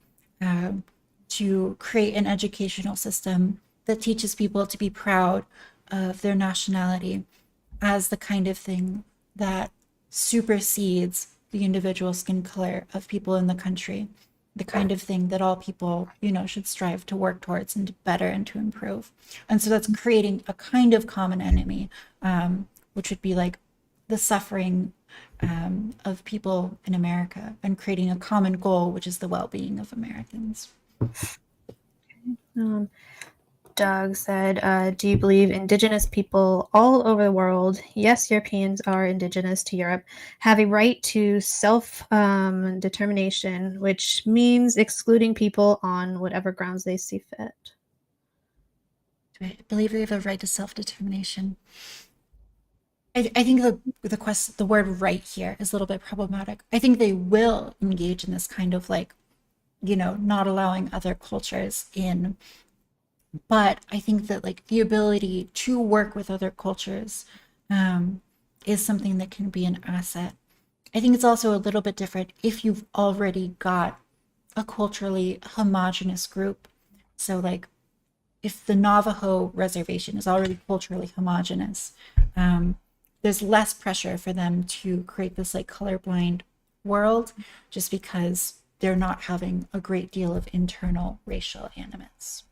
to create an educational system that teaches people to be proud of their nationality as the kind of thing that supersedes the individual skin color of people in the country, the kind of thing that all people, you know, should strive to work towards and to better and to improve. And so that's creating a kind of common enemy, which would be like the suffering of people in America, and creating a common goal, which is the well-being of Americans. Doug said, do you believe indigenous people all over the world, yes, Europeans are indigenous to Europe, have a right to self-determination, which means excluding people on whatever grounds they see fit? Do I believe they have a right to self-determination? I think the word right here is a little bit problematic. I think they will engage in this kind of like, you know, not allowing other cultures in. But I think that like the ability to work with other cultures is something that can be an asset. I think it's also a little bit different if you've already got a culturally homogenous group. So like if the Navajo reservation is already culturally homogenous, there's less pressure for them to create this like colorblind world just because they're not having a great deal of internal racial animus.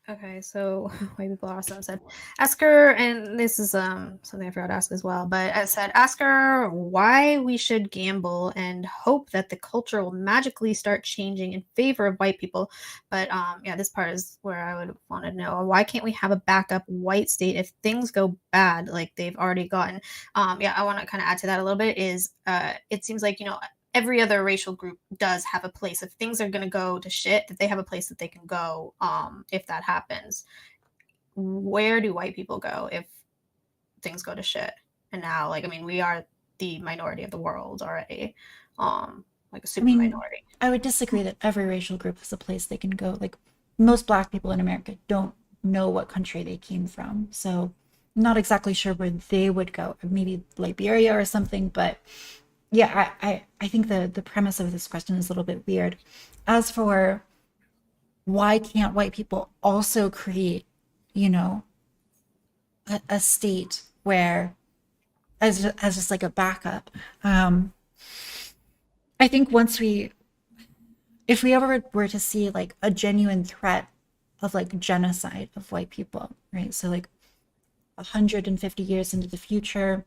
Okay, so white people awesome said, ask her, and this is something I forgot to ask as well, but I said, ask her why we should gamble and hope that the culture will magically start changing in favor of white people. But yeah, this part is where I would want to know, why can't we have a backup white state if things go bad like they've already gotten? Yeah, I want to kind of add to that a little bit, is it seems like, you know, every other racial group does have a place. If things are going to go to shit, that they have a place that they can go if that happens. Where do white people go if things go to shit? And now, like, I mean, we are the minority of the world already, like a super minority. I would disagree that every racial group has a place they can go. Like, most Black people in America don't know what country they came from. So I'm not exactly sure where they would go. Maybe Liberia or something, but yeah, I think the premise of this question is a little bit weird. As for why can't white people also create, you know, a state where as just like a backup, I think if we ever were to see like a genuine threat of like genocide of white people, right? So like 150 years into the future,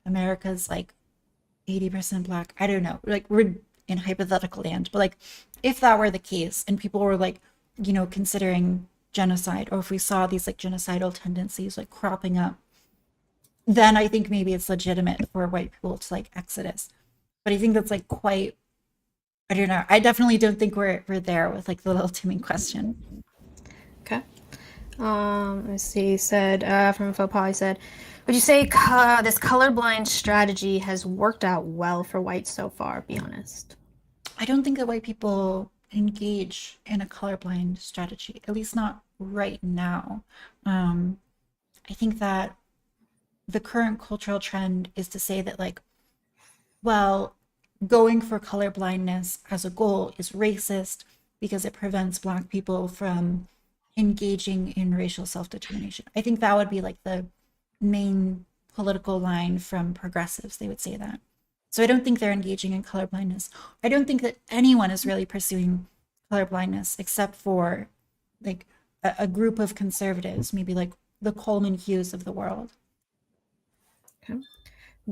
America's like 80% Black. I don't know. Like, we're in hypothetical land, but like if that were the case and people were like, you know, considering genocide, or if we saw these like genocidal tendencies like cropping up, then I think maybe it's legitimate for white people to like exodus. But I think that's like quite, I don't know. I definitely don't think we're there with like the little Timmy question. Okay. Let's see. He said from Faux Pas, he said, would you say this colorblind strategy has worked out well for whites so far? Be honest. I don't think that white people engage in a colorblind strategy, at least not right now. I think that the current cultural trend is to say that like, well, going for colorblindness as a goal is racist because it prevents Black people from, engaging in racial self-determination. I think that would be like the main political line from progressives. They would say that. So I don't think they're engaging in colorblindness. I don't think that anyone is really pursuing colorblindness except for like a group of conservatives, maybe like the Coleman Hughes of the world. Okay.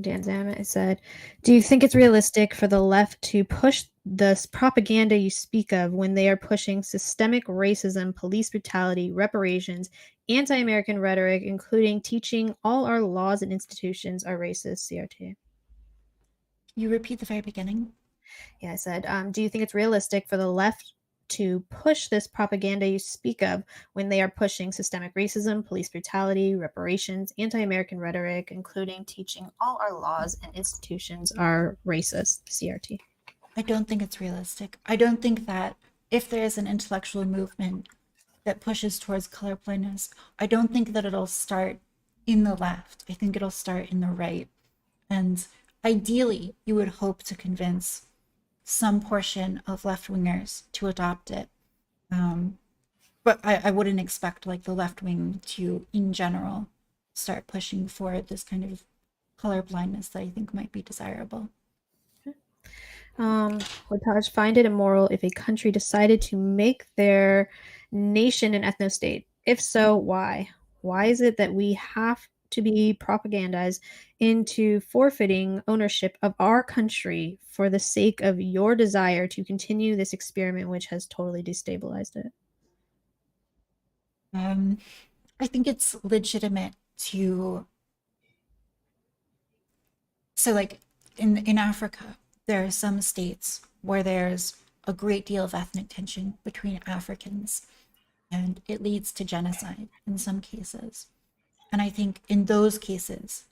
Dan Zammit said, do you think it's realistic for the left to push this propaganda you speak of when they are pushing systemic racism, police brutality, reparations, anti-American rhetoric, including teaching all our laws and institutions are racist, CRT? You repeat the very beginning? Yeah, I said, do you think it's realistic for the left to push this propaganda you speak of when they are pushing systemic racism, police brutality, reparations, anti-American rhetoric, including teaching all our laws and institutions are racist, CRT? I don't think it's realistic. I don't think that if there is an intellectual movement that pushes towards colorblindness, I don't think that it'll start in the left. I think it'll start in the right. And ideally, you would hope to convince some portion of left-wingers to adopt it. But I wouldn't expect like the left wing to, in general, start pushing for this kind of colorblindness that I think might be desirable. Would Taj find it immoral if a country decided to make their nation an ethno-state? If so, why? Why is it that we have to be propagandized into forfeiting ownership of our country for the sake of your desire to continue this experiment which has totally destabilized it? I think it's legitimate to, so like in Africa, there are some states where there's a great deal of ethnic tension between Africans, and it leads to genocide in some cases. And I think in those cases,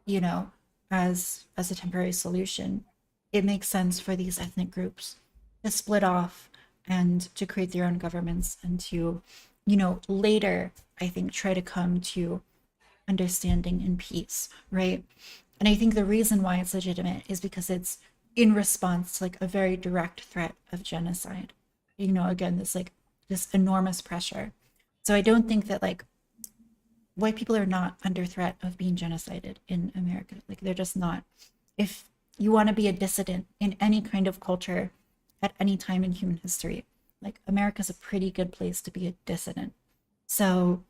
you know, as a temporary solution, it makes sense for these ethnic groups to split off and to create their own governments and to, you know, later, I think, try to come to understanding and peace, right? And I think the reason why it's legitimate is because it's in response to like a very direct threat of genocide. You know, again, this enormous pressure. So I don't think that like white people are not under threat of being genocided in America. Like they're just not. If you want to be a dissident in any kind of culture at any time in human history, like America's a pretty good place to be a dissident. So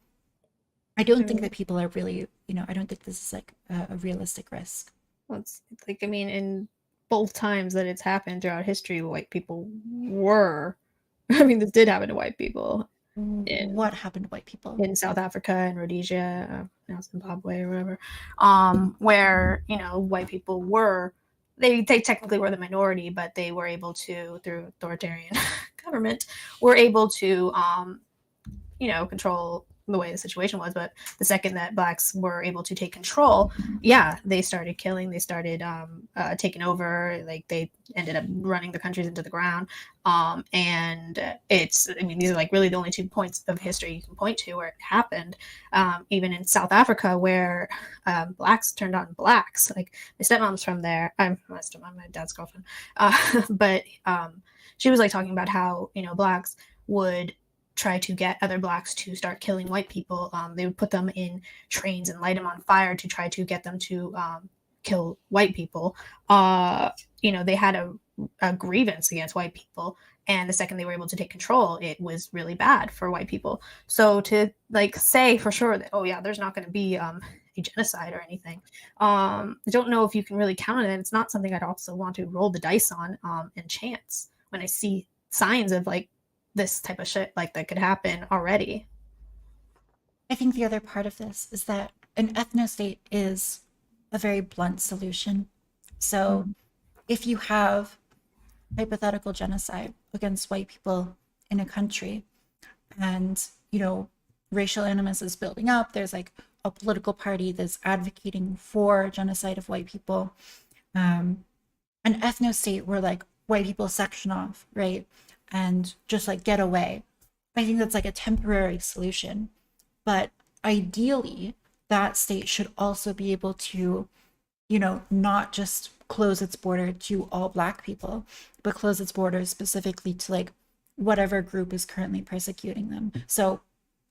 I don't think that people are really, you know, I don't think this is like a realistic risk. Well, it's like, I mean, in both times that it's happened throughout history, white people were, I mean, this did happen to white people. What happened to white people? In South Africa and Rhodesia, now Zimbabwe or whatever, where, you know, white people were, they technically were the minority, but they were able to, through authoritarian government, were able to, you know, control the way the situation was. But the second that blacks were able to take control, yeah, they started killing, they started taking over, like they ended up running the countries into the ground. And it's, I mean, these are like really the only 2 points of history you can point to where it happened. Even in South Africa, where blacks turned on blacks, like my stepmom's from there. I'm my stepmom, my dad's girlfriend. But she was like talking about how, you know, blacks would try to get other blacks to start killing white people. They would put them in trains and light them on fire to try to get them to kill white people. You know, they had a grievance against white people, and the second they were able to take control, it was really bad for white people. So to like say for sure that, oh yeah, there's not going to be a genocide or anything, I don't know if you can really count on it. It's not something I'd also want to roll the dice on and chance when I see signs of like this type of shit like that could happen already. I think the other part of this is that an ethno-state is a very blunt solution. So if you have hypothetical genocide against white people in a country and, you know, racial animus is building up, there's like a political party that's advocating for genocide of white people, an ethno-state where like white people section off, right? And just like get away. I think that's like a temporary solution. But ideally, that state should also be able to, you know, not just close its border to all black people, but close its borders specifically to like whatever group is currently persecuting them. So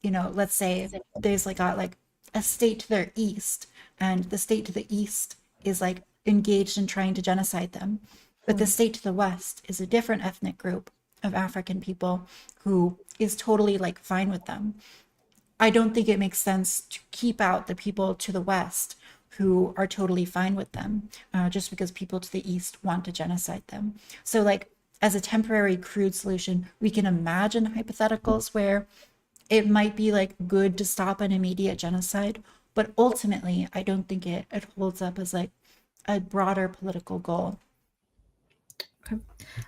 let's say there's like a state to their east, and the state to the east is like engaged in trying to genocide them. But the state to the west is a different ethnic group of African people who is totally like fine with them. I don't think it makes sense to keep out the people to the west who are totally fine with them, just because people to the east want to genocide them. So, like, as a temporary, crude solution, we can imagine hypotheticals where it might be like good to stop an immediate genocide, but ultimately, I don't think it holds up as like a broader political goal. Okay.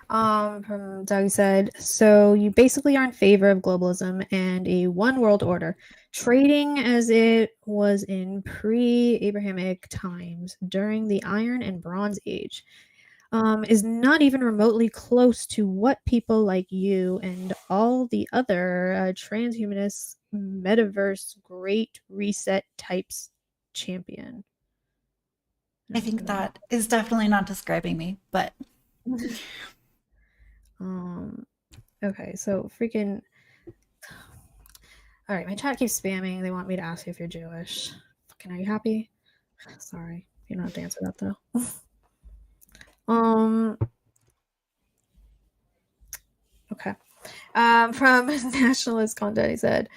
From Doug said, so you basically are in favor of globalism and a one world order, trading as it was in pre-Abrahamic times during the Iron and Bronze Age. Is not even remotely close to what people like you and all the other transhumanists, metaverse, great reset types champion. I think that is definitely not describing me, but Okay, so freaking. All right, my chat keeps spamming. They want me to ask you if you're Jewish. Fucking, are you happy? Sorry, you don't have to answer that though. Okay. From Nationalist Content, he said,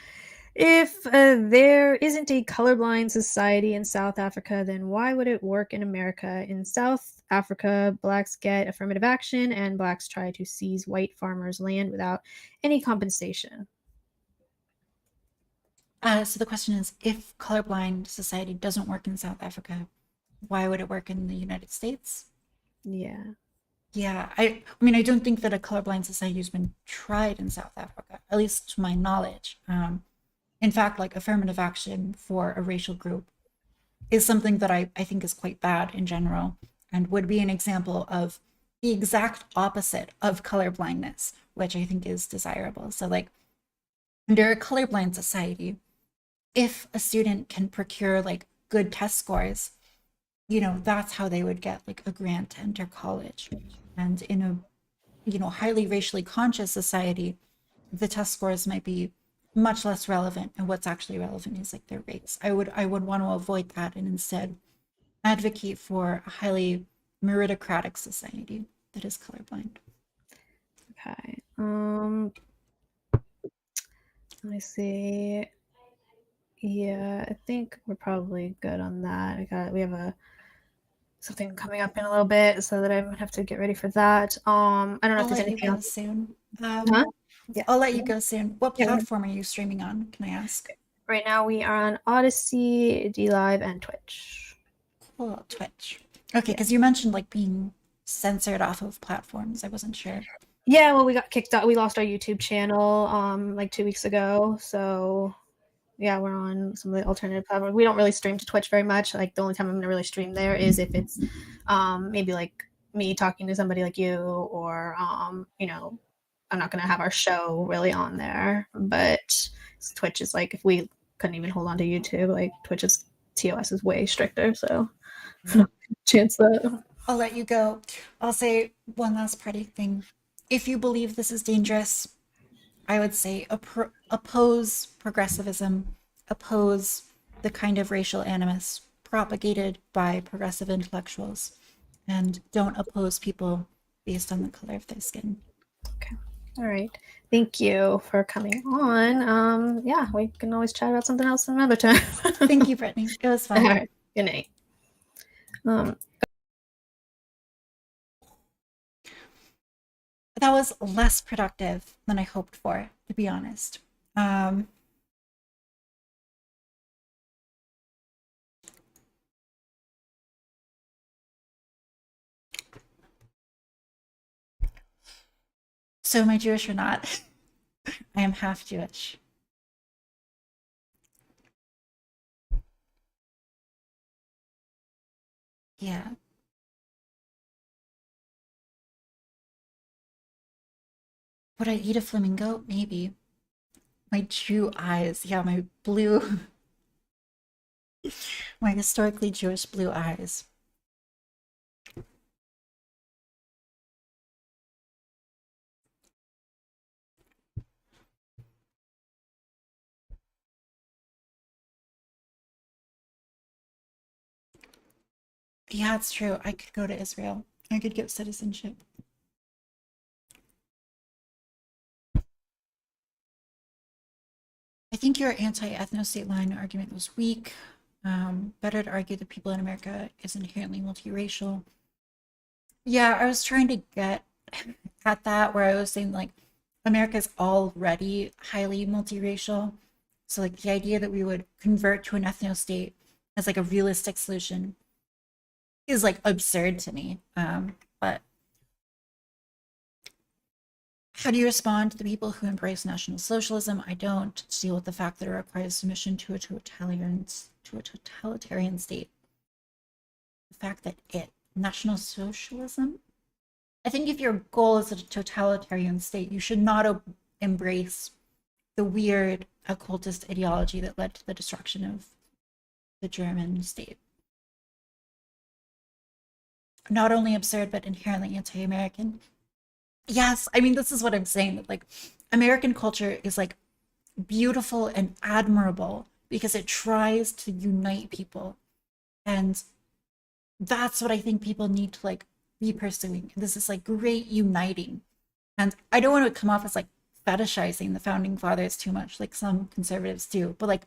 if there isn't a colorblind society in South Africa, then why would it work in America? In South Africa, blacks get affirmative action and blacks try to seize white farmers' land without any compensation. So the question is, if colorblind society doesn't work in South Africa, why would it work in the United States? Yeah. Yeah, I mean, I don't think that a colorblind society has been tried in South Africa, at least to my knowledge. In fact, like affirmative action for a racial group is something that I think is quite bad in general and would be an example of the exact opposite of colorblindness, which I think is desirable. So, like, under a colorblind society, if a student can procure like good test scores, that's how they would get like a grant to enter college. And in a, highly racially conscious society, the test scores might be much less relevant, and what's actually relevant is like their race. I would want to avoid that and instead advocate for a highly meritocratic society that is colorblind. Okay. Let me see. Yeah, I think we're probably good on that. We have something coming up in a little bit, so that I might have to get ready for that. I don't know I'll if there's let you anything go else. soon. Huh? Yeah. I'll let you go soon. What Yeah. platform are you streaming on? Can I ask? Right now we are on Odyssey, DLive, and Twitch. Cool, Twitch. Okay, because you mentioned like being censored off of platforms. I wasn't sure. Yeah, well, we got kicked out. We lost our YouTube channel like 2 weeks ago. So yeah, we're on some of the alternative platforms. We don't really stream to Twitch very much. Like the only time I'm gonna really stream there is if it's maybe like me talking to somebody like you, or I'm not gonna have our show really on there. But Twitch is like, if we couldn't even hold on to YouTube, like Twitch's TOS is way stricter, so chance that. I'll let you go. I'll say one last party thing. If you believe this is dangerous, I would say oppose progressivism, oppose the kind of racial animus propagated by progressive intellectuals, and don't oppose people based on the color of their skin. Okay. All right. Thank you for coming on. Yeah, we can always chat about something else another time. Thank you, Brittany. It was fun. All right. Good night. That was less productive than I hoped for, to be honest. So am I Jewish or not? I am half Jewish. Yeah. Would I eat a flamingo? Maybe. My Jew eyes. Yeah, my blue, my historically Jewish blue eyes. Yeah, it's true. I could go to Israel. I could get citizenship. I think your anti-ethno-state line argument was weak. Better to argue that people in America is inherently multiracial. Yeah, I was trying to get at that where I was saying like America's already highly multiracial. So like the idea that we would convert to an ethno-state as like a realistic solution is like absurd to me. But how do you respond to the people who embrace National Socialism? I don't deal with the fact that it requires submission to a totalitarian state. The fact that National Socialism. I think if your goal is a totalitarian state, you should not embrace the weird occultist ideology that led to the destruction of the German state. Not only absurd, but inherently anti-American. Yes, I mean, this is what I'm saying, that like American culture is like beautiful and admirable because it tries to unite people. And that's what I think people need to like be pursuing. This is like great uniting. And I don't want to come off as like fetishizing the founding fathers too much, like some conservatives do, but like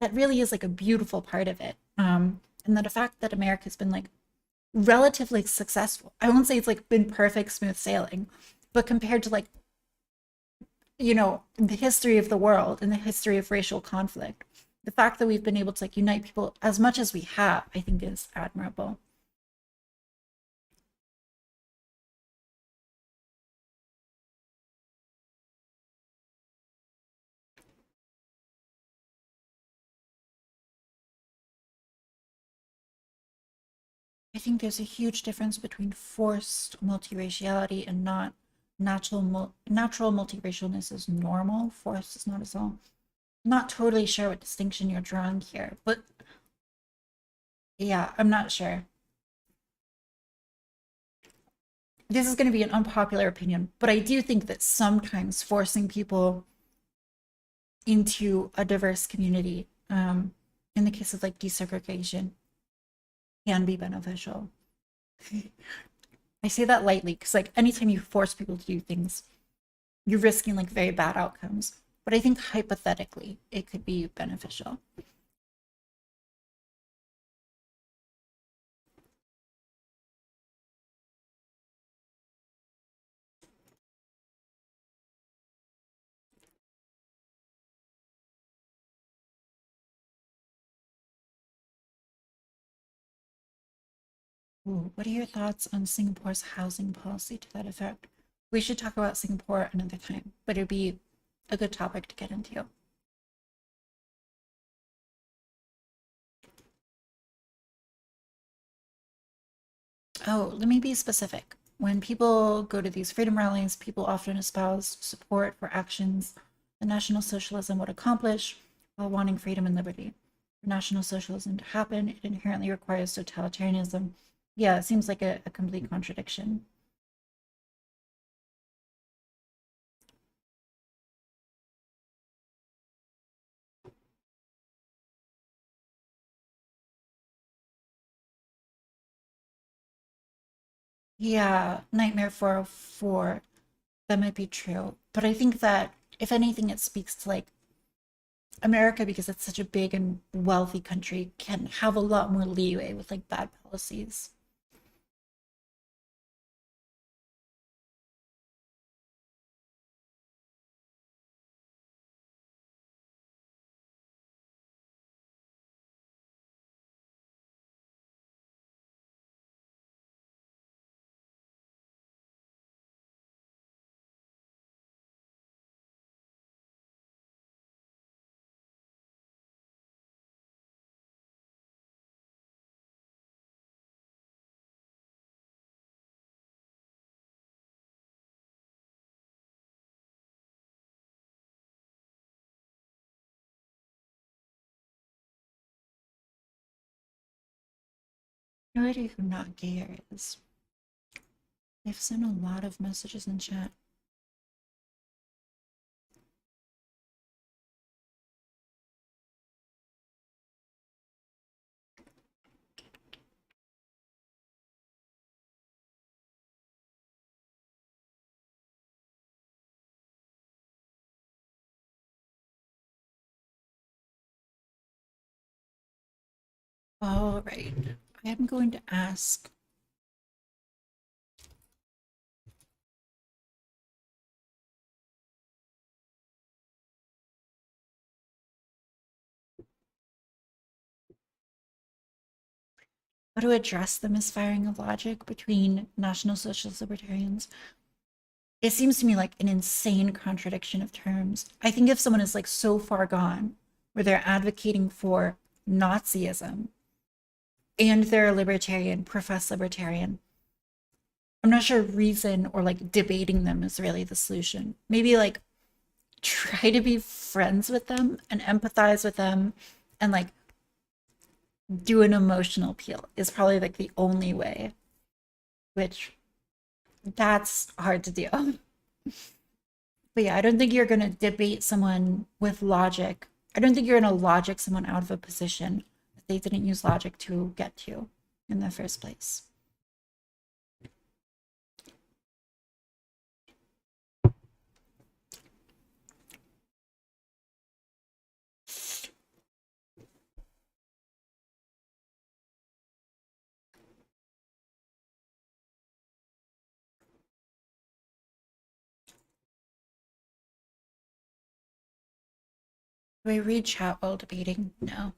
that really is like a beautiful part of it. And that the fact that America's been like relatively successful. I won't say it's like been perfect smooth sailing, but compared to like, you know, the history of the world and the history of racial conflict, the fact that we've been able to like unite people as much as we have, I think is admirable. I think there's a huge difference between forced multiraciality and not natural multiracialness is normal. Forced is not as all. Not totally sure what distinction you're drawing here, but yeah, I'm not sure. This is going to be an unpopular opinion, but I do think that sometimes forcing people into a diverse community, in the case of like desegregation, can be beneficial. I say that lightly because like anytime you force people to do things, you're risking like very bad outcomes. But I think hypothetically, it could be beneficial. Ooh, what are your thoughts on Singapore's housing policy to that effect? We should talk about Singapore another time, but it'd be a good topic to get into. Oh, let me be specific. When people go to these freedom rallies, people often espouse support for actions that National Socialism would accomplish while wanting freedom and liberty. For National Socialism to happen, it inherently requires totalitarianism. Yeah, it seems like a complete contradiction. Yeah, Nightmare 404, that might be true. But I think that if anything, it speaks to like America, because it's such a big and wealthy country, can have a lot more leeway with like bad policies. No idea who Not Gayer is. They've sent a lot of messages in chat. All right. I am going to ask. How to address the misfiring of logic between National Socialist Libertarians. It seems to me like an insane contradiction of terms. I think if someone is like so far gone where they're advocating for Nazism and they're a libertarian, professed libertarian, I'm not sure reason or like debating them is really the solution. Maybe like try to be friends with them and empathize with them and like do an emotional appeal is probably like the only way, which that's hard to do. But yeah, I don't think you're going to debate someone with logic. I don't think you're going to logic someone out of a position that they didn't use logic to get to in the first place. Do I read chat while debating? No.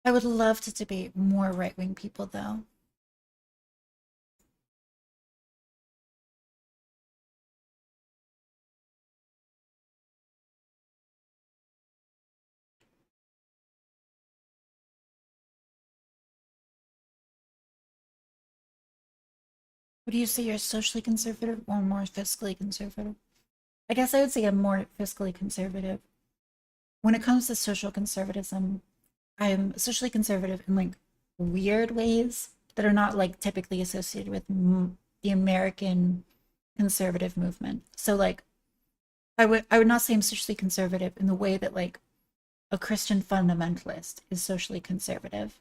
I would love to debate more right-wing people though. Would you say you're socially conservative or more fiscally conservative? I guess I would say I'm more fiscally conservative. When it comes to social conservatism, I'm socially conservative in like weird ways that are not like typically associated with the American conservative movement. So like I would not say I'm socially conservative in the way that like a Christian fundamentalist is socially conservative.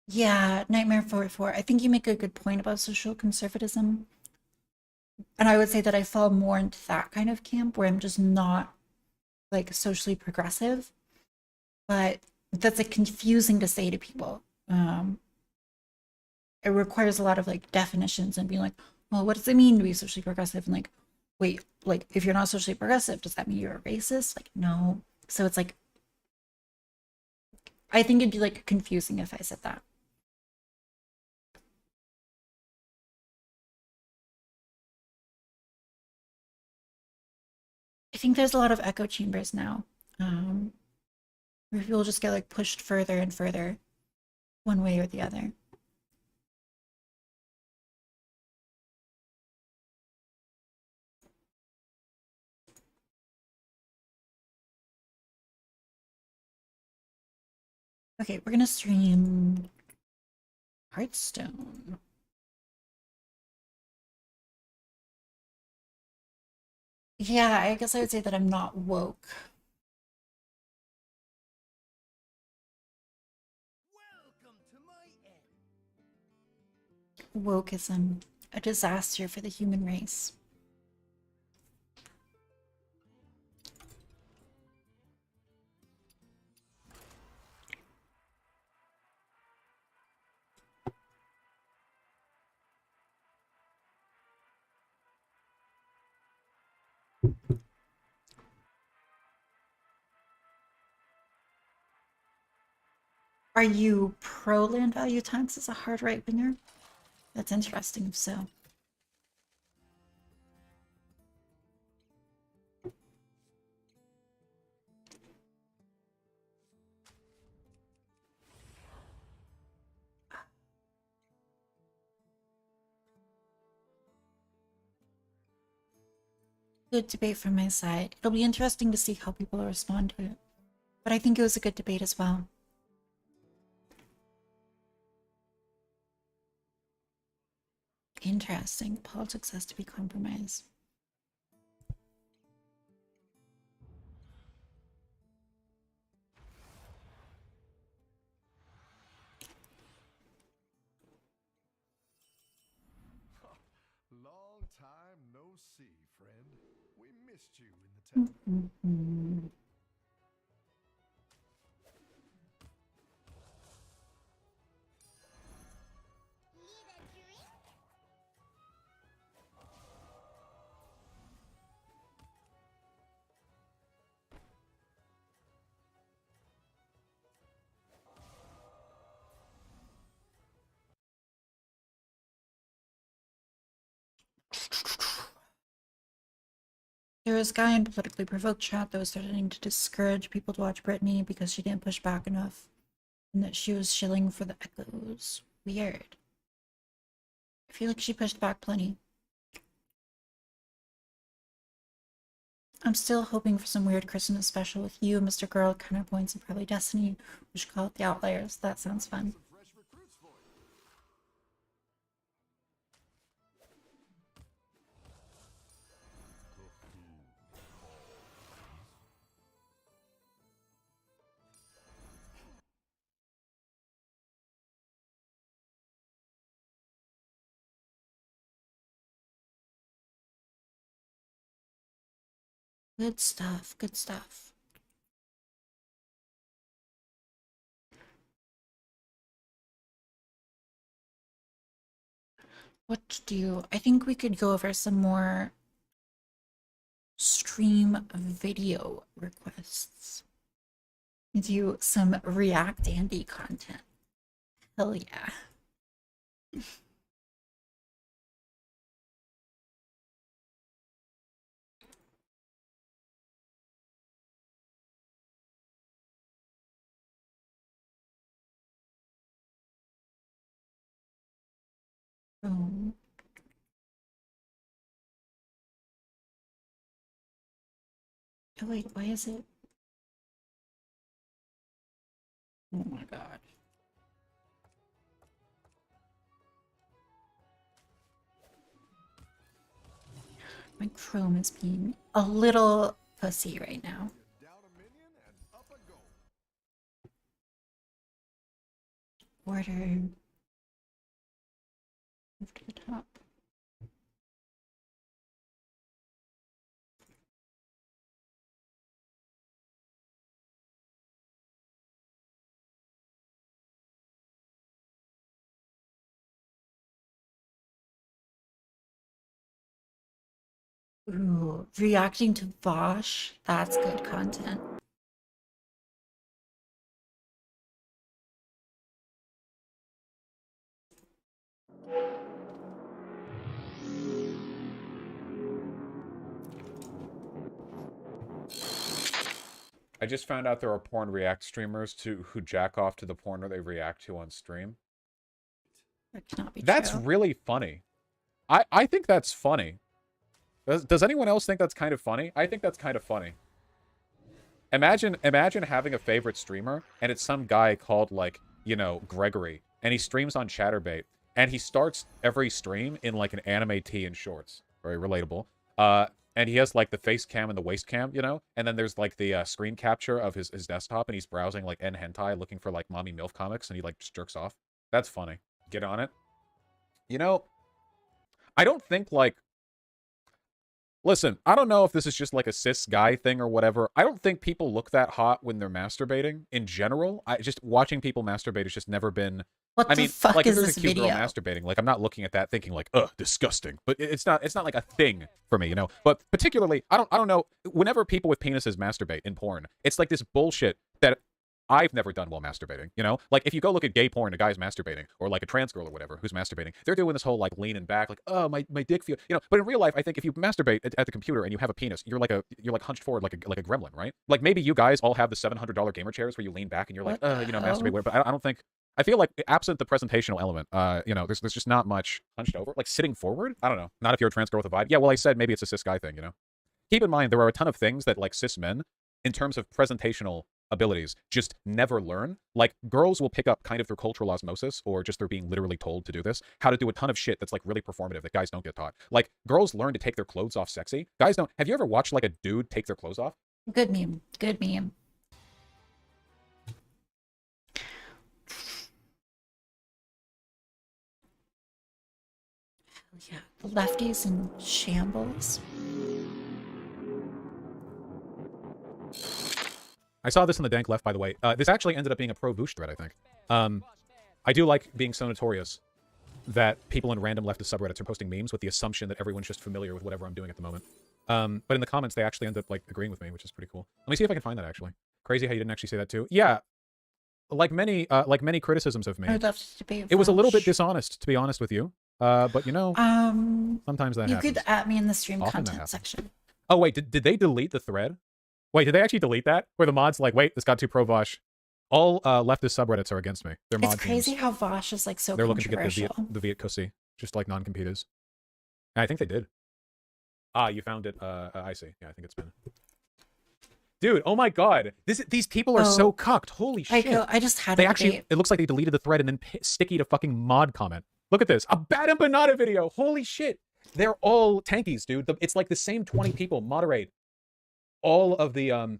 Yeah, Nightmare 44. I think you make a good point about social conservatism. And I would say that I fall more into that kind of camp where I'm just not like socially progressive, but that's like confusing to say to people. It requires a lot of like definitions and being like, well, what does it mean to be socially progressive? And like, wait, like if you're not socially progressive, does that mean you're a racist? Like, no. So it's like, I think it'd be like confusing if I said that. I think there's a lot of echo chambers now, where people just get like pushed further and further one way or the other. Okay, we're gonna stream Hearthstone. Yeah, I guess I would say that I'm not woke. Wokeism, a disaster for the human race. Are you pro land value tax as a hard right winger? That's interesting if so. Good debate from my side. It'll be interesting to see how people respond to it. But I think it was a good debate as well. Interesting. Politics has to be compromised. Long time no see, friend. We missed you in the town. There was a guy in Politically Provoked chat that was threatening to discourage people to watch Brittany because she didn't push back enough, and that she was shilling for the echoes. Weird. I feel like she pushed back plenty. I'm still hoping for some weird Christmas special with you, Mr. Girl, Counterpoints, and probably Destiny. We should call it The Outliers. That sounds fun. Good stuff, good stuff. What to do? I think we could go over some more stream video requests. Do some React Andy content. Hell yeah. Oh. Oh wait, why is it? Oh my god. My Chrome is being a little pussy right now. Order. Move to the top. Ooh, reacting to Vosh. That's good content. I just found out there are porn react streamers who jack off to the porn they react to on stream. That cannot be That's true. really funny. I think that's funny. Does anyone else think that's kind of funny? I think that's kind of funny. Imagine having a favorite streamer, and it's some guy called, like, you know, Gregory, and he streams on Chatterbait, and he starts every stream in, like, an anime tee and shorts. Very relatable. And he has, like, the face cam and the waist cam, you know? And then there's, like, the screen capture of his desktop, and he's browsing, like, hentai, looking for, like, mommy MILF comics, and he, like, just jerks off. That's funny. Get on it. You know, I don't think, like... Listen, I don't know if this is just, like, a cis guy thing or whatever. I don't think people look that hot when they're masturbating, in general. Watching people masturbate has just never been What I the mean, fuck like, if is there's this a cute video? girl masturbating, like, I'm not looking at that thinking like, ugh, disgusting. But it's not like a thing for me, you know. But particularly, I don't know. Whenever people with penises masturbate in porn, it's like this bullshit that I've never done while masturbating, you know? Like, if you go look at gay porn, a guy's masturbating, or like a trans girl or whatever who's masturbating, they're doing this whole like leaning back, like, oh, my dick feel, you know. But in real life, I think if you masturbate at the computer and you have a penis, you're like hunched forward like a gremlin, right? Like maybe you guys all have the $700 gamer chairs where you lean back and you're like, you know, masturbate, whatever. But I don't think. I feel like absent the presentational element, you know, there's just not much hunched over, like sitting forward. I don't know. Not if you're a trans girl with a vibe. Yeah, well, I said maybe it's a cis guy thing, you know. Keep in mind there are a ton of things that like cis men, in terms of presentational abilities, just never learn. Like girls will pick up kind of through cultural osmosis, or just they're being literally told to do this, how to do a ton of shit that's like really performative that guys don't get taught. Like girls learn to take their clothes off sexy. Guys don't. Have you ever watched like a dude take their clothes off? Good meme. Good meme. Yeah, the lefties in shambles. I saw this in the dank left, by the way. This actually ended up being a pro-Voosh thread, I think. I do like being so notorious that people in random leftist subreddits are posting memes with the assumption that everyone's just familiar with whatever I'm doing at the moment. But in the comments, they actually end up like agreeing with me, which is pretty cool. Let me see if I can find that actually. Crazy how you didn't actually say that too. Yeah, like many criticisms of me, I would love to debate. it was a little bit dishonest, to be honest with you. But you know, sometimes that you happens. could at me in the stream Often that content happens. section. Oh wait, did they delete the thread? Wait, did they actually delete that? Where the mods like, wait, this got too pro-Vosh. All leftist subreddits are against me. They're mod It's crazy teams. how Vosh is like so They're looking to get controversial. the Viet Cussy, just like non-competers. And I think they did. Ah, you found it. I see. Yeah, I think it's been. Dude, oh my god, these people are so cucked. Holy shit! I just had they a actually. debate. It looks like they deleted the thread and then stickied a fucking mod comment. Look at this, a Bad and Banana video. Holy shit! They're all tankies, dude. It's like the same 20 people moderate all of the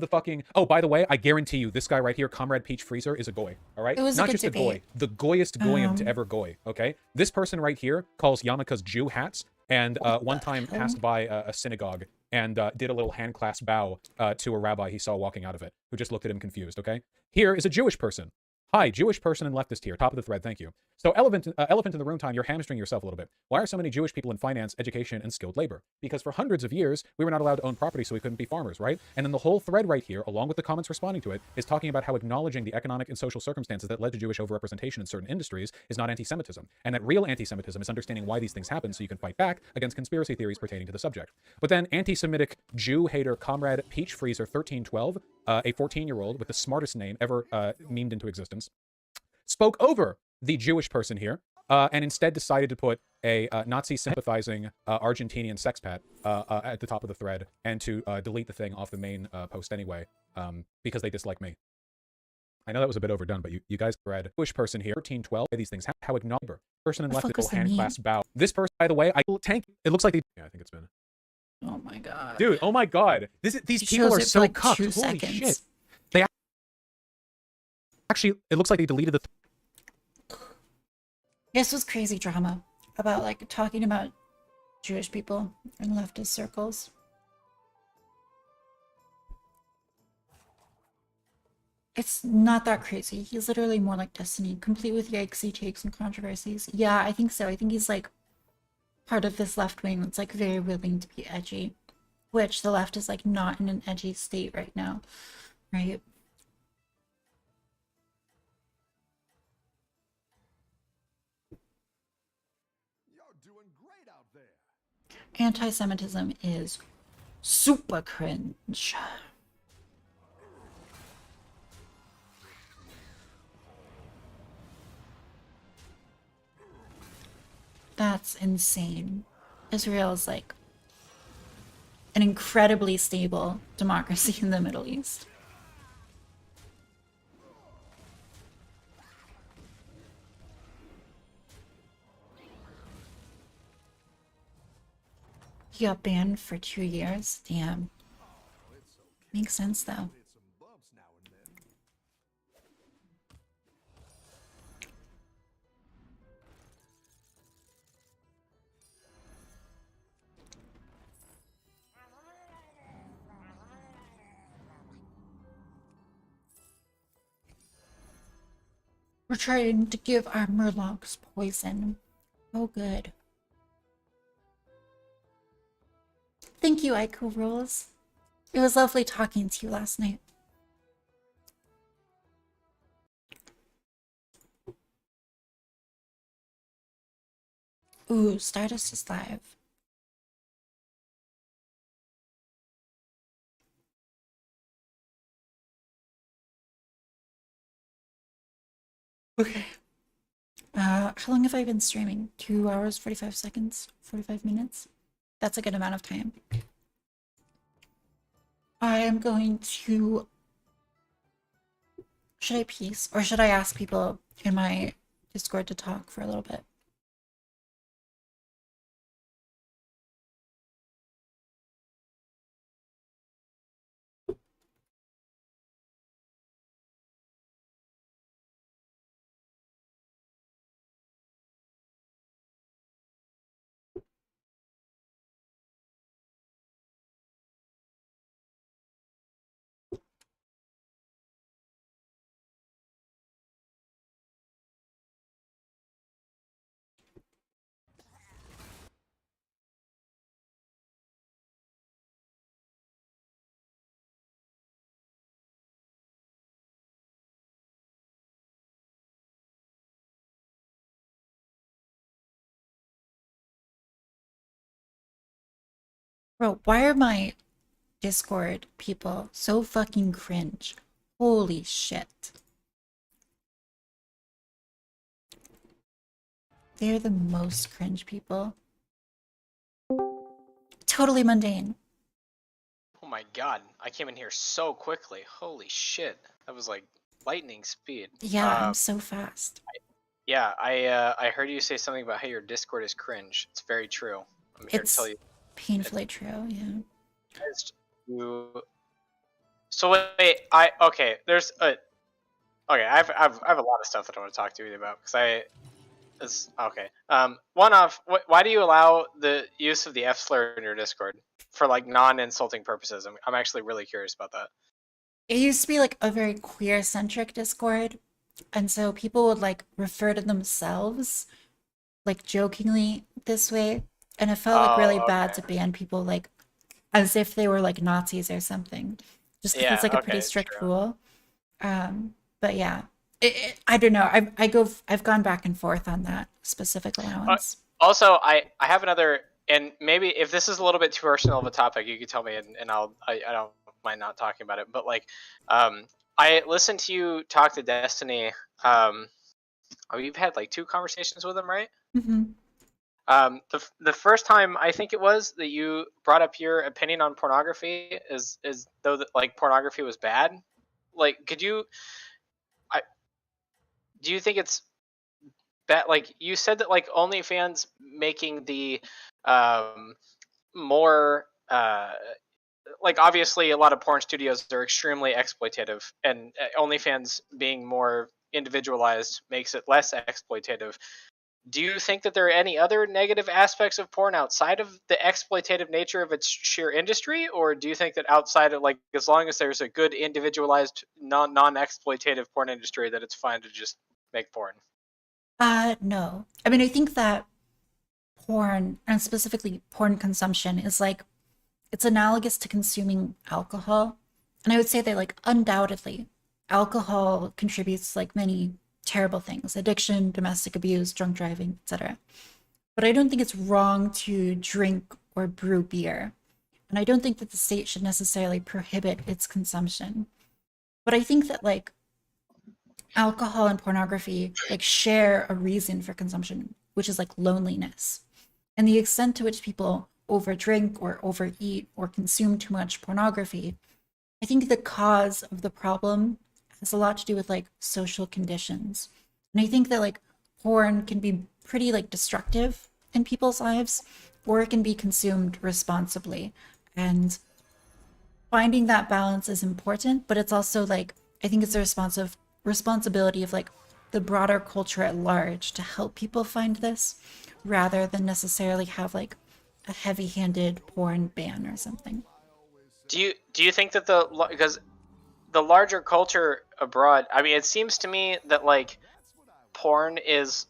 fucking. Oh, by the way, I guarantee you, this guy right here, Comrade Peach Freezer, is a goy. All right, It was a not good just a goy, debate. the goyest goyim to ever goy. Okay, this person right here calls yarmulkes Jew hats, and one time passed by a synagogue and did a little hand clasp bow to a rabbi he saw walking out of it, who just looked at him confused. Okay, here is a Jewish person. Hi, Jewish person and leftist here. Top of the thread, thank you. So elephant in the room time, you're hamstring yourself a little bit. Why are so many Jewish people in finance, education, and skilled labor? Because for hundreds of years, we were not allowed to own property, so we couldn't be farmers, right? And then the whole thread right here, along with the comments responding to it, is talking about how acknowledging the economic and social circumstances that led to Jewish overrepresentation in certain industries is not anti-Semitism. And that real anti-Semitism is understanding why these things happen so you can fight back against conspiracy theories pertaining to the subject. But then anti-Semitic Jew hater Comrade Peach Freezer 1312, a 14-year-old with the smartest name ever memed into existence, spoke over the Jewish person here, and instead decided to put a Nazi-sympathizing Argentinian sexpat at the top of the thread, and to delete the thing off the main post anyway, because they dislike me. I know that was a bit overdone, but you guys read Jewish person here, 1312, these things, how acknowledge person and left the hand clasp bow. This person, by the way, I will tank. It looks like they. Yeah, I think it's been. Oh my god. Dude, oh my god. These people are so cucked. Holy shit. They actually, it looks like they deleted the. This was crazy drama about like talking about Jewish people in leftist circles. It's not that crazy. He's literally more like Destiny, complete with yikesy takes and controversies. Yeah, I think so. I think he's like part of this left wing that's like very willing to be edgy, which the left is like not in an edgy state right now, right? Anti-Semitism is super cringe. That's insane. Israel is like an incredibly stable democracy in the Middle East. He got banned for 2 years. Damn. Makes sense though. We're trying to give our murlocs poison. Oh, good. Thank you, Aiku Rules. It was lovely talking to you last night. Ooh, Stardust is live. Okay. How long have I been streaming? 2 hours, 45 seconds, 45 minutes? That's a good amount of time. I am going to... Should I peace? Or should I ask people in my Discord to talk for a little bit? Bro, why are my Discord people so fucking cringe? Holy shit. They're the most cringe people. Totally mundane. Oh my god, I came in here so quickly. Holy shit. That was like lightning speed. Yeah, I'm so fast. Yeah, I heard you say something about how your Discord is cringe. It's very true. I'm here to tell you. Painfully true, yeah. So wait, okay. There's a okay. I have a lot of stuff that I want to talk to you about because okay. One off. Why do you allow the use of the F slur in your Discord for like non-insulting purposes? I'm actually really curious about that. It used to be like a very queer-centric Discord, and so people would like refer to themselves like jokingly this way, and it felt like really bad to ban people like as if they were like Nazis or something, just because it's like a pretty strict rule. But yeah, I don't know. I've gone back and forth on that specific allowance. Also, I have another, and maybe if this is a little bit too personal of a topic, you could tell me, and I don't mind not talking about it. But like, I listened to you talk to Destiny. You've had like 2 conversations with him, right? Mm-hmm. The first time I think it was that you brought up your opinion on pornography is though that like pornography was bad. Like, do you think it's bad? Like you said that like OnlyFans making the more like obviously a lot of porn studios are extremely exploitative, and OnlyFans being more individualized makes it less exploitative. Do you think that there are any other negative aspects of porn outside of the exploitative nature of its sheer industry, or do you think that outside of like as long as there's a good individualized non-exploitative porn industry that it's fine to just make porn? No. I mean, I think that porn, and specifically porn consumption, is like it's analogous to consuming alcohol. And I would say that like undoubtedly alcohol contributes like many terrible things: addiction, domestic abuse, drunk driving, etc. But I don't think it's wrong to drink or brew beer. And I don't think that the state should necessarily prohibit its consumption. But I think that like alcohol and pornography like share a reason for consumption, which is like loneliness. And the extent to which people overdrink or overeat or consume too much pornography, I think the cause of the problem has a lot to do with like social conditions. And I think that like porn can be pretty like destructive in people's lives, or it can be consumed responsibly. And finding that balance is important, but it's also like I think it's a responsibility of like the broader culture at large to help people find this, rather than necessarily have like a heavy-handed porn ban or something. Do you think that because the larger culture abroad, I mean, it seems to me that like porn is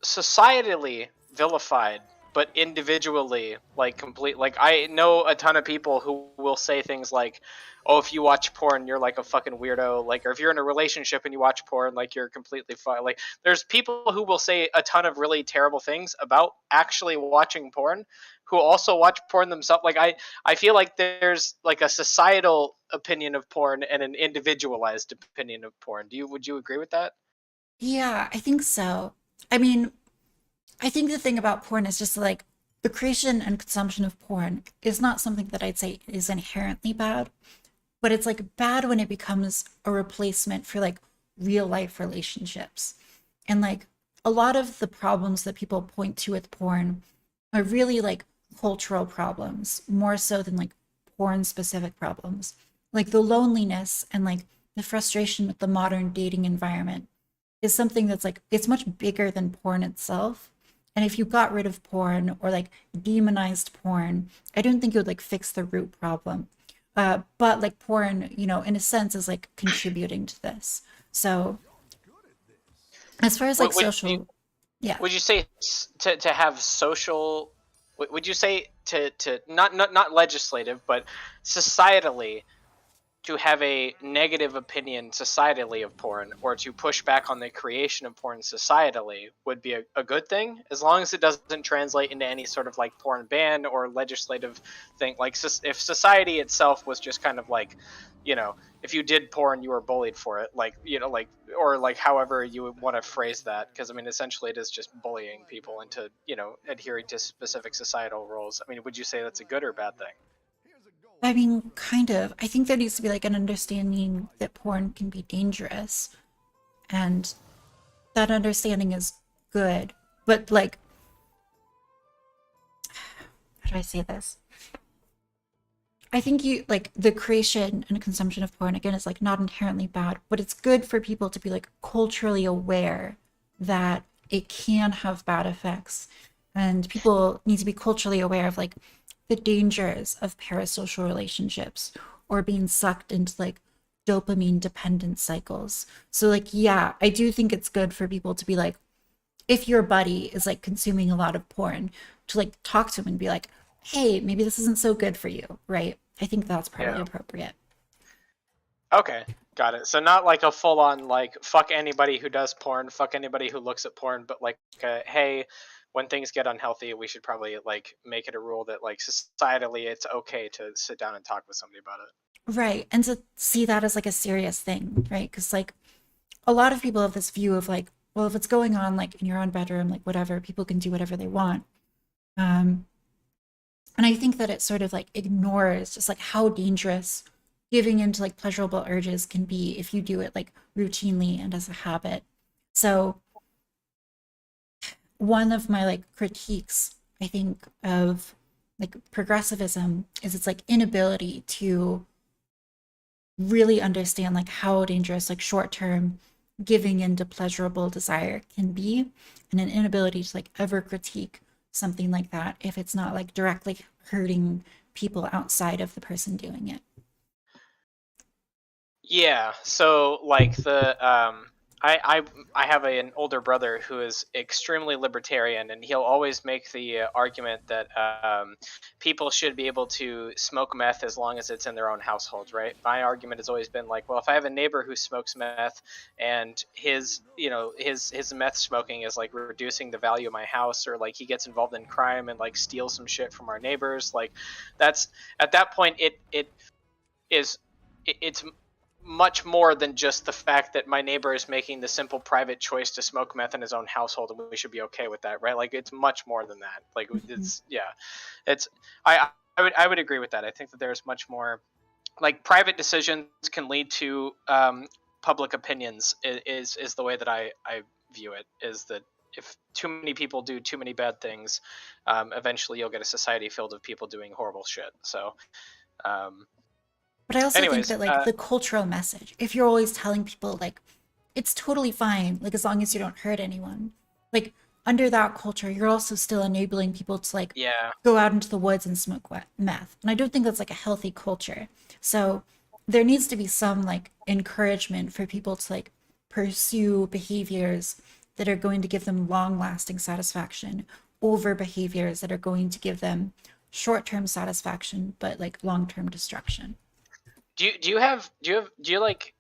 societally vilified, but individually like complete. Like I know a ton of people who will say things like, "Oh, if you watch porn, you're like a fucking weirdo." Like, or if you're in a relationship and you watch porn, like you're completely fine. Like, there's people who will say a ton of really terrible things about actually watching porn, who also watch porn themselves. Like, I feel like there's like a societal opinion of porn and an individualized opinion of porn. Would you agree with that? Yeah, I think so. I mean, I think the thing about porn is just like the creation and consumption of porn is not something that I'd say is inherently bad, but it's like bad when it becomes a replacement for like real life relationships. And like a lot of the problems that people point to with porn are really like cultural problems, more so than like porn specific problems. Like the loneliness and like the frustration with the modern dating environment is something that's like it's much bigger than porn itself. And if you got rid of porn or like demonized porn, I don't think it would like fix the root problem. But like porn, you know, in a sense, is like contributing to this. So as far as like social, yeah. Would you say to have social? Would you say to not legislative, but societally, to have a negative opinion societally of porn, or to push back on the creation of porn societally, would be a good thing, as long as it doesn't translate into any sort of like porn ban or legislative thing? Like, if society itself was just kind of like, you know, if you did porn you were bullied for it, like, you know, like, or like however you would want to phrase that, because I mean essentially it is just bullying people into, you know, adhering to specific societal roles. I mean, would you say that's a good or bad thing? I mean, kind of. I think there needs to be like an understanding that porn can be dangerous, and that understanding is good. But like, how do I say this? I think you like the creation and consumption of porn again is like not inherently bad, but it's good for people to be like culturally aware that it can have bad effects, and people need to be culturally aware of like the dangers of parasocial relationships or being sucked into like dopamine dependent cycles. So like, yeah, I do think it's good for people to be like, if your buddy is like consuming a lot of porn, to like talk to him and be like, hey, maybe this isn't so good for you, right? I think that's probably appropriate. Okay, got it. So not like a full on like fuck anybody who does porn, fuck anybody who looks at porn, but like hey, when things get unhealthy, we should probably like make it a rule that like societally it's okay to sit down and talk with somebody about it. Right. And to see that as like a serious thing, right? Because like a lot of people have this view of like, well, if it's going on like in your own bedroom, like whatever, people can do whatever they want. And I think that it sort of like ignores just like how dangerous giving into like pleasurable urges can be if you do it like routinely and as a habit. So one of my like critiques, I think, of like progressivism is its like inability to really understand like how dangerous like short-term giving into pleasurable desire can be, and an inability to like ever critique something like that if it's not like directly hurting people outside of the person doing it. Yeah, so like I have an older brother who is extremely libertarian, and he'll always make the argument that people should be able to smoke meth as long as it's in their own household, right? My argument has always been like, well, if I have a neighbor who smokes meth and his meth smoking is like reducing the value of my house, or like he gets involved in crime and like steals some shit from our neighbors, like that's at that point it's much more than just the fact that my neighbor is making the simple private choice to smoke meth in his own household, and we should be okay with that, right? Like it's much more than that. Like it's I would agree with that. I think that there's much more like private decisions can lead to public opinions is the way that I view it, is that if too many people do too many bad things, eventually you'll get a society filled with people doing horrible shit. So but I also anyways, think that like the cultural message, if you're always telling people like it's totally fine, like as long as you don't hurt anyone, like under that culture, you're also still enabling people to like go out into the woods and smoke meth. And I don't think that's like a healthy culture. So there needs to be some like encouragement for people to like pursue behaviors that are going to give them long-lasting satisfaction over behaviors that are going to give them short-term satisfaction but like long-term destruction. Do you like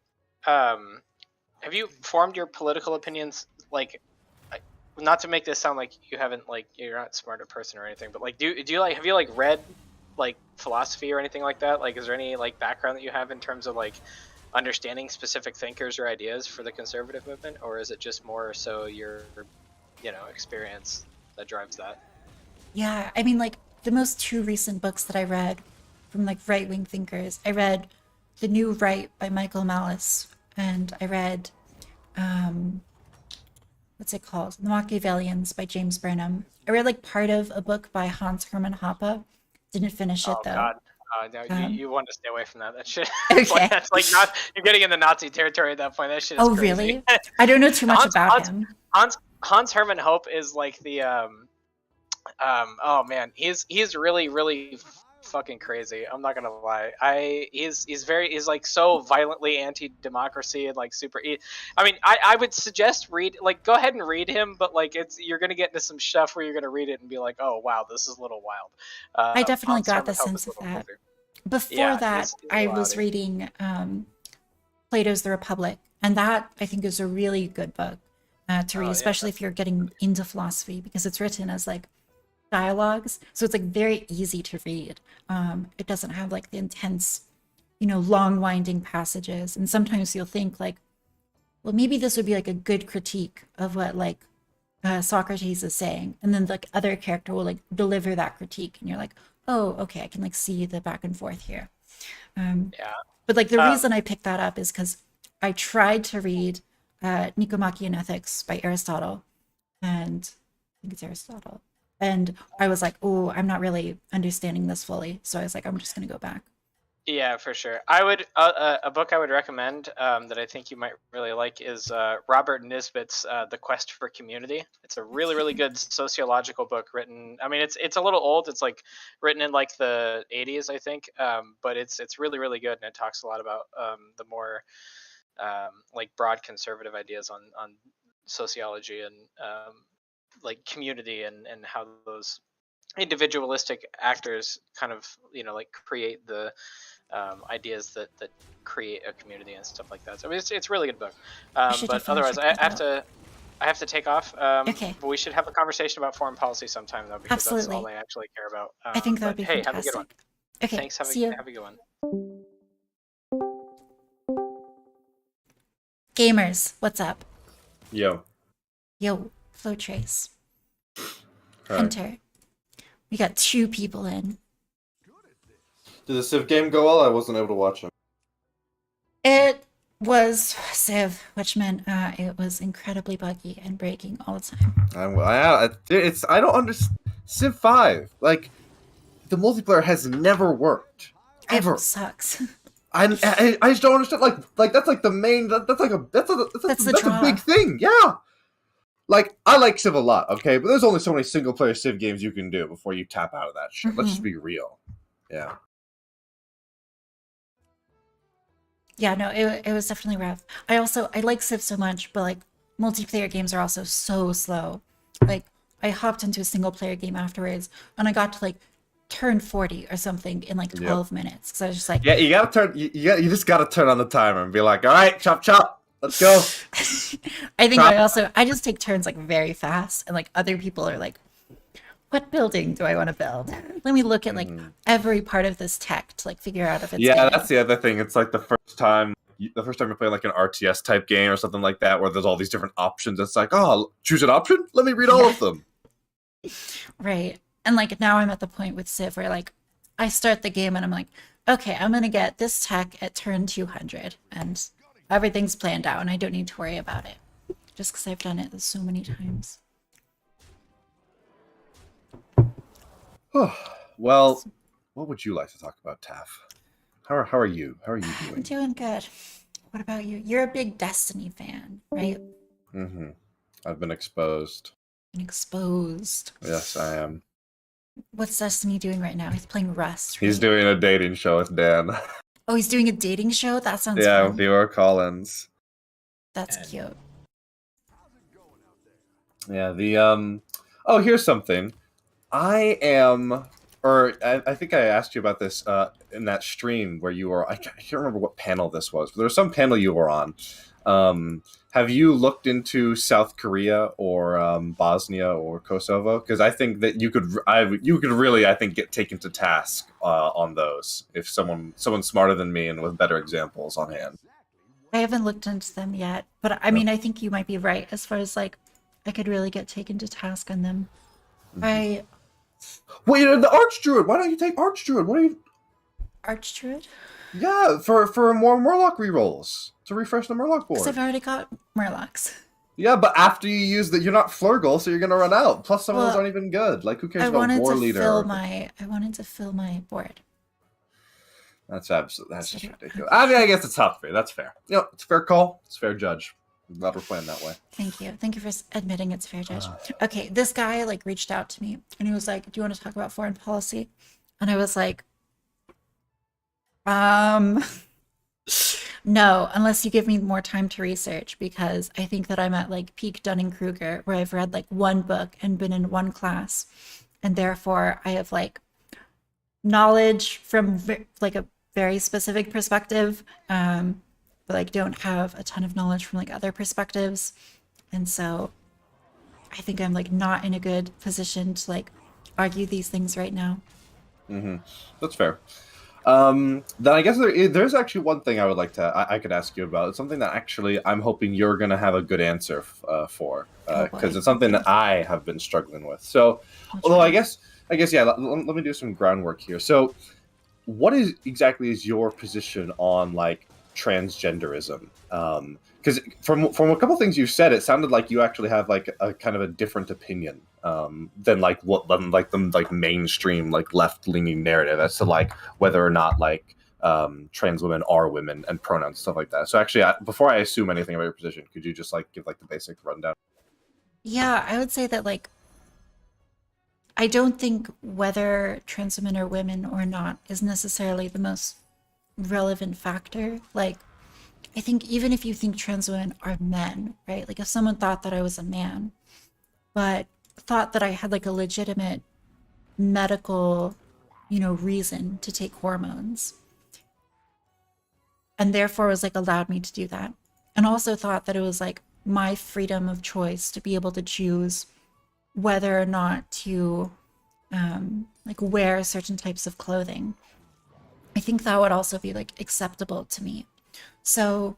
have you formed your political opinions like not to make this sound like you haven't like you're not a smarter person or anything, but like do you like have you like read like philosophy or anything like that? Like is there any like background that you have in terms of like understanding specific thinkers or ideas for the conservative movement, or is it just more so your experience that drives that? Yeah, I mean, like the most two recent books that I read from like right-wing thinkers, I read The New Right by Michael Malice, and I read what's it called? The Machiavellians by James Burnham. I read like part of a book by Hans Hermann Hoppe. Didn't finish it Oh though. God. No, you want to stay away from that. That shit. Okay. That's like not. You're getting in the Nazi territory at that point. That shit is Oh, crazy. really? I don't know too much about him. Hans Hermann Hoppe is like the oh man, he's really fucking crazy. I'm not gonna lie. He's like so violently anti-democracy and like super. I mean, I would suggest go ahead and read him, but like you're gonna get into some stuff where you're gonna read it and be like, oh wow, this is a little wild. I definitely Hans got Hermann the Hoppe sense is a of little that. crazy. Before Yeah, that, he's I wild, was dude. reading Plato's The Republic, and that I think is a really good book to read, yeah, especially if you're getting into philosophy, because it's written as like dialogues, so it's like very easy to read. It doesn't have like the intense, long winding passages, and sometimes you'll think like, well, maybe this would be like a good critique of what like Socrates is saying, and then like other character will like deliver that critique, and you're like, oh, okay, I can like see the back and forth here. Yeah. But like the reason I picked that up is because I tried to read Nicomachean Ethics by Aristotle, and I think it's Aristotle, and I was like, oh, I'm not really understanding this fully, so I was like, I'm just gonna go back. Yeah, for sure. I would a book I would recommend that I think you might really like is Robert Nisbet's The Quest for Community. It's a really good sociological book written. I mean, it's a little old. It's like written in like the 80s, I think. But it's really good, and it talks a lot about the more like broad conservative ideas on sociology and like community and how those individualistic actors kind of like create the ideas that create a community and stuff like that. So it's a really good book. But otherwise, I have to take off. Okay. But we should have a conversation about foreign policy sometime though, because that's all I actually care about. I think that would be hey, fantastic. have a good one. Okay. Thanks. See you. Have a good one. Gamers, what's up? Yo. Flow Trace. Hi. Hunter. We got 2 people in. Did the Civ game go well? I wasn't able to watch them. It was Civ, which meant it was incredibly buggy and breaking all the time. I don't understand. Civ 5, like, the multiplayer has never worked. Ever. It sucks. I just don't understand. Like that's like the main. That's a big thing. Yeah. Like, I like Civ a lot, okay, but there's only so many single player Civ games you can do before you tap out of that shit. Let's just be real. Yeah. Yeah, no, it was definitely rough. I like Civ so much, but like multiplayer games are also so slow. Like I hopped into a single player game afterwards, and I got to like turn 40 or something in like 12 minutes. So I was just like, yeah, you gotta turn. You just gotta turn on the timer and be like, all right, chop chop, let's go. I think I just take turns like very fast, and like other people are like, what building do I want to build? Let me look at like every part of this tech to like figure out if it's good. That's the other thing. It's like the first time you're playing like an RTS type game or something like that, where there's all these different options. It's like, oh, choose an option. Let me read all of them. Right. And like now I'm at the point with Civ where like I start the game and I'm like, okay, I'm gonna get this tech at turn 200, and everything's planned out, and I don't need to worry about it, just because I've done it so many times. Well, what would you like to talk about, Taff? How are you? How are you doing? I'm doing good. What about you? You're a big Destiny fan, right? Mm-hmm. I've been exposed. Exposed. Yes, I am. What's Destiny doing right now? He's playing Rust. Right? He's doing a dating show with Dan. Oh, he's doing a dating show? That sounds yeah, fun. with Dior Collins. That's cute. Yeah, the oh, here's something. I am, or I think I asked you about this in that stream where you were. I can't remember what panel this was, but there was some panel you were on. Have you looked into South Korea or Bosnia or Kosovo? Because I think that you could really, I think, get taken to task on those if someone smarter than me and with better examples on hand. I haven't looked into them yet, but I mean, I think you might be right as far as like I could really get taken to task on them. I Wait, the Archdruid. Why don't you take Archdruid? What are you? Archdruid? Yeah, for more Murloc rerolls to refresh the Murloc board. Because I've already got Murlocs. Yeah, but after you use you're not Flurgle, so you're gonna run out. Plus, some of those Well, aren't even good. Like, who cares I about wanted War to Leader? I wanted to fill my board. That's just ridiculous. I mean, I guess it's tough for you. That's fair. You know, it's a fair call. It's a fair judge. I'm glad we're playing that way. Thank you. Thank you for admitting it's fair judge. Okay, this guy like reached out to me and he was like, "Do you want to talk about foreign policy?" And I was like, no, unless you give me more time to research, because I think that I'm at like peak Dunning-Kruger where I've read like one book and been in one class, and therefore I have like knowledge from like a very specific perspective, but like don't have a ton of knowledge from like other perspectives. And so I think I'm like not in a good position to like argue these things right now. That's fair. Then I guess there's actually one thing I would like to I could ask you about. It's something that actually I'm hoping you're gonna have a good answer for, because it's something that I have been struggling with. So, although I guess yeah, let me do some groundwork here. So, what exactly is your position on like transgenderism? Because from a couple things you've said, it sounded like you actually have like a kind of a different opinion than like the mainstream like left-leaning narrative as to like whether or not like trans women are women and pronouns, stuff like that. So actually, before I assume anything about your position, could you just like give like the basic rundown? Yeah, I would say that like I don't think whether trans women are women or not is necessarily the most relevant factor. Like, I think even if you think trans women are men, right? Like if someone thought that I was a man, but thought that I had like a legitimate medical, reason to take hormones, and therefore was like allowed me to do that, and also thought that it was like my freedom of choice to be able to choose whether or not to like wear certain types of clothing, I think that would also be like acceptable to me. So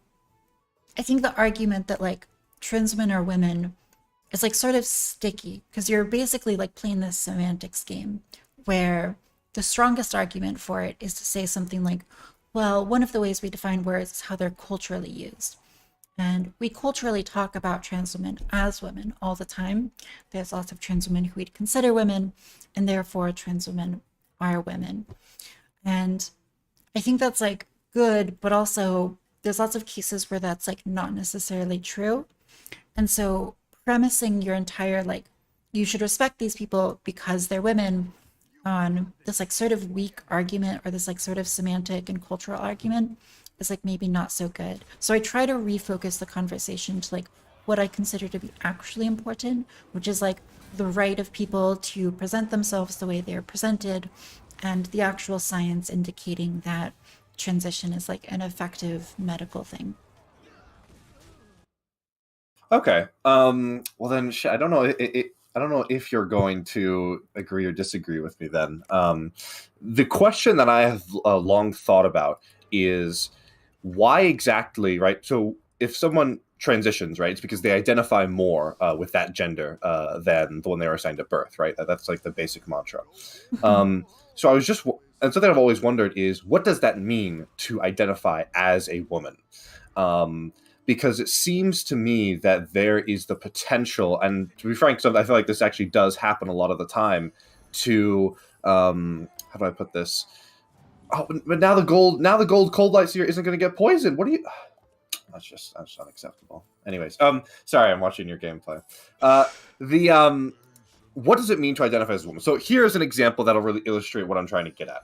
I think the argument that like trans women are women is like sort of sticky, because you're basically like playing this semantics game where the strongest argument for it is to say something like, well, one of the ways we define words is how they're culturally used. And we culturally talk about trans women as women all the time. There's lots of trans women who we'd consider women, and therefore trans women are women. And I think that's like good, but also there's lots of cases where that's like not necessarily true. And so premising your entire like, you should respect these people because they're women on this like sort of weak argument, or this like sort of semantic and cultural argument, is like maybe not so good. So I try to refocus the conversation to like what I consider to be actually important, which is like the right of people to present themselves the way they're presented, and the actual science indicating that transition is like an effective medical thing. Okay. Well then, I don't know. I don't know if you're going to agree or disagree with me. Then, the question that I have long thought about is why exactly, right? So, if someone transitions, right, it's because they identify more with that gender than the one they were assigned at birth, right? That's like the basic mantra. So I was just, and something I've always wondered is, what does that mean to identify as a woman? Because it seems to me that there is the potential, and to be frank, so I feel like this actually does happen a lot of the time, to, how do I put this? Oh, but now the gold cold light seer isn't going to get poisoned. What do you? That's unacceptable. Anyways, sorry, I'm watching your gameplay. What does it mean to identify as a woman? So here's an example that'll really illustrate what I'm trying to get at.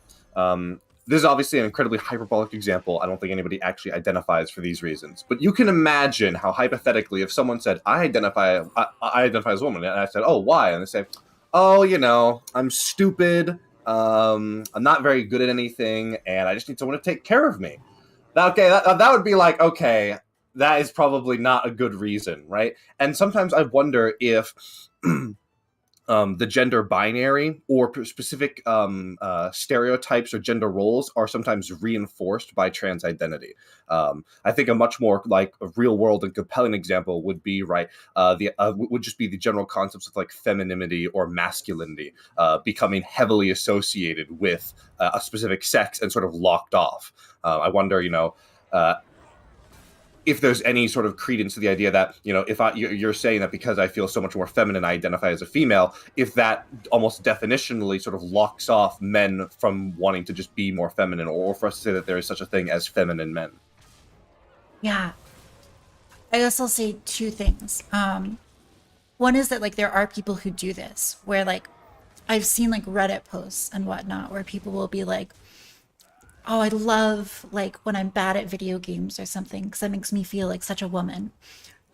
this is obviously an incredibly hyperbolic example. I don't think anybody actually identifies for these reasons. But you can imagine how hypothetically, if someone said, I identify as a woman, and I said, oh, why? And they say, oh, you know, I'm stupid, I'm not very good at anything, and I just need someone to take care of me. That would be like, okay, that is probably not a good reason, right? And sometimes I wonder if the gender binary or specific stereotypes or gender roles are sometimes reinforced by trans identity. I think a much more like a real world and compelling example would be would just be the general concepts of like femininity or masculinity becoming heavily associated with a specific sex and sort of locked off. I wonder, if there's any sort of credence to the idea that, if you're saying that because I feel so much more feminine, I identify as a female, if that almost definitionally sort of locks off men from wanting to just be more feminine, or for us to say that there is such a thing as feminine men. Yeah. I guess I'll say two things. One is that like there are people who do this, where like I've seen like Reddit posts and whatnot where people will be like, oh, I love like when I'm bad at video games or something because that makes me feel like such a woman.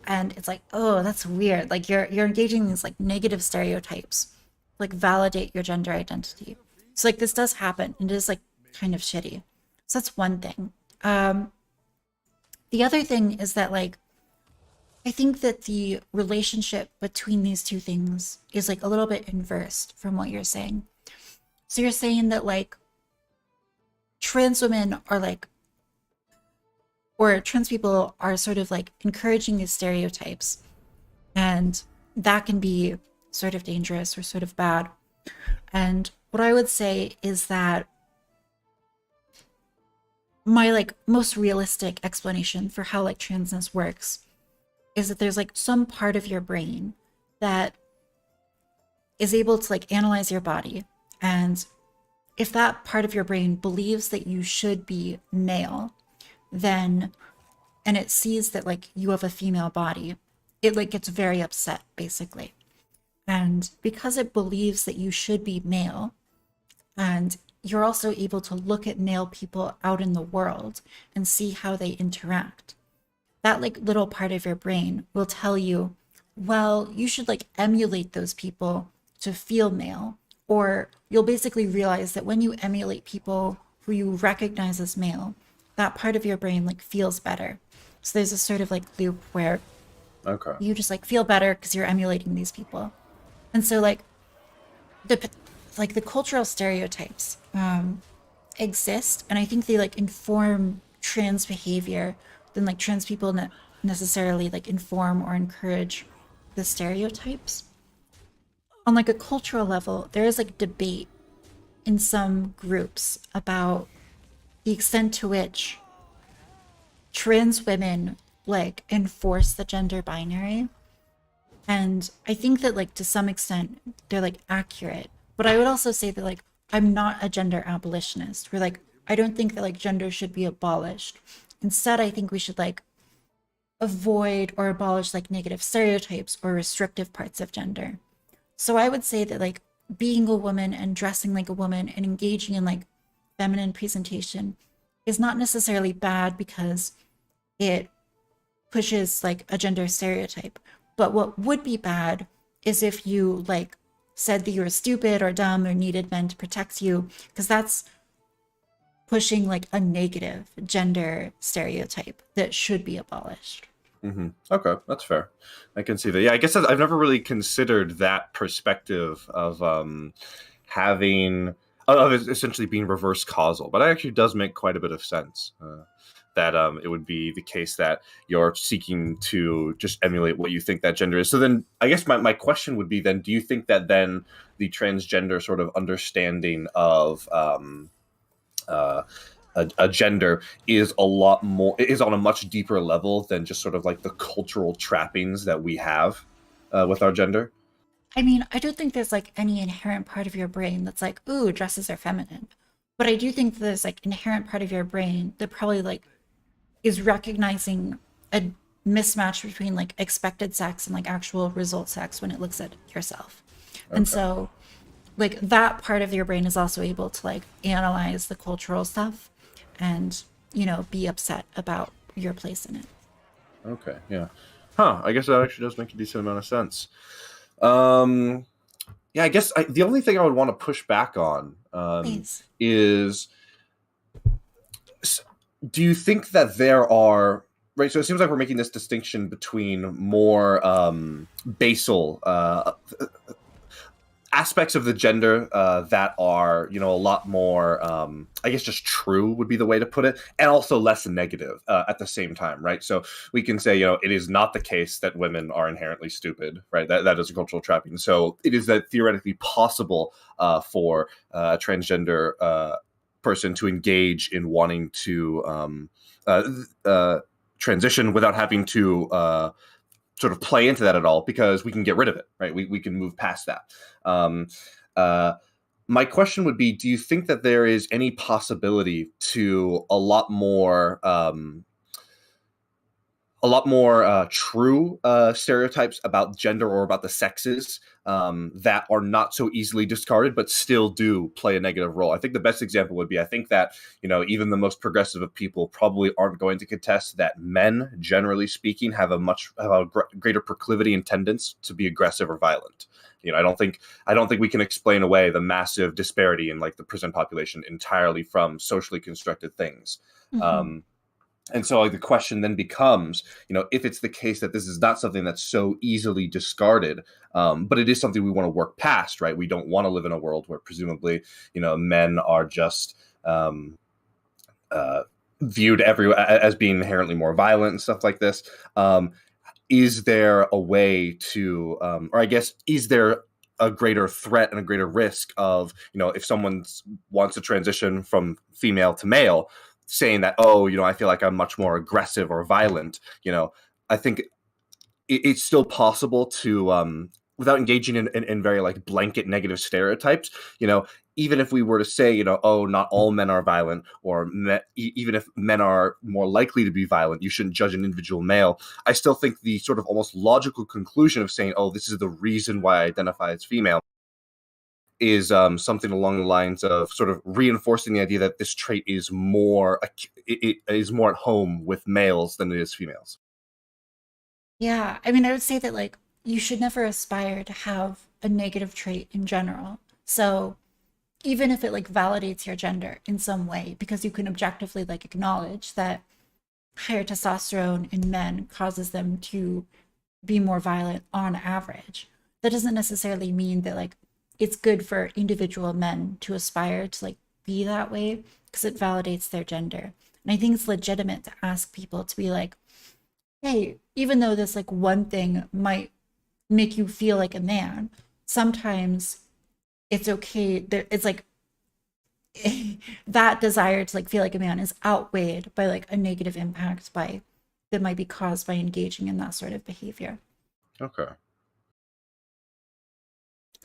And it's like, oh, that's weird. Like you're engaging in these like negative stereotypes, like validate your gender identity. So like this does happen and it is like kind of shitty. So that's one thing. The other thing is that like I think that the relationship between these two things is like a little bit inversed from what you're saying. So you're saying that like trans women are like, or trans people are sort of like encouraging these stereotypes, and that can be sort of dangerous or sort of bad. And what I would say is that my like most realistic explanation for how like transness works is that there's like some part of your brain that is able to like analyze your body, and if that part of your brain believes that you should be male, then, and it sees that like you have a female body, it like gets very upset basically. And because it believes that you should be male, and you're also able to look at male people out in the world and see how they interact, that like little part of your brain will tell you, well, you should like emulate those people to feel male. Or you'll basically realize that when you emulate people who you recognize as male, that part of your brain like feels better. So there's a sort of like loop where you just like feel better because you're emulating these people. And so like the cultural stereotypes exist, and I think they like inform trans behavior than like trans people necessarily like inform or encourage the stereotypes. On like a cultural level, there is like debate in some groups about the extent to which trans women like enforce the gender binary. And I think that like to some extent they're like accurate. But I would also say that like I'm not a gender abolitionist. Where like I don't think that like gender should be abolished. Instead, I think we should like avoid or abolish like negative stereotypes or restrictive parts of gender. So I would say that like being a woman and dressing like a woman and engaging in like feminine presentation is not necessarily bad because it pushes like a gender stereotype. But what would be bad is if you like said that you were stupid or dumb or needed men to protect you, because that's pushing like a negative gender stereotype that should be abolished. Mm-hmm. Okay, that's fair. I can see that. Yeah, I guess I've never really considered that perspective of having of essentially being reverse causal, but it actually does make quite a bit of sense. That it would be the case that you're seeking to just emulate what you think that gender is. So then I guess my question would be then, do you think that then the transgender sort of understanding of a gender is a lot more, is on a much deeper level than just sort of like the cultural trappings that we have with our gender? I mean, I don't think there's like any inherent part of your brain that's like, ooh, dresses are feminine. But I do think there's like inherent part of your brain that probably like is recognizing a mismatch between like expected sex and like actual result sex when it looks at yourself. Okay. And so like that part of your brain is also able to like analyze the cultural stuff and, you know, be upset about your place in it. Okay, yeah. Huh, I guess that actually does make a decent amount of sense. Yeah, I guess the only thing I would want to push back on is, do you think that there are, right, so it seems like we're making this distinction between more basal aspects of the gender that are, you know, a lot more, I guess just true would be the way to put it, and also less negative at the same time, right? So we can say, you know, it is not the case that women are inherently stupid, right? That is a cultural trapping. So it is that theoretically possible for a transgender person to engage in wanting to transition without having to sort of play into that at all, because we can get rid of it, right? We can move past that. My question would be, do you think that there is any possibility to a lot more true stereotypes about gender or about the sexes that are not so easily discarded, but still do play a negative role? I think the best example would be, I think that, you know, even the most progressive of people probably aren't going to contest that men, generally speaking, have a greater proclivity and tendency to be aggressive or violent. You know, I don't think we can explain away the massive disparity in like the prison population entirely from socially constructed things. Mm-hmm. And so like, the question then becomes, you know, if it's the case that this is not something that's so easily discarded, but it is something we want to work past, right? We don't want to live in a world where presumably, you know, men are just viewed as being inherently more violent and stuff like this. Is there a way to, or I guess, is there a greater threat and a greater risk of, you know, if someone wants to transition from female to male, saying that, oh, you know, I feel like I'm much more aggressive or violent, you know, I think it's still possible to, without engaging in very like blanket negative stereotypes, you know, even if we were to say, you know, oh, not all men are violent, or even if men are more likely to be violent, you shouldn't judge an individual male. I still think the sort of almost logical conclusion of saying, oh, this is the reason why I identify as female, is something along the lines of sort of reinforcing the idea that this trait is more it is more at home with males than it is females. Yeah, I mean, I would say that like you should never aspire to have a negative trait in general. So even if it like validates your gender in some way, because you can objectively like acknowledge that higher testosterone in men causes them to be more violent on average, that doesn't necessarily mean that like it's good for individual men to aspire to like be that way, because it validates their gender. And I think it's legitimate to ask people to be like, hey, even though this like one thing might make you feel like a man, sometimes it's okay. It's like that desire to like feel like a man is outweighed by like a negative impact that might be caused by engaging in that sort of behavior. Okay.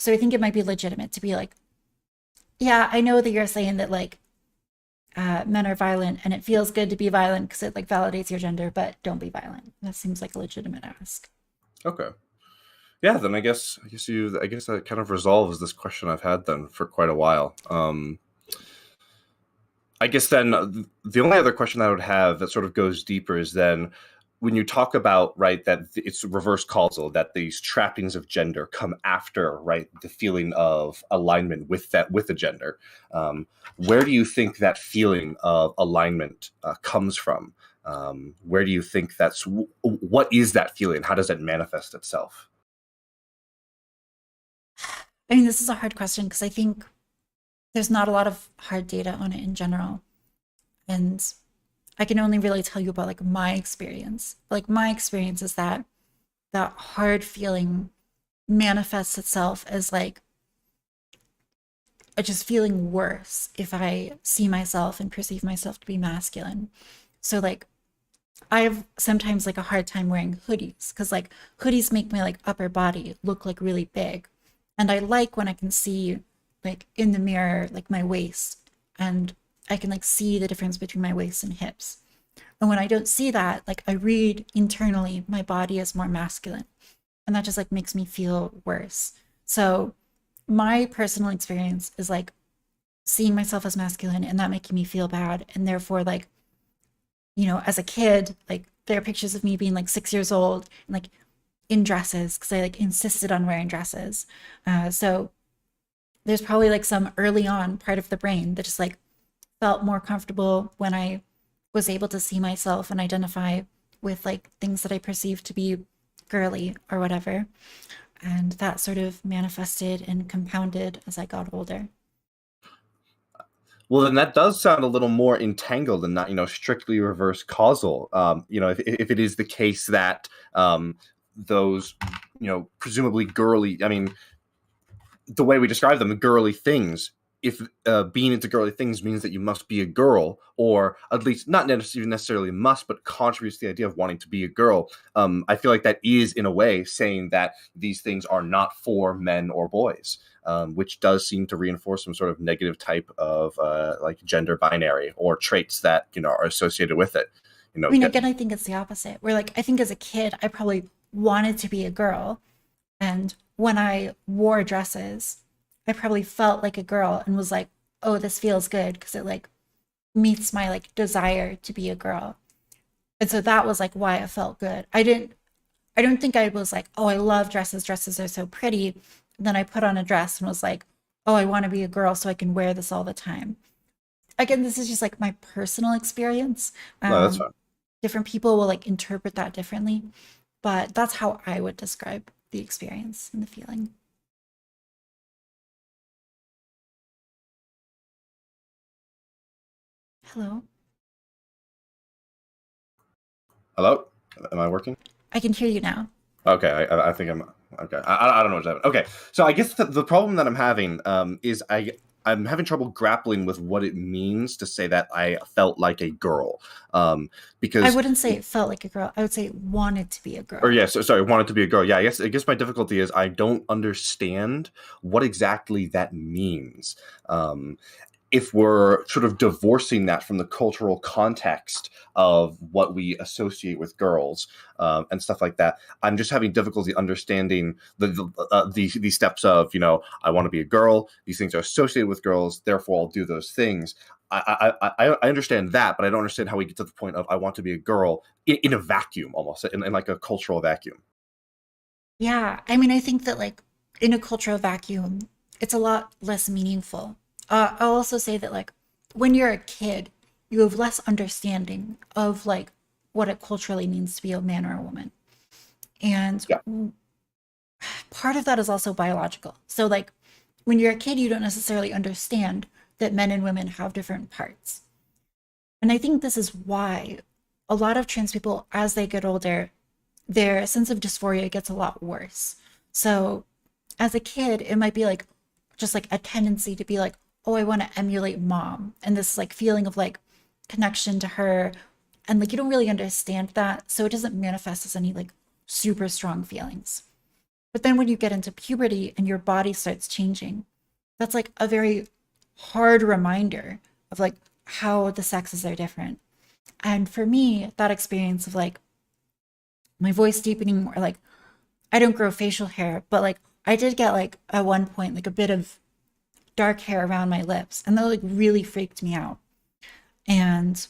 So I think it might be legitimate to be like, yeah, I know that you're saying that like men are violent and it feels good to be violent because it like validates your gender, but don't be violent. That seems like a legitimate ask. Okay. Yeah, then I guess that kind of resolves this question I've had then for quite a while. I guess then the only other question I would have that sort of goes deeper is then, when you talk about, right, that it's reverse causal, that these trappings of gender come after, right, the feeling of alignment with the gender. Where do you think that feeling of alignment comes from? Where do you think what is that feeling? How does it manifest itself? I mean, this is a hard question because I think there's not a lot of hard data on it in general. And I can only really tell you about like my experience. Like my experience is that that hard feeling manifests itself as like just feeling worse if I see myself and perceive myself to be masculine. So like I have sometimes like a hard time wearing hoodies because like hoodies make my like upper body look like really big. And I like when I can see like in the mirror like my waist, and I can like see the difference between my waist and hips. And when I don't see that, like I read internally my body is more masculine, and that just like makes me feel worse. So my personal experience is like seeing myself as masculine and that making me feel bad. And therefore, like, as a kid, like there are pictures of me being like 6 years old and like in dresses because I like insisted on wearing dresses. So there's probably like some early on part of the brain that just like felt more comfortable when I was able to see myself and identify with like things that I perceived to be girly or whatever. And that sort of manifested and compounded as I got older. Well, then that does sound a little more entangled and not, strictly reverse causal. If it is the case that those, presumably girly, I mean, the way we describe them, girly things, if being into girly things means that you must be a girl, or at least not necessarily must, but contributes to the idea of wanting to be a girl, I feel like that is, in a way, saying that these things are not for men or boys, which does seem to reinforce some sort of negative type of like gender binary or traits that, are associated with it. I mean, again, I think it's the opposite. Where like, I think as a kid, I probably wanted to be a girl. And when I wore dresses, I probably felt like a girl and was like, oh, this feels good because it like meets my like desire to be a girl. And so that was like why it felt good. I don't think I was like, oh, I love dresses. Dresses are so pretty. And then I put on a dress and was like, oh, I want to be a girl so I can wear this all the time. Again, this is just like my personal experience. No, that's fine. Different people will like interpret that differently, but that's how I would describe the experience and the feeling. Hello? Hello? Am I working? I can hear you now. Okay, I think I'm okay. I don't know what's happening. Okay, so I guess the problem that I'm having is I'm having trouble grappling with what it means to say that I felt like a girl, because I wouldn't say it felt like a girl. I would say it wanted to be a girl. Or yeah, sorry, wanted to be a girl. Yeah, I guess my difficulty is I don't understand what exactly that means. If we're sort of divorcing that from the cultural context of what we associate with girls and stuff like that, I'm just having difficulty understanding the steps of, I want to be a girl. These things are associated with girls, therefore I'll do those things. I understand that, but I don't understand how we get to the point of I want to be a girl in a vacuum, almost in like a cultural vacuum. Yeah, I mean, I think that like in a cultural vacuum, it's a lot less meaningful. I'll also say that like when you're a kid, you have less understanding of like what it culturally means to be a man or a woman. And Yeah. part of that is also biological. So like when you're a kid, you don't necessarily understand that men and women have different parts. And I think this is why a lot of trans people, as they get older, their sense of dysphoria gets a lot worse. So as a kid, it might be like just like a tendency to be like, oh, I want to emulate mom. And this like feeling of like connection to her. And like you don't really understand that. So it doesn't manifest as any like super strong feelings. But then when you get into puberty and your body starts changing, that's like a very hard reminder of like how the sexes are different. And for me, that experience of like my voice deepening, or like I don't grow facial hair, but like I did get like at one point like a bit of dark hair around my lips, and that like really freaked me out. And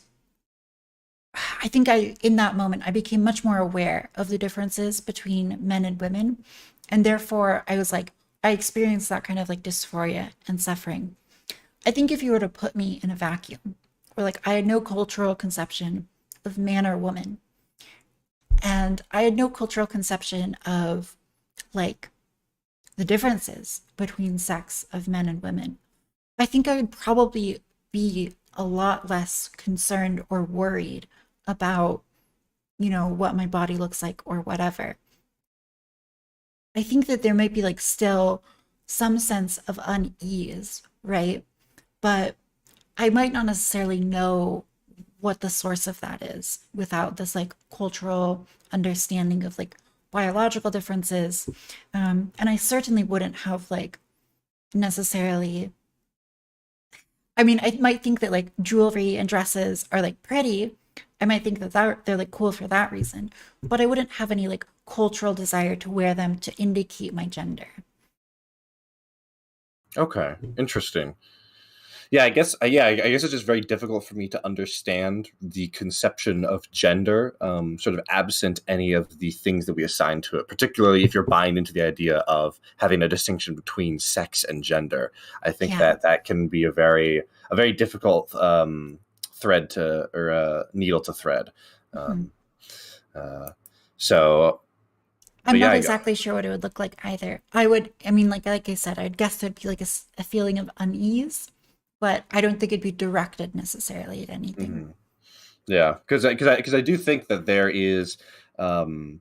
I think in that moment, I became much more aware of the differences between men and women. And therefore, I was like, I experienced that kind of like dysphoria and suffering. I think if you were to put me in a vacuum, where like I had no cultural conception of man or woman, and I had no cultural conception of like the differences between sex of men and women, I think I would probably be a lot less concerned or worried about, what my body looks like or whatever. I think that there might be like still some sense of unease, right? But I might not necessarily know what the source of that is without this like cultural understanding of like biological differences. And I certainly wouldn't have like necessarily, I mean, I might think that like jewelry and dresses are like pretty. I might think that they're like cool for that reason, but I wouldn't have any like cultural desire to wear them to indicate my gender. Okay, interesting. Yeah, I guess. I guess it's just very difficult for me to understand the conception of gender, sort of absent any of the things that we assign to it. Particularly if you're buying into the idea of having a distinction between sex and gender. I think Yeah. that can be a very difficult thread to or needle to thread. Mhm. So, I'm but yeah, not exactly sure what it would look like either. I mean, like I said, I'd guess there'd be like a feeling of unease, but I don't think it'd be directed necessarily at anything. Mhm. Yeah, because I do think that there is. I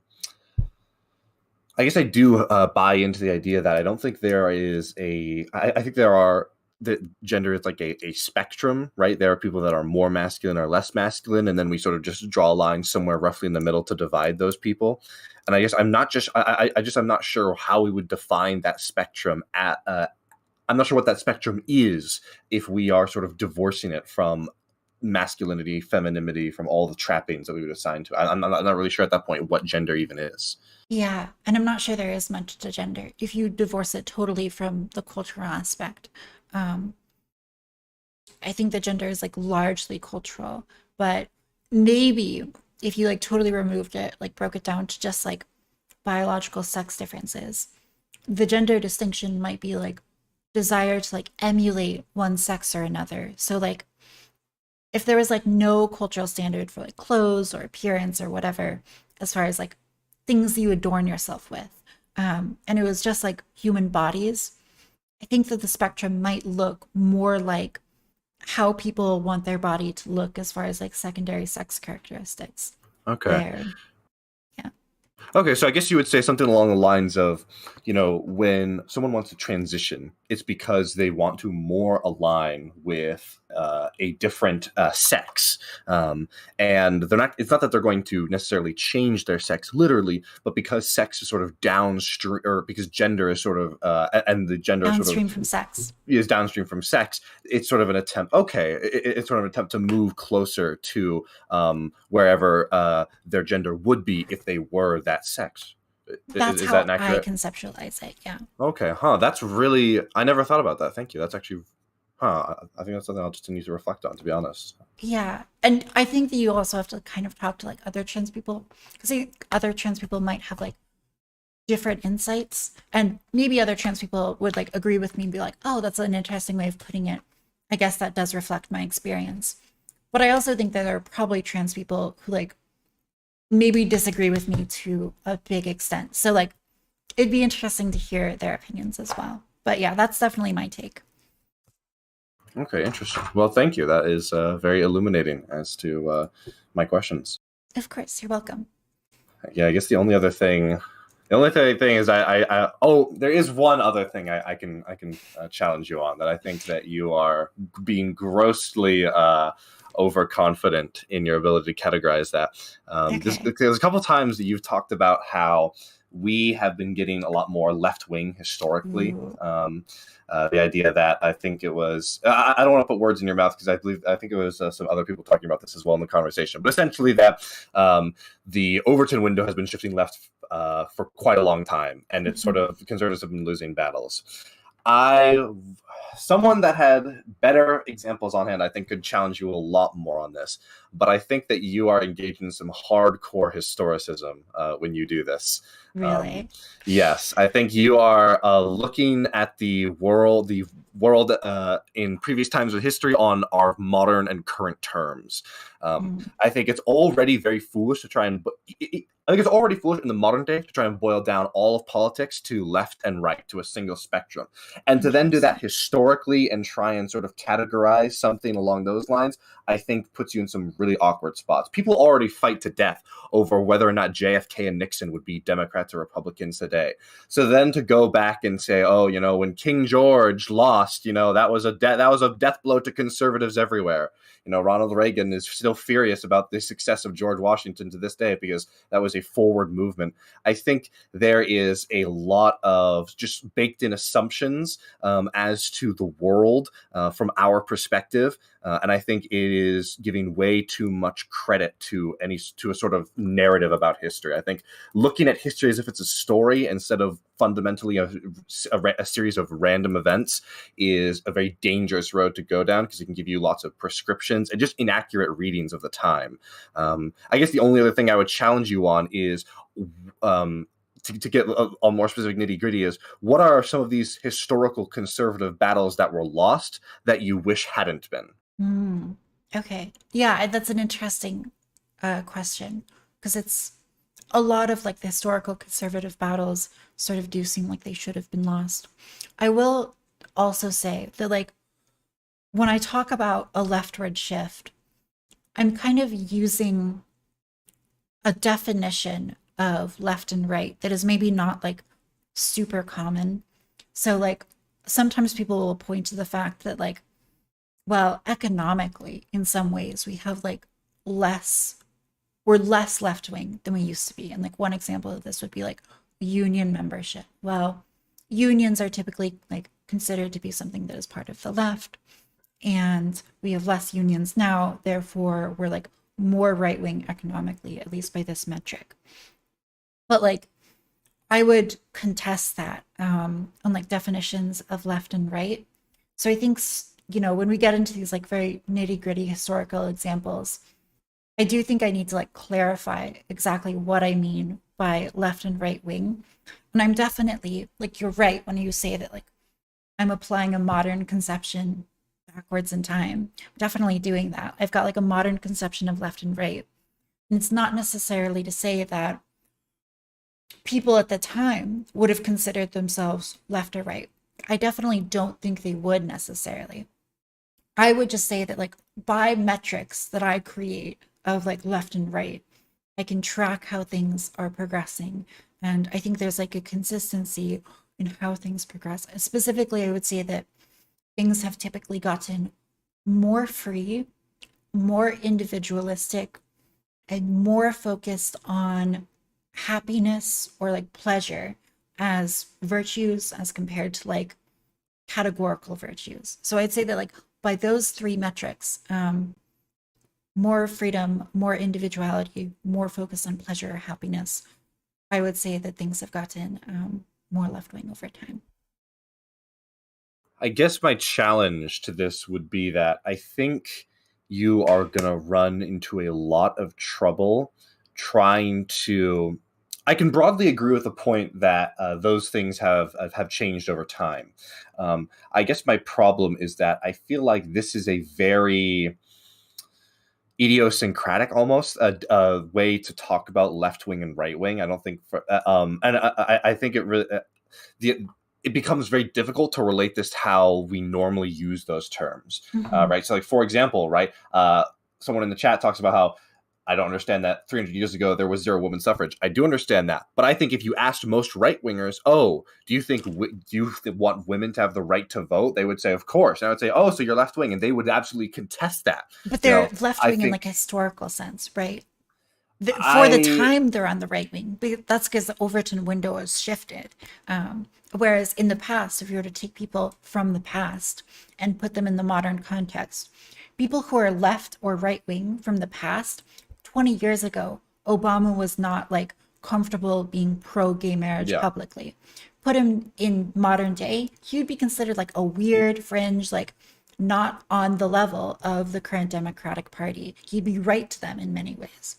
guess I do buy into the idea that I don't think there is I think there are that gender is like a spectrum, right? There are people that are more masculine or less masculine, and then we sort of just draw a line somewhere roughly in the middle to divide those people. And I guess I'm not just I'm not sure how we would define that spectrum at. I'm not sure what that spectrum is if we are sort of divorcing it from masculinity, femininity, from all the trappings that we would assign to it. I'm not really sure at that point what gender even is. Yeah, and I'm not sure there is much to gender if you divorce it totally from the cultural aspect. Um, I think that gender is like largely cultural, but maybe if you like totally removed it, like broke it down to just like biological sex differences, the gender distinction might be like desire to like emulate one sex or another. So like if there was like no cultural standard for like clothes or appearance or whatever, as far as like things you adorn yourself with, and it was just like human bodies, I think that the spectrum might look more like how people want their body to look as far as like secondary sex characteristics. Okay. Where, yeah. Okay, so I guess you would say something along the lines of, when someone wants to transition, it's because they want to more align with a different sex, and they're not. It's not that they're going to necessarily change their sex literally, but because sex is sort of downstream, or because gender is sort of, and the gender Downstream sort from sex. is downstream from sex. It's sort of an attempt. Okay, it's sort of an attempt to move closer to wherever their gender would be if they were that sex. That's Is how that an I accurate? conceptualize it. Yeah. Okay, that's really. I never thought about that. Thank you. That's actually, I think that's something I'll just need to reflect on, to be honest. Yeah. And I think that you also have to kind of talk to like other trans people because other trans people might have like different insights, and maybe other trans people would like agree with me and be like, oh, that's an interesting way of putting it. I guess that does reflect my experience. But I also think that there are probably trans people who like maybe disagree with me to a big extent. So like it'd be interesting to hear their opinions as well. But yeah, that's definitely my take. Okay, interesting. Well, thank you. That is very illuminating as to my questions. Of course, you're welcome. Yeah, I guess the only thing is there is one other thing I can challenge you on, that I think that you are being grossly overconfident in your ability to categorize that. There's a couple times that you've talked about how we have been getting a lot more left wing historically. The idea that I think it was, I don't want to put words in your mouth because I think it was some other people talking about this as well in the conversation, but essentially that the Overton window has been shifting left for quite a long time, and it's sort of, conservatives have been losing battles. Someone that had better examples on hand, I think, could challenge you a lot more on this. But I think that you are engaged in some hardcore historicism when you do this. Really? Yes, I think you are looking at the world in previous times of history on our modern and current terms. I think it's already very foolish to try and. I think it's already foolish in the modern day to try and boil down all of politics to left and right, to a single spectrum. And to then do that historically and try and sort of categorize something along those lines, I think puts you in some really awkward spots. People already fight to death over whether or not JFK and Nixon would be Democrats or Republicans today. So then to go back and say, oh, when King George lost, that was a death blow to conservatives everywhere. Ronald Reagan is still furious about the success of George Washington to this day because that was a forward movement. I think there is a lot of just baked in assumptions as to the world from our perspective. And I think it is giving way too much credit to a sort of narrative about history. I think looking at history as if it's a story instead of fundamentally a series of random events is a very dangerous road to go down, because it can give you lots of prescriptions and just inaccurate readings of the time. I guess the only other thing I would challenge you on is to get a more specific nitty gritty is, what are some of these historical conservative battles that were lost that you wish hadn't been? Okay. Yeah, that's an interesting question, because it's a lot of like the historical conservative battles sort of do seem like they should have been lost. I will also say that, like, when I talk about a leftward shift, I'm kind of using a definition of left and right that is maybe not like super common. So like sometimes people will point to the fact that, like, well, economically, in some ways, we have like we're less left wing than we used to be. And like one example of this would be like union membership. Well, unions are typically like considered to be something that is part of the left, and we have less unions now. Therefore, we're like more right wing economically, at least by this metric. But like, I would contest that on like definitions of left and right. So I think, you know, when we get into these like very nitty gritty historical examples, I do think I need to like clarify exactly what I mean by left and right wing. And I'm definitely, like, you're right when you say that, like, I'm applying a modern conception backwards in time. I'm definitely doing that. I've got like a modern conception of left and right. And it's not necessarily to say that people at the time would have considered themselves left or right. I definitely don't think they would necessarily. I would just say that, like, by metrics that I create of like left and right, I can track how things are progressing. And I think there's like a consistency in how things progress. Specifically, I would say that things have typically gotten more free, more individualistic, and more focused on happiness or like pleasure as virtues as compared to like categorical virtues. So I'd say that, like, by those three metrics, more freedom, more individuality, more focus on pleasure or happiness, I would say that things have gotten more left-wing over time. I guess my challenge to this would be that I think you are going to run into a lot of trouble trying to... I can broadly agree with the point that those things have changed over time. I guess my problem is that I feel like this is a very idiosyncratic, almost a way to talk about left wing and right wing. I don't think, I think it really it becomes very difficult to relate this to how we normally use those terms, right? So, like, for example, right, someone in the chat talks about how, I don't understand that 300 years ago there was zero women's suffrage. I do understand that, but I think if you asked most right wingers, "Oh, do you want women to have the right to vote?" They would say, "Of course." And I would say, "Oh, so you're left wing," and they would absolutely contest that. But they're left wing in like a historical sense, right? For the time, they're on the right wing. But that's because the Overton window has shifted. Whereas in the past, if you were to take people from the past and put them in the modern context, people who are left or right wing from the past, 20 years ago, Obama was not like comfortable being pro-gay marriage publicly. Put him in modern day, he would be considered like a weird fringe, like not on the level of the current Democratic Party. He'd be right to them in many ways.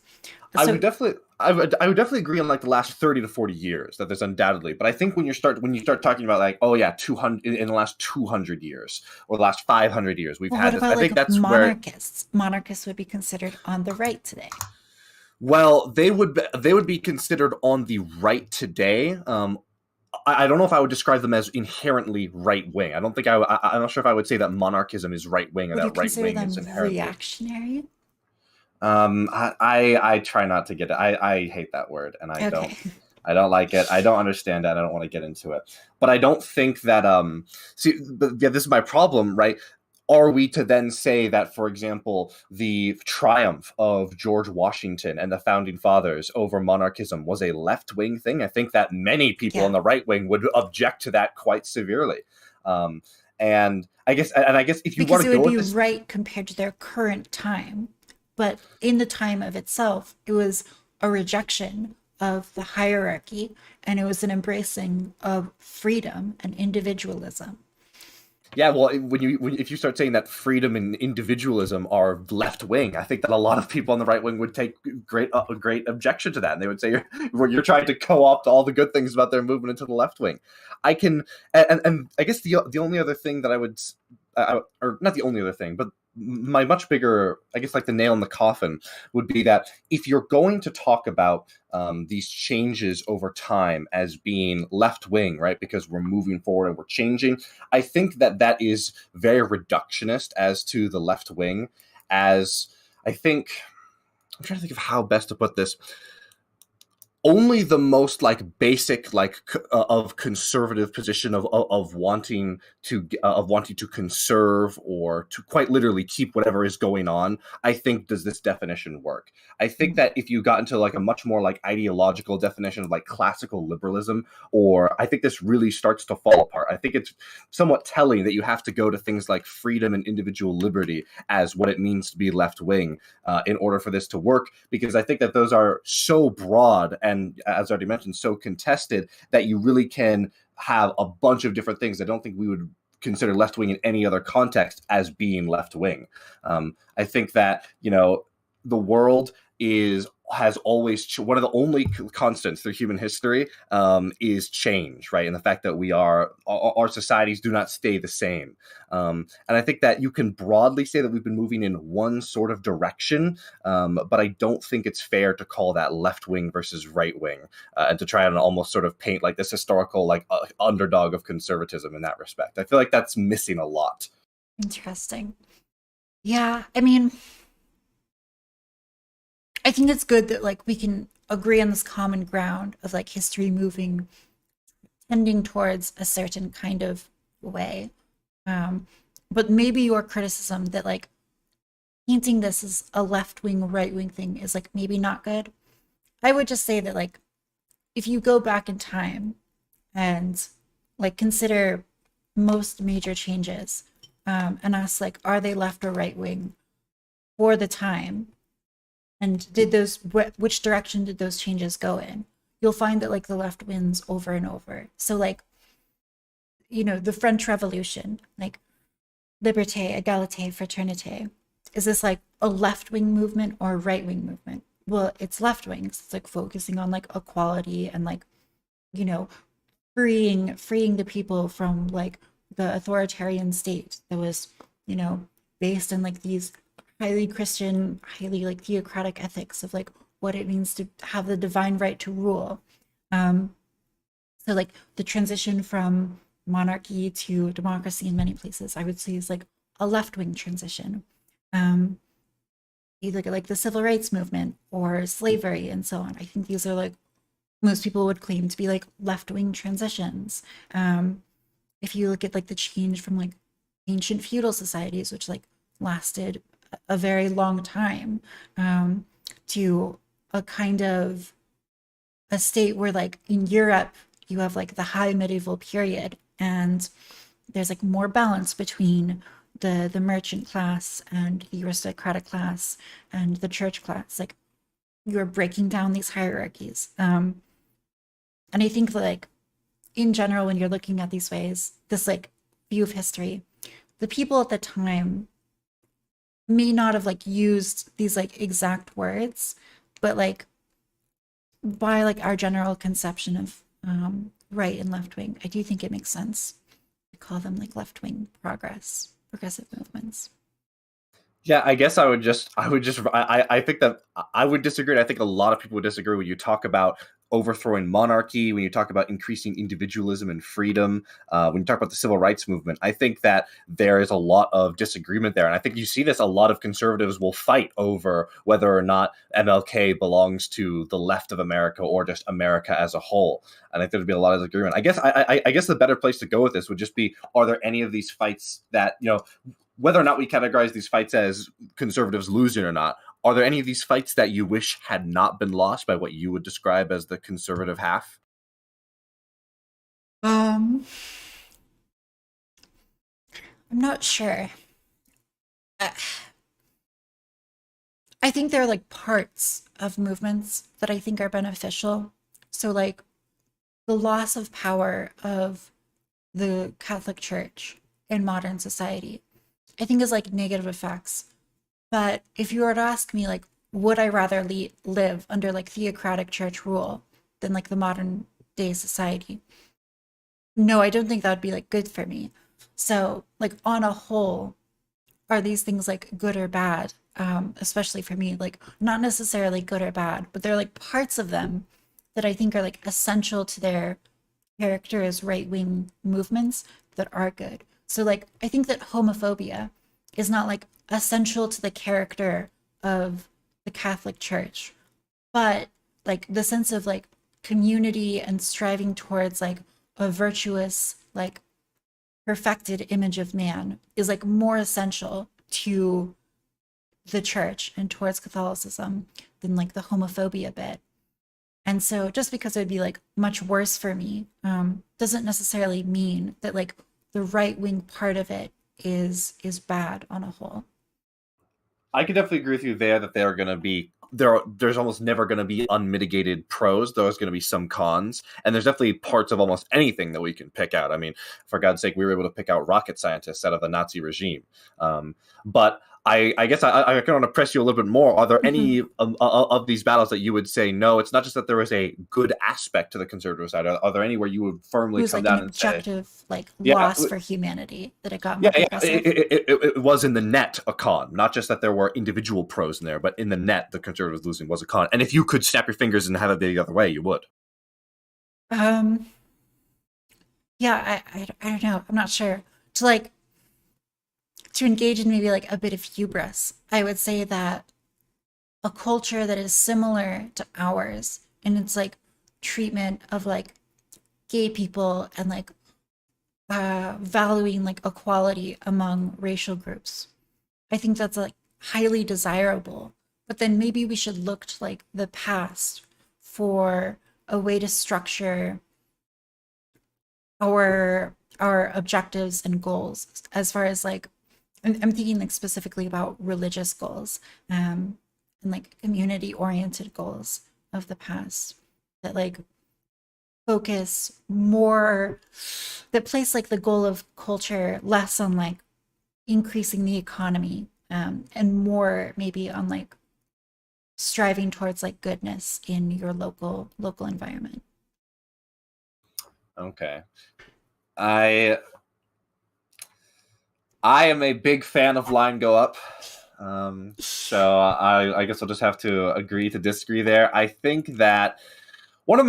I would definitely agree on like the last 30 to 40 years that there's undoubtedly, but I think when you start talking about like, oh yeah, 200 in the last 200 years or the last 500 years we've had this. I think that's monarchists. Monarchists would be considered on the right today. Well, they would be considered on the right today. I don't know if I would describe them as inherently right wing. I don't think I'm not sure if I would say that monarchism is right wing or that right wing is inherently reactionary. I try not to get it. I hate that word, and I don't like it. I don't understand it. I don't want to get into it. But I don't think that this is my problem, right? Are we to then say that, for example, the triumph of George Washington and the founding fathers over monarchism was a left-wing thing? I think that many people on the right wing would object to that quite severely. And I guess if you want to go with this, it would be right compared to their current time. But in the time of itself, it was a rejection of the hierarchy, and it was an embracing of freedom and individualism. Yeah, well, if you start saying that freedom and individualism are left wing, I think that a lot of people on the right wing would take great objection to that, and they would say you're trying to co-opt all the good things about their movement into the left wing. I can, and I guess the only other thing that I would, or not the only other thing, but my much bigger, I guess, like the nail in the coffin would be that if you're going to talk about these changes over time as being left wing, right, because we're moving forward and we're changing, I think that is very reductionist as to the left wing. As I think, I'm trying to think of how best to put this. Only the most like basic of conservative position of wanting to conserve or to quite literally keep whatever is going on, I think does this definition work. I think that if you got into like a much more like ideological definition of like classical liberalism, or I think this really starts to fall apart. I think it's somewhat telling that you have to go to things like freedom and individual liberty as what it means to be left wing in order for this to work, because I think that those are so broad and, as I already mentioned, so contested that you really can have a bunch of different things. I don't think we would consider left wing in any other context as being left wing. I think that, the world has always, one of the only constants through human history is change, right? And the fact that our societies do not stay the same. And I think that you can broadly say that we've been moving in one sort of direction, but I don't think it's fair to call that left wing versus right wing, and to try and almost sort of paint like this historical like underdog of conservatism in that respect. I feel like that's missing a lot. Interesting. Yeah, I mean, I think it's good that like we can agree on this common ground of like history moving, tending towards a certain kind of way. But maybe your criticism that like painting this as a left wing, right wing thing is like maybe not good. I would just say that like if you go back in time and like consider most major changes, and ask like, are they left or right wing for the time? And which direction did those changes go in? You'll find that like the left wins over and over. So like, the French Revolution, like liberté, égalité, fraternité, is this like a left-wing movement or a right-wing movement? Well, it's left-wing. It's like focusing on like equality and like, freeing the people from like the authoritarian state that was, based on like these highly Christian, highly like theocratic ethics of like what it means to have the divine right to rule. So like the transition from monarchy to democracy in many places, I would say is like a left-wing transition. You look at like the civil rights movement or slavery and so on. I think these are like most people would claim to be like left-wing transitions. If you look at like the change from like ancient feudal societies, which like lasted a very long time, to a kind of a state where like in Europe you have like the high medieval period and there's like more balance between the merchant class and the aristocratic class and the church class. Like you're breaking down these hierarchies. And I think like in general, when you're looking at these ways, this like view of history, the people at the time may not have like used these like exact words, but like by like our general conception of right and left wing, I do think it makes sense to call them like left wing progressive movements. Yeah, I guess I think that I would disagree. And I think a lot of people would disagree when you talk about overthrowing monarchy, when you talk about increasing individualism and freedom, when you talk about the civil rights movement. I think that there is a lot of disagreement there. And I think you see this, a lot of conservatives will fight over whether or not MLK belongs to the left of America or just America as a whole. And I think there'd be a lot of disagreement. I guess the better place to go with this would just be, are there any of these fights that, whether or not we categorize these fights as conservatives losing or not, are there any of these fights that you wish had not been lost by what you would describe as the conservative half? I'm not sure. I think there are like parts of movements that I think are beneficial. So like the loss of power of the Catholic Church in modern society, I think is like negative effects. But if you were to ask me, like, would I rather live under like theocratic church rule than like the modern day society? No, I don't think that would be like good for me. So, like, on a whole, are these things like good or bad? Especially for me, like, not necessarily good or bad, but there are like parts of them that I think are like essential to their character as right-wing movements that are good. So like I think that homophobia is not like essential to the character of the Catholic Church, but like the sense of like community and striving towards like a virtuous, like perfected image of man is like more essential to the church and towards Catholicism than like the homophobia bit. And so just because it would be like much worse for me doesn't necessarily mean that like the right wing part of it is bad on a whole. I could definitely agree with you there that they're going to be there's almost never going to be unmitigated pros. There's going to be some cons, and there's definitely parts of almost anything that we can pick out. I mean, for God's sake, we were able to pick out rocket scientists out of the Nazi regime. But I guess I kind of want to press you a little bit more. Are there any of these battles that you would say, no, it's not just that there is a good aspect to the conservative side? Are there any where you would firmly come like down an and say, objective like loss for humanity that it got more yeah, progressive? it was in the net a con, not just that there were individual pros in there, but in the net, the conservatives losing was a con. And if you could snap your fingers and have it be the other way, you would. Yeah, I don't know. I'm not sure. To engage in maybe like a bit of hubris, I would say that a culture that is similar to ours in its like treatment of like gay people and like valuing like equality among racial groups, I think that's like highly desirable. But then maybe we should look to like the past for a way to structure our objectives and goals as far as like I'm thinking like specifically about religious goals and like community oriented goals of the past that like focus more, that place like the goal of culture less on like increasing the economy and more maybe on like striving towards like goodness in your local environment. Okay. I am a big fan of Line Go Up. So I guess I'll just have to agree to disagree there. I think that one of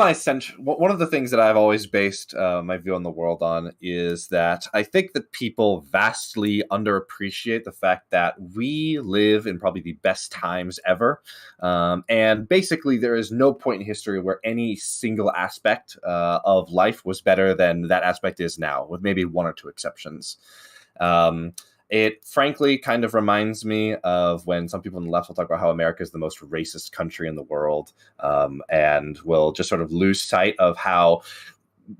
the things that I've always based my view on the world on is that I think that people vastly underappreciate the fact that we live in probably the best times ever. And basically, there is no point in history where any single aspect of life was better than that aspect is now, with maybe one or two exceptions. It frankly kind of reminds me of when some people on the left will talk about how America is the most racist country in the world, and will just sort of lose sight of how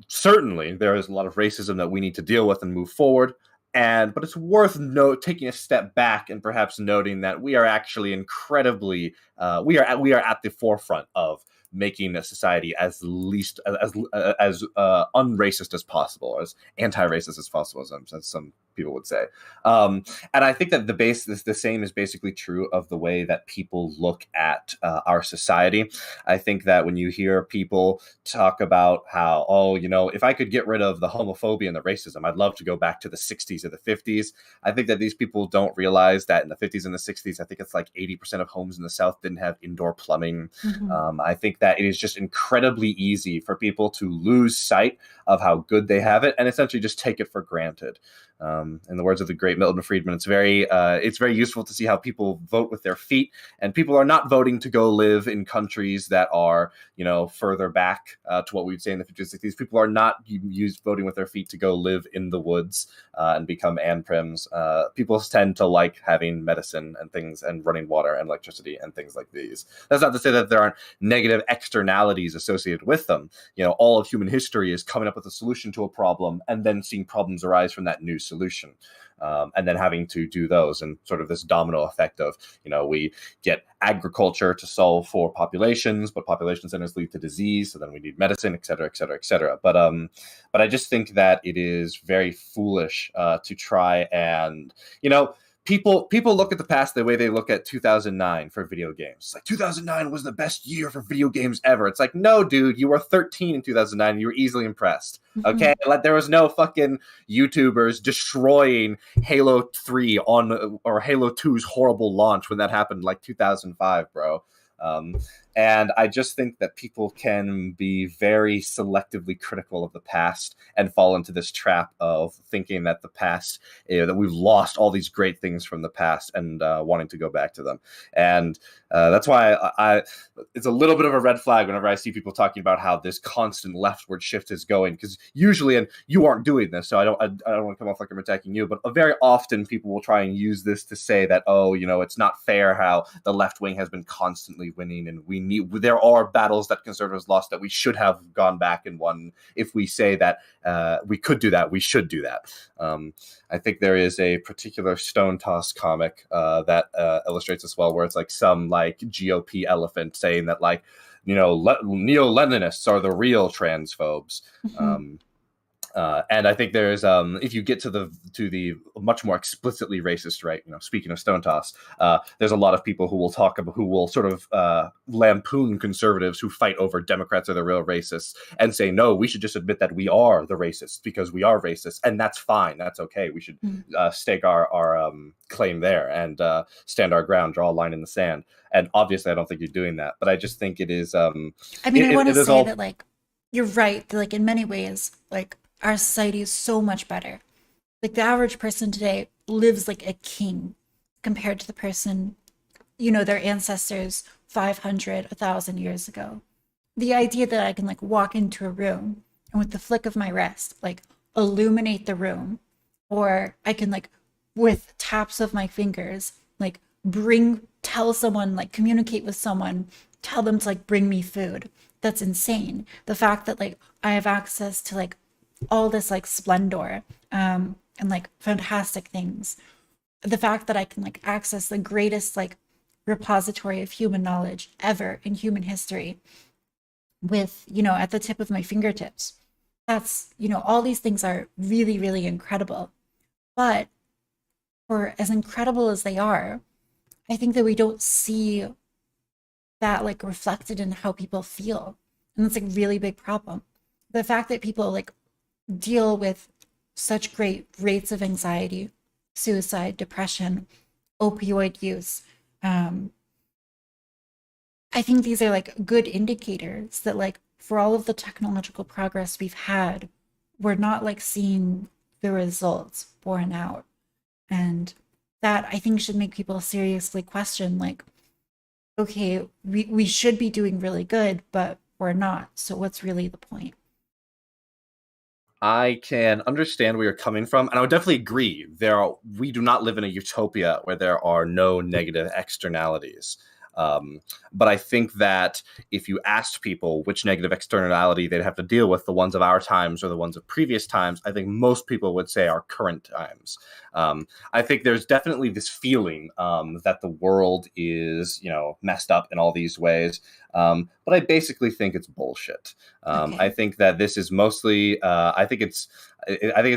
certainly there is a lot of racism that we need to deal with and move forward. But it's worth taking a step back and perhaps noting that we are actually incredibly we are at the forefront of making a society as unracist as possible, as anti-racist as possible, as some people would say. And I think that the same is basically true of the way that people look at our society. I think that when you hear people talk about how, if I could get rid of the homophobia and the racism, I'd love to go back to the 60s or the 50s. I think that these people don't realize that in the 50s and the 60s, I think it's like 80% of homes in the South didn't have indoor plumbing. Mm-hmm. I think that it is just incredibly easy for people to lose sight of how good they have it and essentially just take it for granted. In the words of the great Milton Friedman, it's very useful to see how people vote with their feet, and people are not voting to go live in countries that are, further back to what we would say in the 50s, 60s. People are not voting with their feet to go live in the woods and become Anprims. People tend to like having medicine and things and running water and electricity and things like these. That's not to say that there aren't negative externalities associated with them. All of human history is coming up with a solution to a problem and then seeing problems arise from that new solution. And then having to do those, and sort of this domino effect of, we get agriculture to solve for populations, but population centers lead to disease, so then we need medicine, et cetera, et cetera, et cetera. But I just think that it is very foolish to try and, people look at the past the way they look at 2009 for video games. It's like 2009 was the best year for video games ever. It's like, no, dude, you were 13 in 2009 and you were easily impressed. Okay, like there was no fucking YouTubers destroying Halo 3 or Halo 2's horrible launch when that happened, like 2005, bro. And I just think that people can be very selectively critical of the past and fall into this trap of thinking that the past, that we've lost all these great things from the past and wanting to go back to them. And that's why it's a little bit of a red flag whenever I see people talking about how this constant leftward shift is going, because usually, and you aren't doing this, so I don't want to come off like I'm attacking you, but very often people will try and use this to say that, it's not fair how the left wing has been constantly winning, and there are battles that conservatives lost that we should have gone back and won. If we say that we could do that, we should do that. I think there is a particular Stone Toss comic that illustrates this well, where it's like some like GOP elephant saying that like, neo-Leninists are the real transphobes. And I think there's if you get to the much more explicitly racist right, speaking of Stone Toss, there's a lot of people who will sort of lampoon conservatives who fight over Democrats are the real racists and say, no, we should just admit that we are the racists because we are racist, and that's fine, that's okay. We should stake our claim there and stand our ground, draw a line in the sand. And obviously, I don't think you're doing that, but I just think it is. I want to say that like you're right. That, like in many ways, like our society is so much better. Like the average person today lives like a king compared to the person, their ancestors 500, 1,000 years ago. The idea that I can like walk into a room and with the flick of my wrist, like illuminate the room, or I can like with taps of my fingers, like tell someone, like communicate with someone, tell them to like bring me food. That's insane. The fact that like I have access to like all this like splendor and like fantastic things, the fact that I can like access the greatest like repository of human knowledge ever in human history with at the tip of my fingertips, that's all these things are really, really incredible. But for as incredible as they are, I think that we don't see that like reflected in how people feel, and that's like really big problem. The fact that people like deal with such great rates of anxiety, suicide, depression, opioid use. I think these are like good indicators that like for all of the technological progress we've had, we're not like seeing the results borne out. And that I think should make people seriously question like, okay, we should be doing really good, but we're not. So what's really the point? I can understand where you're coming from, and I would definitely agree. We do not live in a utopia where there are no negative externalities. But I think that if you asked people which negative externality they'd have to deal with, the ones of our times or the ones of previous times, I think most people would say our current times. I think there's definitely this feeling that the world is, messed up in all these ways. But I basically think it's bullshit. Okay. I think that this is mostly, I think it's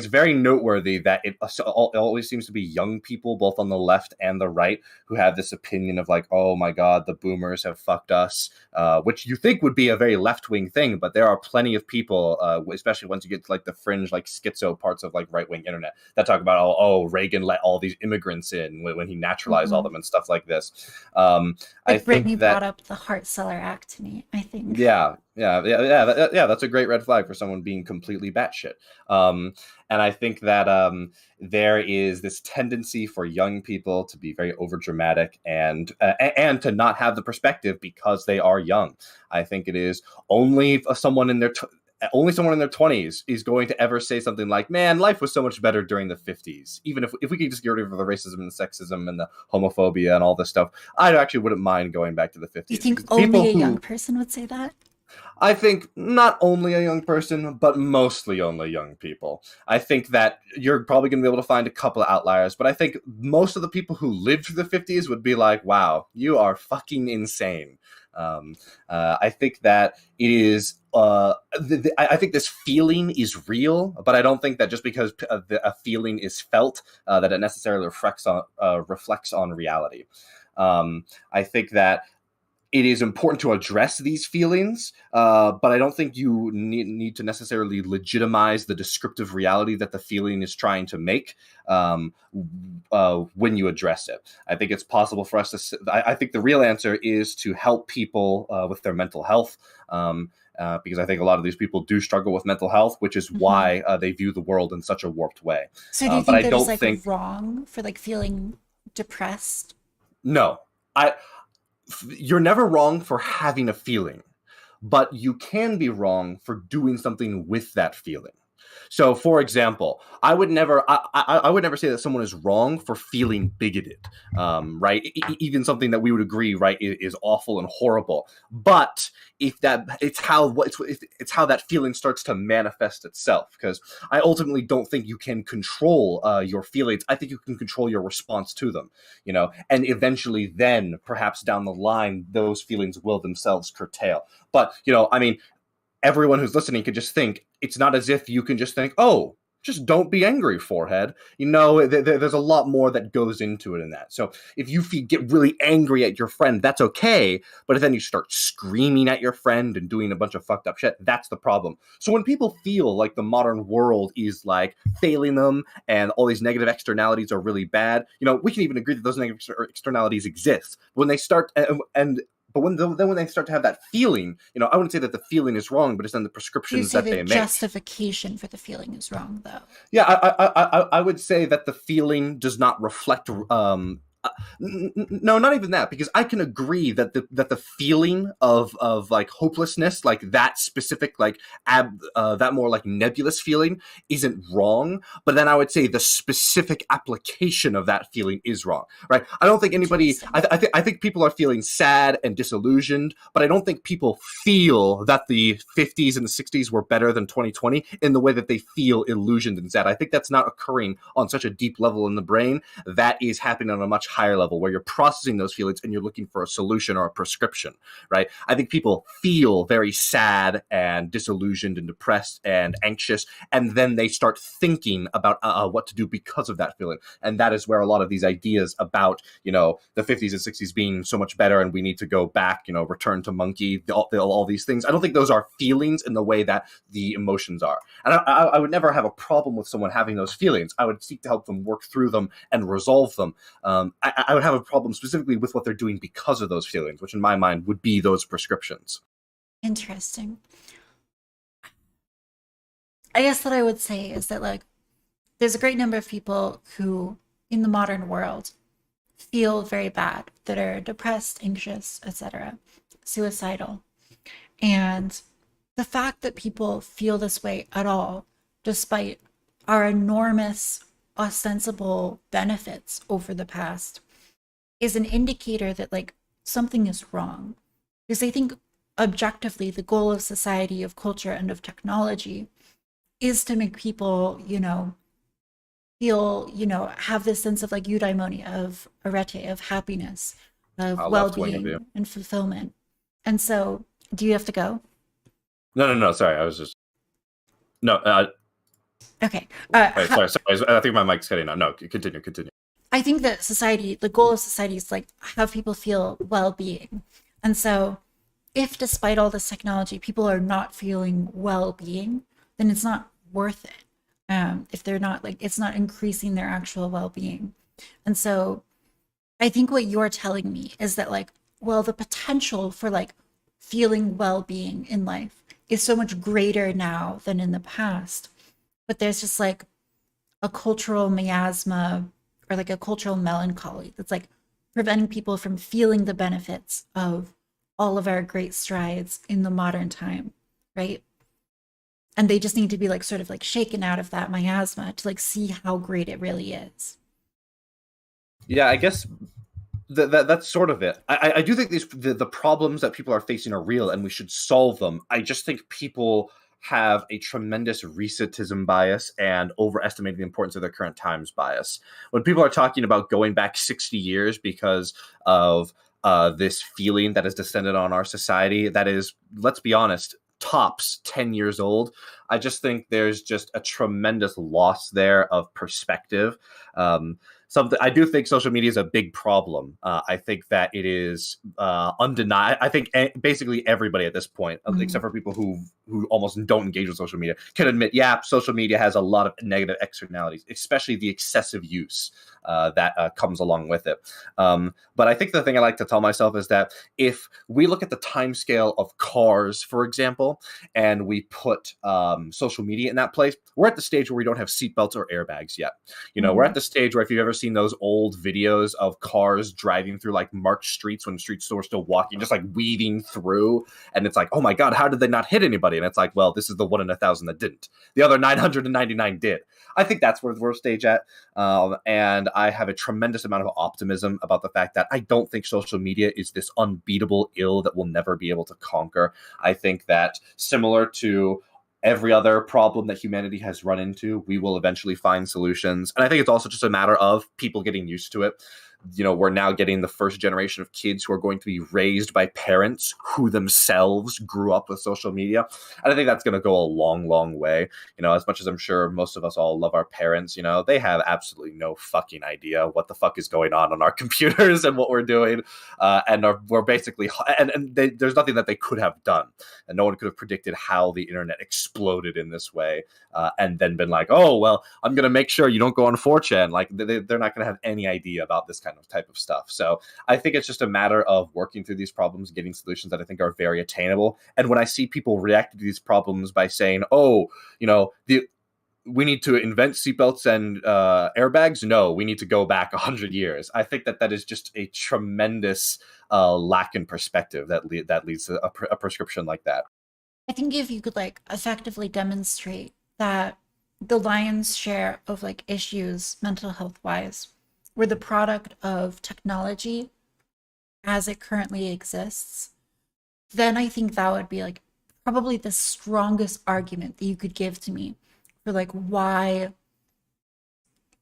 very noteworthy that it always seems to be young people, both on the left and the right, who have this opinion of like, oh my God, the boomers have fucked us, which you think would be a very left-wing thing, but there are plenty of people, especially once you get to like the fringe, like schizo parts of like right-wing internet, that talk about, oh, Reagan let all these immigrants in when he naturalized all them and stuff like this. I think Brittany brought up the Heart Cellar Act to me, I think. Yeah, that's a great red flag for someone being completely batshit. And I think that there is this tendency for young people to be very overdramatic and to not have the perspective because they are young. I think it is only someone in their only someone in their 20s is going to ever say something like, man, life was so much better during the 50s. Even if we could just get rid of the racism and the sexism and the homophobia and all this stuff, I actually wouldn't mind going back to the 50s. You think only a young person would say that? I think not only a young person, but mostly only young people. I think that you're probably going to be able to find a couple of outliers, but I think most of the people who lived through the 50s would be like, wow, you are fucking insane. I think that it is. I think this feeling is real, but I don't think that just because a feeling is felt, that it necessarily reflects on reality. I think that it is important to address these feelings, but I don't think you need to necessarily legitimize the descriptive reality that the feeling is trying to make when you address it. I think it's possible for us to. I think the real answer is to help people with their mental health. Because I think a lot of these people do struggle with mental health, which is why they view the world in such a warped way. So do you think that it's like wrong for like feeling depressed? No, you're never wrong for having a feeling, but you can be wrong for doing something with that feeling. So, for example, I would never say that someone is wrong for feeling bigoted, right? Even something that we would agree, right, is awful and horrible. But if it's how that feeling starts to manifest itself. Because I ultimately don't think you can control your feelings. I think you can control your response to them, and eventually, then perhaps down the line, those feelings will themselves curtail. But everyone who's listening could just think, it's not as if you can just think, oh, just don't be angry, forehead. There's a lot more that goes into it in that. So if you get really angry at your friend, that's okay. But if then you start screaming at your friend and doing a bunch of fucked up shit, that's the problem. So when people feel like the modern world is like failing them and all these negative externalities are really bad, we can even agree that those negative externalities exist. When they start But when they start to have that feeling, I wouldn't say that the feeling is wrong, but it's then the prescriptions that they make. Justification for the feeling is wrong, though. Yeah, I would say that the feeling does not reflect. No, not even that, because I can agree that the feeling of like hopelessness, like that specific, like that more like nebulous feeling, isn't wrong. But then I would say the specific application of that feeling is wrong, right? I don't think anybody. I think people are feeling sad and disillusioned, but I don't think people feel that the 50s and the 60s were better than 2020 in the way that they feel illusioned and sad. I think that's not occurring on such a deep level in the brain. That is happening on a much higher level where you're processing those feelings and you're looking for a solution or a prescription, right? I think people feel very sad and disillusioned and depressed and anxious, and then they start thinking about what to do because of that feeling. And that is where a lot of these ideas about, the 50s and 60s being so much better and we need to go back, return to monkey, all these things. I don't think those are feelings in the way that the emotions are. And I would never have a problem with someone having those feelings. I would seek to help them work through them and resolve them. I would have a problem specifically with what they're doing because of those feelings, which in my mind would be those prescriptions. Interesting. I guess what I would say is that, like, there's a great number of people who, in the modern world, feel very bad, that are depressed, anxious, etc., suicidal. And the fact that people feel this way at all, despite our enormous ostensible benefits over the past, is an indicator that like something is wrong. Because I think objectively the goal of society, of culture, and of technology is to make people, feel, have this sense of like eudaimonia, of arete, of happiness, of well-being and fulfillment. And so, do you have to go? No. Sorry, I was just Okay. Sorry. I think my mic's cutting out. No, continue. I think that the goal of society is like have people feel well-being. And so if despite all this technology, people are not feeling well-being, then it's not worth it. If they're not it's not increasing their actual well-being. And so I think what you're telling me is that the potential for feeling well-being in life is so much greater now than in the past. But there's just a cultural miasma or a cultural melancholy that's preventing people from feeling the benefits of all of our great strides in the modern time, right? and they just need to be like sort of like shaken out of that miasma to like see how great it really is. Yeah, I guess that's sort of it. I do think the problems that people are facing are real, and we should solve them. I just think people have a tremendous recentism bias and overestimating the importance of their current times bias. When people are talking about going back 60 years because of this feeling that has descended on our society, that is, let's be honest, tops 10 years old. I just think there's just a tremendous loss there of perspective. Something I do think social media is a big problem. I think that it is undeniable. I think basically everybody at this point, except for people who almost don't engage with social media, can admit, yeah, social media has a lot of negative externalities, especially the excessive use that comes along with it. But I think the thing I like to tell myself is that if we look at the time scale of cars, for example, and we put social media in that place, we're at the stage where we don't have seatbelts or airbags yet. We're at the stage where if you've ever seen those old videos of cars driving through like marked streets when streets were still walking, just like weaving through, and it's like, oh my God, how did they not hit anybody? And it's like, well, this is the 1 in 1,000 that didn't. The other 999 did. I think that's where we're stage at. And I have a tremendous amount of optimism about the fact that I don't think social media is this unbeatable ill that we'll never be able to conquer. I think that similar to every other problem that humanity has run into, we will eventually find solutions. And I think it's also just a matter of people getting used to it. We're now getting the first generation of kids who are going to be raised by parents who themselves grew up with social media. And I think that's going to go a long, long way. As much as I'm sure most of us all love our parents, they have absolutely no fucking idea what the fuck is going on our computers and what we're doing. We're basically, there's nothing that they could have done. And no one could have predicted how the internet exploded in this way. And then been like, oh, well, I'm going to make sure you don't go on 4chan. Like, they're not going to have any idea about this kind of type of stuff. So I think it's just a matter of working through these problems, getting solutions that I think are very attainable. And when I see people react to these problems by saying, oh, we need to invent seatbelts and airbags. No, we need to go back 100 years. I think that is just a tremendous lack in perspective that leads to a prescription like that. I think if you could like effectively demonstrate that the lion's share of like issues mental health wise were the product of technology as it currently exists, then I think that would be like probably the strongest argument that you could give to me for like why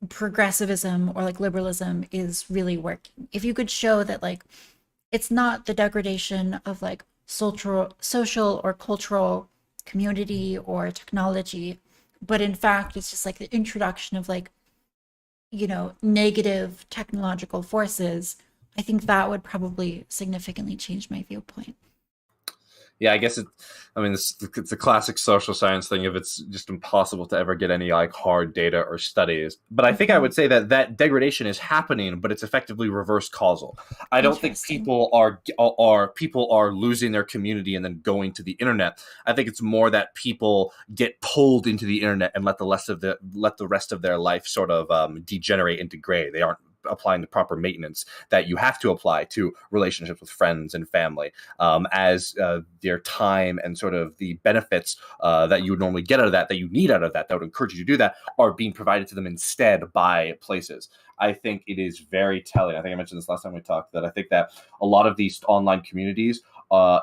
progressivism or like liberalism is really working. If you could show that like it's not the degradation of like social or cultural community or technology, but in fact it's just like the introduction of like negative technological forces, I think that would probably significantly change my viewpoint. Yeah, I guess it's a classic social science thing if it's just impossible to ever get any like hard data or studies. But I think I would say that degradation is happening, but it's effectively reverse causal. I don't think people are losing their community and then going to the internet. I think it's more that people get pulled into the internet and let the rest of their life sort of degenerate and degrade. They aren't applying the proper maintenance that you have to apply to relationships with friends and family, as their time and sort of the benefits that you would normally get out of that you need out of that would encourage you to do that, are being provided to them instead by places. I think it is very telling. I think I mentioned this last time we talked, that I think that a lot of these online communities,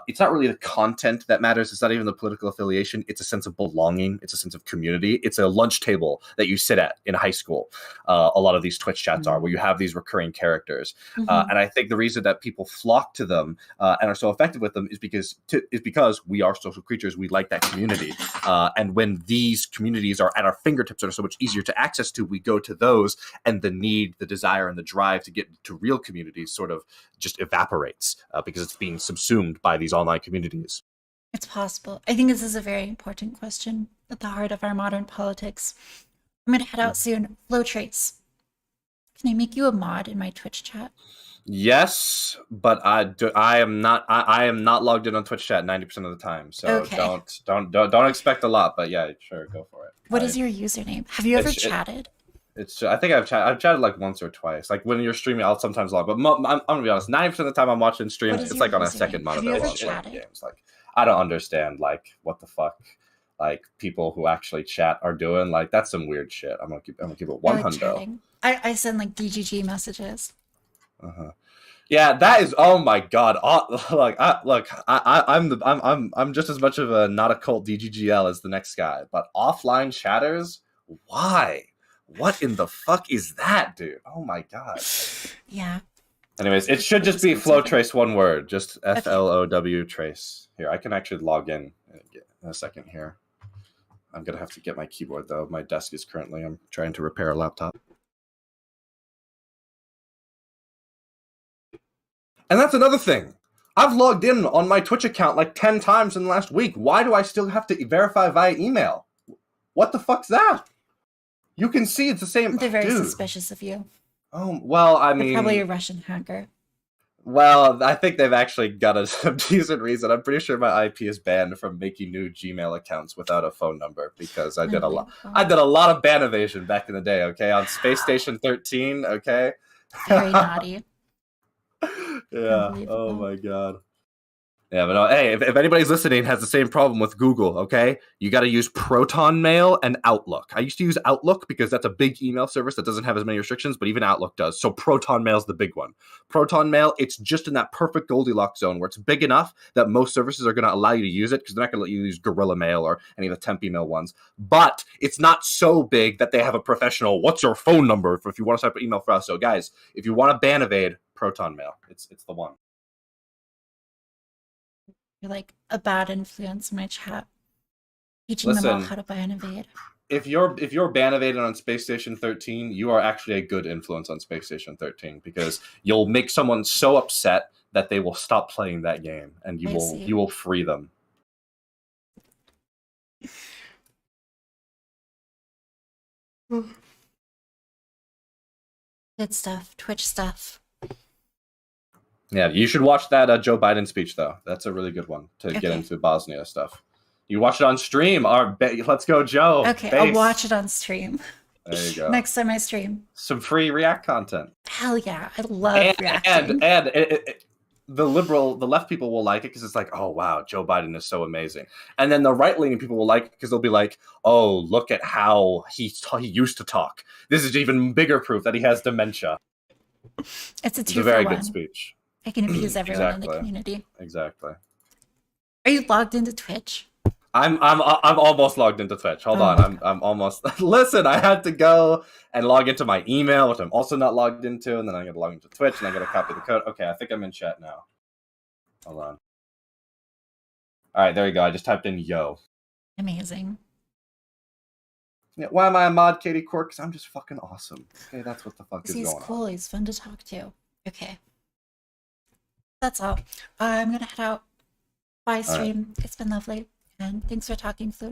it's not really the content that matters. It's not even the political affiliation. It's a sense of belonging. It's a sense of community. It's a lunch table that you sit at in high school. A lot of these Twitch chats are, where you have these recurring characters. And I think the reason that people flock to them and are so effective with them is because we are social creatures. We like that community. And when these communities are at our fingertips and are so much easier to access to, we go to those, and the need, the desire, and the drive to get to real communities sort of just evaporates because it's being subsumed by these online communities. It's possible. I think this is a very important question at the heart of our modern politics. I'm going to head out soon. Flowtrace, can I make you a mod in my Twitch chat? Yes, but I am not logged in on Twitch chat 90% of the time, so okay. don't expect a lot. But yeah, sure, go for it. What is your username? Have you ever chatted? I think I've chatted like once or twice. Like when you're streaming, I'll sometimes log. But I'm gonna be honest, 90% of the time I'm watching streams, it's like on a second monitor. Have you ever chatted? Games. Like I don't understand like what the fuck. like people who actually chat are doing. Like that's some weird shit. I'm gonna keep it I one like hundo. chatting. I send like DGG messages. Yeah, that is. Oh my god! I'm just as much of a not a cult DGGL as the next guy, but offline chatters. Why? What in the fuck is that, dude? Oh my god. Yeah. Anyways, it should just be flow trace, one word, just FLOW trace. Here, I can actually log in in a second here. I'm gonna have to get my keyboard though. My desk is currently. I'm trying to repair a laptop. And that's another thing. I've logged in on my Twitch account like 10 times in the last week. Why do I still have to verify via email? What the fuck's that? You can see it's the same. They're very Dude. suspicious of you. Oh, well, I They're mean... probably a Russian hacker. Well, I think they've actually got a decent reason. I'm pretty sure my IP is banned from making new Gmail accounts without a phone number because I did a lot of ban evasion back in the day, okay? On Space Station 13, okay? Very naughty. Yeah. Oh my god. Yeah, but no, hey, if anybody's listening has the same problem with Google, okay, you got to use Proton Mail and Outlook. I used to use Outlook because that's a big email service that doesn't have as many restrictions, but even Outlook does. So Proton Mail's the big one. Proton Mail, it's just in that perfect Goldilocks zone where it's big enough that most services are going to allow you to use it because they're not going to let you use Gorilla Mail or any of the temp email ones. But it's not so big that they have a professional, what's your phone number if you want to set up an email for us. So guys, if you want to ban evade, Proton Mail. It's the one. You're like a bad influence in my chat. Teaching them all how to ban evade. If you're ban evaded on Space Station 13, you are actually a good influence on Space Station 13 because you'll make someone so upset that they will stop playing that game and you will free them. Good stuff. Twitch stuff. Yeah, you should watch that Joe Biden speech, though. That's a really good one to get into Bosnia stuff. You watch it on stream. Let's go, Joe. Okay, Base. I'll watch it on stream. There you go. Next time I stream. Some free React content. Hell yeah, I love reacting. And the left people will like it because it's like, oh, wow, Joe Biden is so amazing. And then the right-leaning people will like it because they'll be like, oh, look at how he used to talk. This is even bigger proof that he has dementia. It's a very good speech. I can abuse everyone in the community. Exactly. Are you logged into Twitch? I'm almost logged into Twitch. Hold on, I'm almost. Listen, I had to go and log into my email, which I'm also not logged into, and then I got to log into Twitch, and I got to copy the code. Okay, I think I'm in chat now. Hold on. All right, there you go. I just typed in yo. Amazing. Yeah, why am I a mod, Katie Court? Because I'm just fucking awesome. Okay, that's what the fuck is going on. He's cool. He's fun to talk to. Okay. That's all. I'm gonna head out. Bye, stream. It's been lovely. And thanks for talking, Flute.